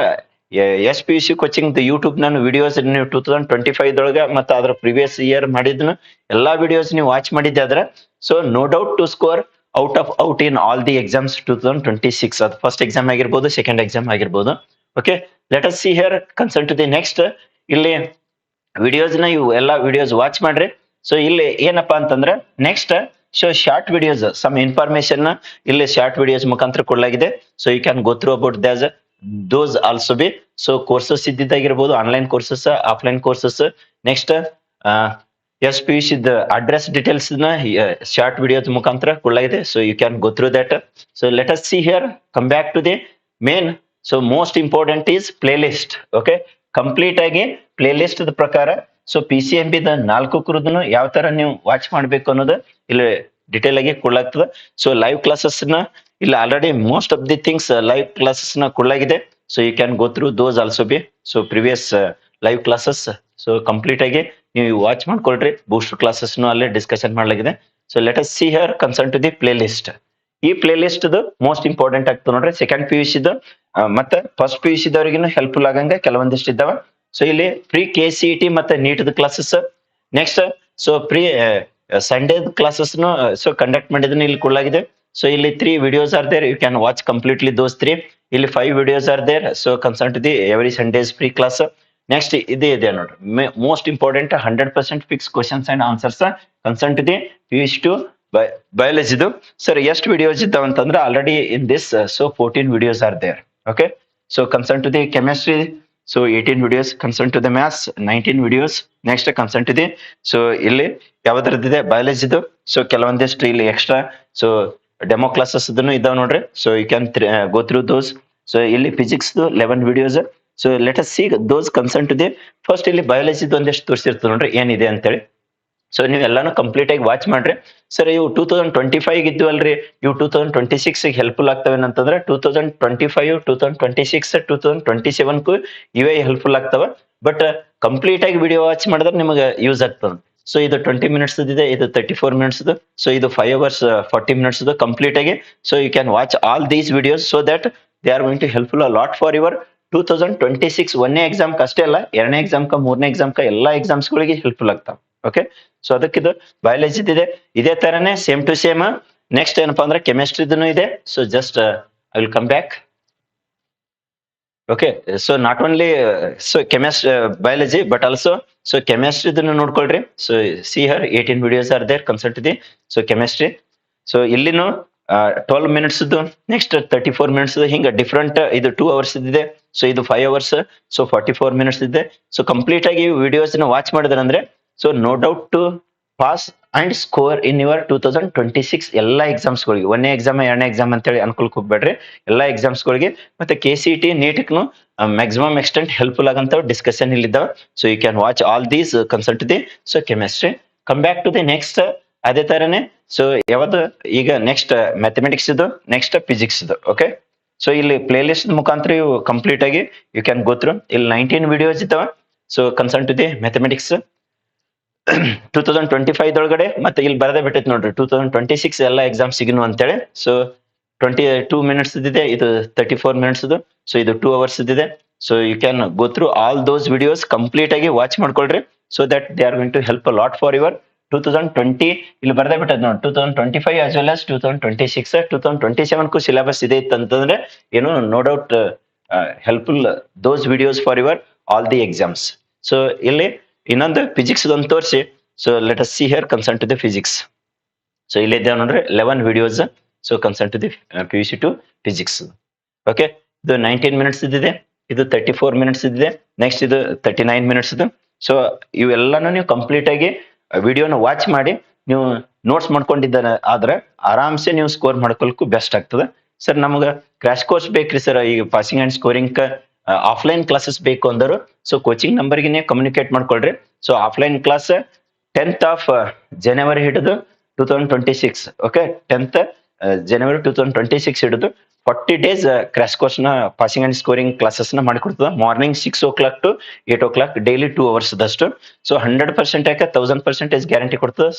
SPUC ಕೋಚಿಂಗ್ ಯೂಟ್ಯೂಬ್ ನಾನು ವಿಡಿಯೋಸ್ ನೀವು 2025 ಒಳಗ ಮತ್ತೆ ಅದ್ರ ಪ್ರಿವಿಯಸ್ ಇಯರ್ ಮಾಡಿದ್ನು ಎಲ್ಲಾ ವಿಡಿಯೋಸ್ ನೀವು ವಾಚ್ ಮಾಡಿದ್ದೆ ಆದ್ರೆ so no doubt to score out of out in all the exams 2026. ಅದು ಫಸ್ಟ್ ಎಕ್ಸಾಮ್ ಆಗಿರ್ಬೋದು, ಸೆಕೆಂಡ್ ಎಕ್ಸಾಮ್ ಆಗಿರ್ಬೋದು. Okay, let us see here concern to the next. ಇಲ್ಲಿ ವಿಡಿಯೋಸ್ ನ ಇವು ಎಲ್ಲಾ ವಿಡಿಯೋಸ್ ವಾಚ್ ಮಾಡ್ರಿ. ಸೊ ಇಲ್ಲಿ ಏನಪ್ಪಾ ಅಂತಂದ್ರೆ next so short videos some information ಇಲ್ಲಿ ಶಾರ್ಟ್ ವಿಡಿಯೋಸ್ ಮುಖಾಂತರ ಕೊಡಲಾಗಿದೆ. So you can go through about those also be. So courses ಇದ್ದಿದ್ದಾಗಿರ್ಬೋದು, online courses, offline courses. Next SPUC address details ನ ಶಾರ್ಟ್ ವಿಡಿಯೋಸ್ ಮುಖಾಂತರ ಕೊಡಲಾಗಿದೆ. So you can go through that. So let us see here come back to the main. So most important is playlist. Okay, complete ಆಗಿ ಪ್ಲೇ ಲಿಸ್ಟ್ ಪ್ರಕಾರ ಸೊ PCMB 4 ಯಾವ ತರ ನೀವು ವಾಚ್ ಮಾಡ್ಬೇಕು ಅನ್ನೋದು ಇಲ್ಲಿ ಡಿಟೇಲ್ ಆಗಿ ಕೊಡ್ಲಾಗ್ತದೆ. ಸೊ ಲೈವ್ ಕ್ಲಾಸಸ್ ನ ಇಲ್ಲಿ already most of the things live classes ನ ಕೊಡಲಾಗಿದೆ. So you can go through those also be. So previous live classes so complete ಆಗಿ ನೀವು ವಾಚ್ ಮಾಡ್ಕೊಳ್ರಿ. ಬೂಸ್ಟರ್ ಕ್ಲಾಸಸ್ ಅಲ್ಲೇ ಡಿಸ್ಕಷನ್ ಮಾಡಲಾಗಿದೆ. So let us see here concern to the playlist. ಈ ಪ್ಲೇ ಲಿಸ್ಟ್ ಮೋಸ್ಟ್ ಇಂಪಾರ್ಟೆಂಟ್ ಆಗ್ತದೆ ನೋಡ್ರಿ. ಸೆಕೆಂಡ್ ಪಿ ಯು ಸಿ ಮತ್ತೆ ಫಸ್ಟ್ ಪಿ ಯು ಸಿ ದವರಿಗಿನ ಹೆಲ್ಪ್ಫುಲ್ ಆಗಂಗ ಕೆಲವೊಂದಿಷ್ಟು ಇದ್ದಾವ. ಸೊ ಇಲ್ಲಿ ಪ್ರೀ KCET ಮತ್ತೆ NEET classes, next so pre Sunday classes so conduct ಮಾಡಿದನ್ನ ಇಲ್ಲಿ ಕೊಡಲಾಗಿದೆ. ಸೊ ಇಲ್ಲಿ 3 videos are there, you can watch completely those 3. ಇಲ್ಲಿ 5 videos are there, so concern to the every Sunday's free class. Next ಇದೆ ನೋಡ್ರಿ, most important 100% fix questions and answers concern to the PUC to ಬಯಾಲಜಿದು. ಸರ್ ಎಷ್ಟು ವಿಡಿಯೋಸ್ ಇದ್ದಾವ ಅಂತಂದ್ರೆ already in this so 14 videos are there. Okay, so concern to the chemistry so 18 videos, concern to the maths 19 videos. Next concern to the so ಇಲ್ಲಿ ಯಾವ್ದ್ರದ್ದಿದೆ ಬಯಾಲಜಿದು. ಸೊ ಕೆಲವೊಂದಿಷ್ಟು ಇಲ್ಲಿ ಎಕ್ಸ್ಟ್ರಾ ಸೊ ಡೆಮೋ ಕ್ಲಾಸಸ್ ಇದಾವ ನೋಡ್ರಿ. So you can go through those. So ಇಲ್ಲಿ physics 11 videos. So let us see those concern to the first. ಇಲ್ಲಿ ಬಯಾಲಜಿದು ಒಂದಿಷ್ಟು ತೋರಿಸಿರ್ತದೆ ನೋಡ್ರಿ ಏನಿದೆ ಅಂತೇಳಿ. ಸೊ ನೀವು ಎಲ್ಲಾನು ಕಂಪ್ಲೀಟ್ ಆಗಿ ವಾಚ್ ಮಾಡ್ರಿ. ಸರ್ ಇವು 2025 ಇದ್ದು ಅಲ್ರಿ, ಇವು 2026 ಹೆಲ್ಪ್ಫುಲ್ ಆಗ್ತವೆ ಅಂತಂದ್ರೆ 2025, 2026, 2027 ಇವೇ ಹೆಲ್ಪ್ಫುಲ್ ಆಗ್ತವೆ. ಬಟ್ ಕಂಪ್ಲೀಟ್ ಆಗಿ ವಿಡಿಯೋ ವಾಚ್ ಮಾಡಿದ್ರೆ ನಿಮಗೆ ಯೂಸ್ ಆಗ್ತದೆ. ಸೊ ಇದು 20 minutes ಇದೆ, ಇದು 34 minutes. ಸೊ ಇದು 5 hours 40 minutes ಕಂಪ್ಲೀಟ್ ಆಗಿ. So you can watch all these videos so that they are going to helpful a lot for your 2026 ಒಂದೇ ಎಕ್ಸಾಮ್ ಅಷ್ಟೇ ಅಲ್ಲ, 2ನೇ ಎಕ್ಸಾಮ್ ಮೂರನೇ ಎಕ್ಸಾಮ್ ಎಲ್ಲಾ ಎಕ್ಸಾಮ್ಸ್ ಗಳಿಗೆ ಹೆಲ್ಪ್ಫುಲ್ ಆಗ್ತಾವ. ಓಕೆ, ಸೊ ಅದಕ್ಕಿದು ಬಯಾಲಜಿ ಇದೆ, ಇದೇ ತರನೇ ಸೇಮ್ ಟು ಸೇಮ್. ನೆಕ್ಸ್ಟ್ ಏನಪ್ಪಾ ಅಂದ್ರೆ ಕೆಮಿಸ್ಟ್ರಿದೂ ಇದೆ. So just I will come back. Okay, so not only so biology but also so ಕೆಮಿಸ್ಟ್ರಿದನ್ನು ನೋಡ್ಕೊಳ್ರಿ. So see her 18 videos are there concern to the so chemistry. So ಇಲ್ಲಿನೂ 12 minutes, ನೆಕ್ಸ್ಟ್ 34 minutes, ಹಿಂಗ ಡಿಫ್ರೆಂಟ್. ಇದು 2 hours ಇದೆ, ಸೊ ಇದು 5 hours, ಸೊ 44 minutes ಇದೆ. ಸೊ ಕಂಪ್ಲೀಟ್ ಆಗಿ ವಿಡಿಯೋಸ್ ವಾಚ್ ಮಾಡಿದ್ರೆ ಅಂದ್ರೆ so no doubt to pass and score in your 2026 ಎಲ್ಲಾ ಎಕ್ಸಾಮ್ಸ್ ಗಳಿಗೆ. ಒಂದೇ ಎಕ್ಸಾಮ್ 2ನೇ ಎಕ್ಸಾಮ್ ಅಂತೇಳಿ ಅನ್ಕೊಳಕ್ ಹೋಗ್ಬೇಡ್ರಿ. ಎಲ್ಲಾ ಎಕ್ಸಾಮ್ಸ್ ಗಳಿಗೆ ಮತ್ತೆ KCET ನೀಟ್ಗೂ ಮ್ಯಾಕ್ಸಿಮಮ್ ಎಕ್ಸ್ಟೆಂಟ್ ಹೆಲ್ಪ್ಫುಲ್ ಆಗಂತ ಡಿಸ್ಕಷನ್ ಇಲ್ಲಿದ್ದಾವ. So you can watch all these concern to the so chemistry. Come back to the next. ಅದೇ ತರನೇ ಸೊ ಯಾವ್ದು ಈಗ ನೆಕ್ಸ್ಟ್ ಮ್ಯಾಥಮೆಟಿಕ್ಸ್ ಇದು, ನೆಕ್ಸ್ಟ್ ಫಿಸಿಕ್ಸ್ ಇದು. ಓಕೆ, ಸೊ ಇಲ್ಲಿ ಪ್ಲೇ ಲಿಸ್ಟ್ ಮುಖಾಂತರ ಇವು ಕಂಪ್ಲೀಟ್ ಆಗಿ ಯು ಕ್ಯಾನ್ ಗೋ ಥ್ರೂ. ಇಲ್ಲಿ 19 videos ಇದ್ದಾವ. So concern to the mathematics 2025 ಒಳಗಡೆ ಮತ್ತೆ ಇಲ್ಲಿ ಬರದೇ ಬಿಟ್ಟೈತಿ ನೋಡ್ರಿ 2026 ಎಲ್ಲ ಎಕ್ಸಾಮ್ ಸಿಗನು ಅಂತೇಳಿ. ಸೊ 22 minutes ಇದೆ, ಇದು 34 minutes. ಸೊ ಇದು 2 hours ಇದೆ. So you can go through all those videos complete ಆಗಿ ವಾಚ್ ಮಾಡ್ಕೊಳ್ರಿ. So that they are going to help a lot for your 2020. ಇಲ್ಲಿ ಬರ್ದೇ ಬಿಟ್ಟದ್ ನೋಡಿ 2025 ಆಸ್ ವೆಲ್ ಆಸ್ 2026. 2027 ಸಿಲೆಬಸ್ ಇದೆ ಅಂತಂದ್ರೆ ಏನು no doubt helpful those videos for your all the exams. So ಇಲ್ಲಿ ಇನ್ನೊಂದು ಫಿಸಿಕ್ಸ್ ಒಂದು ತೋರಿಸಿ. So let us see here concern to the physics. So ಇಲ್ಲಿ ಇದ್ದೇವೆ ನೋಡ್ರಿ 11 videos. So concern to the PUC two physics. Okay, ಇದು 19 minutes ಇದೆ, ಇದು 34 minutes ಇದೆ, ನೆಕ್ಸ್ಟ್ ಇದು 39 minutes. ಸೊ ಇವೆಲ್ಲಾನು ನೀವು ಕಂಪ್ಲೀಟ್ ಆಗಿ ವಿಡಿಯೋನ ವಾಚ್ ಮಾಡಿ ನೀವು ನೋಟ್ಸ್ ಮಾಡ್ಕೊಂಡಿದ್ದಾನೆ ಆದ್ರೆ ಆರಾಮ್ಸೆ ನೀವು ಸ್ಕೋರ್ ಮಾಡ್ಕೊಳಕ್ಕೂ ಬೆಸ್ಟ್ ಆಗ್ತದೆ. ಸರ್ ನಮ್ಗೆ ಕ್ರಾಶ್ ಕೋರ್ಸ್ ಬೇಕ್ರಿ ಸರ್, ಈಗ passing and scoring offline classes ಬೇಕು ಅಂದರು ಸೊ ಕೋಚಿಂಗ್ ನಂಬರ್ಗೆ ನೀವು ಕಮ್ಯುನಿಕೇಟ್ ಮಾಡ್ಕೊಳ್ರಿ. So offline class 10th of January ಹಿಡಿದು 2026. ಓಕೆ, 10th January 2026 ಹಿಡಿದು 40 days ಕ್ರಾಶ್ ಕೋರ್ಸ್ ನ ಪಾಸಿಂಗ್ ಅಂಡ್ ಸ್ಕೋರಿಂಗ್ ಕ್ಲಾಸಸ್ ನ ಮಾಡಿಕೊಡ್ತದ. Morning 6 o'clock to 8 o'clock daily 2 hours ದಷ್ಟು. ಸೊ 100% ಯಾಕೆ 1000% ಗ್ಯಾರಂಟಿ ಕೊಡ್ತದ.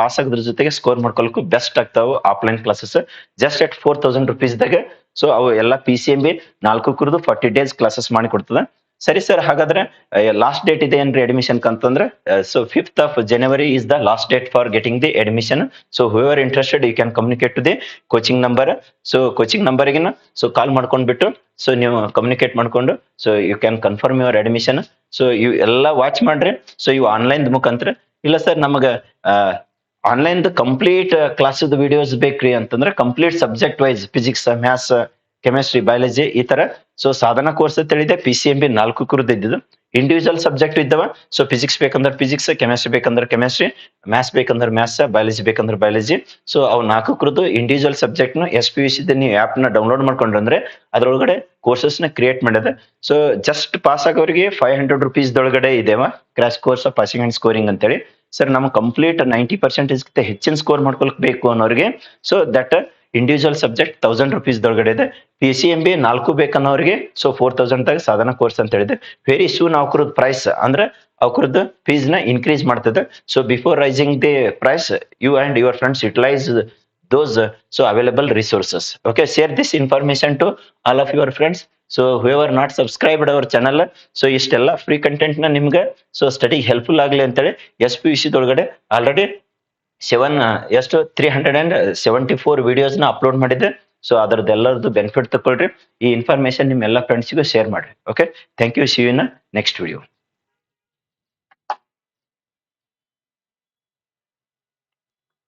ಪಾಸ್ ಆಗೋದ್ರ ಜೊತೆಗೆ ಸ್ಕೋರ್ ಮಾಡ್ಕೊಳಕ್ಕೂ ಬೆಸ್ಟ್ ಆಗ್ತಾವ offline classes just at 4000 rupees ದಾಗ. ಸೊ ಅವು ಎಲ್ಲ PCMB 4 40 days ಕ್ಲಾಸಸ್ ಮಾಡಿ ಕೊಡ್ತದ. ಸರಿ ಸರ್, ಹಾಗಾದ್ರೆ ಲಾಸ್ಟ್ ಡೇಟ್ ಇದೆ ಏನ್ರಿ ಅಡ್ಮಿಷನ್ ಅಂತಂದ್ರೆ so 5th of January is the last date for getting the admission. So whoever interested you can communicate to the coaching number. So coaching ನಂಬರ್ಗೆ ಸೊ ಕಾಲ್ ಮಾಡ್ಕೊಂಡ್ಬಿಟ್ಟು ಸೊ ನೀವು ಕಮ್ಯುನಿಕೇಟ್ ಮಾಡ್ಕೊಂಡು so you can confirm your admission. So ಇವು ಎಲ್ಲ ವಾಚ್ ಮಾಡ್ರಿ. ಸೊ ಇವು ಆನ್ಲೈನ್ ಮುಖಾಂತರ ಇಲ್ಲ ಸರ್ ನಮಗೆ ಆನ್ಲೈನ್ ಕಂಪ್ಲೀಟ್ ಕ್ಲಾಸದ ವಿಡಿಯೋಸ್ ಬೇಕ್ರಿ ಅಂತಂದ್ರೆ complete subject wise physics, maths, chemistry, biology ಈ ತರ ಸೊ ಸಾಧನಾ ಕೋರ್ಸ್ ಅಂತ ಹೇಳಿದೆ. PCMB 4 ಇದ್ದಿದ್ದು. ಇಂಡಿವಿಜುವಲ್ ಸಬ್ಜೆಕ್ಟ್ ಇದ್ದಾವ. ಸೊ ಫಿಸಿಕ್ಸ್ ಬೇಕಂದ್ರೆ ಫಿಸಿಕ್ಸ್, ಕೆಮಿಸ್ಟ್ರಿ ಬೇಕಂದ್ರೆ ಕೆಮಿಸ್ಟ್ರಿ, ಮ್ಯಾಥ್ಸ್ ಬೇಕಂದ್ರೆ ಮ್ಯಾಥ್ಸ್, ಬಯಾಲಜಿ ಬೇಕಂದ್ರೆ ಬಯಾಲಜಿ. ಸೊ ಅವು 4 ಇಂಡಿವಿಜುವಲ್ ಸಬ್ಜೆಕ್ಟ್ ನ SPUC ನೀವು ಆಪ್ ನ ಡೌನ್ಲೋಡ್ ಮಾಡ್ಕೊಂಡ್ರೆ ಅದ್ರೊಳಗಡೆ ಕೋರ್ಸಸ್ ನ ಕ್ರಿಯೇಟ್ ಮಾಡಿದೆ. ಸೊ ಜಸ್ಟ್ ಪಾಸ್ ಆಗೋರಿಗೆ 500 rupees ದೊಳಗಡೆ ಇದೆವ crash course passing and scoring ಅಂತೇಳಿ. ಸರ್ ನಮ್ಗೆ ಕಂಪ್ಲೀಟ್ 90% ಹೆಚ್ಚಿನ ಸ್ಕೋರ್ ಮಾಡ್ಕೊಳಕ್ ಬೇಕು ಅನ್ನೋರಿಗೆ so that individual subject 1000 rupees ದೊಳಗಡೆ ಇದೆ. PCMB 4 ಬೇಕನ್ನೋರಿಗೆ ಸೊ 4000 ದಾಗ ಸಾಧನ ಕೋರ್ಸ್ ಅಂತ ಹೇಳಿದೆ. ವೆರಿ ಸೂನ್ ಅವ್ರದ್ದು ಪ್ರೈಸ್ ಅಂದ್ರೆ ಅವ್ರದ್ದು ಫೀಸ್ ನ ಇನ್ಕ್ರೀಸ್ ಮಾಡ್ತದೆ. So before rising the price, you and your friends utilise those so available resources. Okay, share this information to all of your friends. So whoever not subscribed our channel, so ಇಷ್ಟೆಲ್ಲ ಫ್ರೀ ಕಂಟೆಂಟ್ ನ ನಿಮ್ಗೆ ಸೊ ಸ್ಟಡಿ ಹೆಲ್ಪ್ಫುಲ್ ಆಗಲಿ ಅಂತೇಳಿ SPUC ದೊಳಗಡೆ ಆಲ್ರೆಡಿ 374 ವಿಡಿಯೋಸ್ ನ ಅಪ್ಲೋಡ್ ಮಾಡಿದ್ದೆ. ಸೊ ಅದರದ್ದು ಎಲ್ಲರದ್ದು ಬೆನಿಫಿಟ್ ತಗೊಳ್ರಿ. ಈ ಇನ್ಫಾರ್ಮೇಶನ್ ನಿಮ್ಮ ಎಲ್ಲ ಫ್ರೆಂಡ್ಸ್ಗೂ ಶೇರ್ ಮಾಡ್ರಿ. Okay, thank you. See you in next video.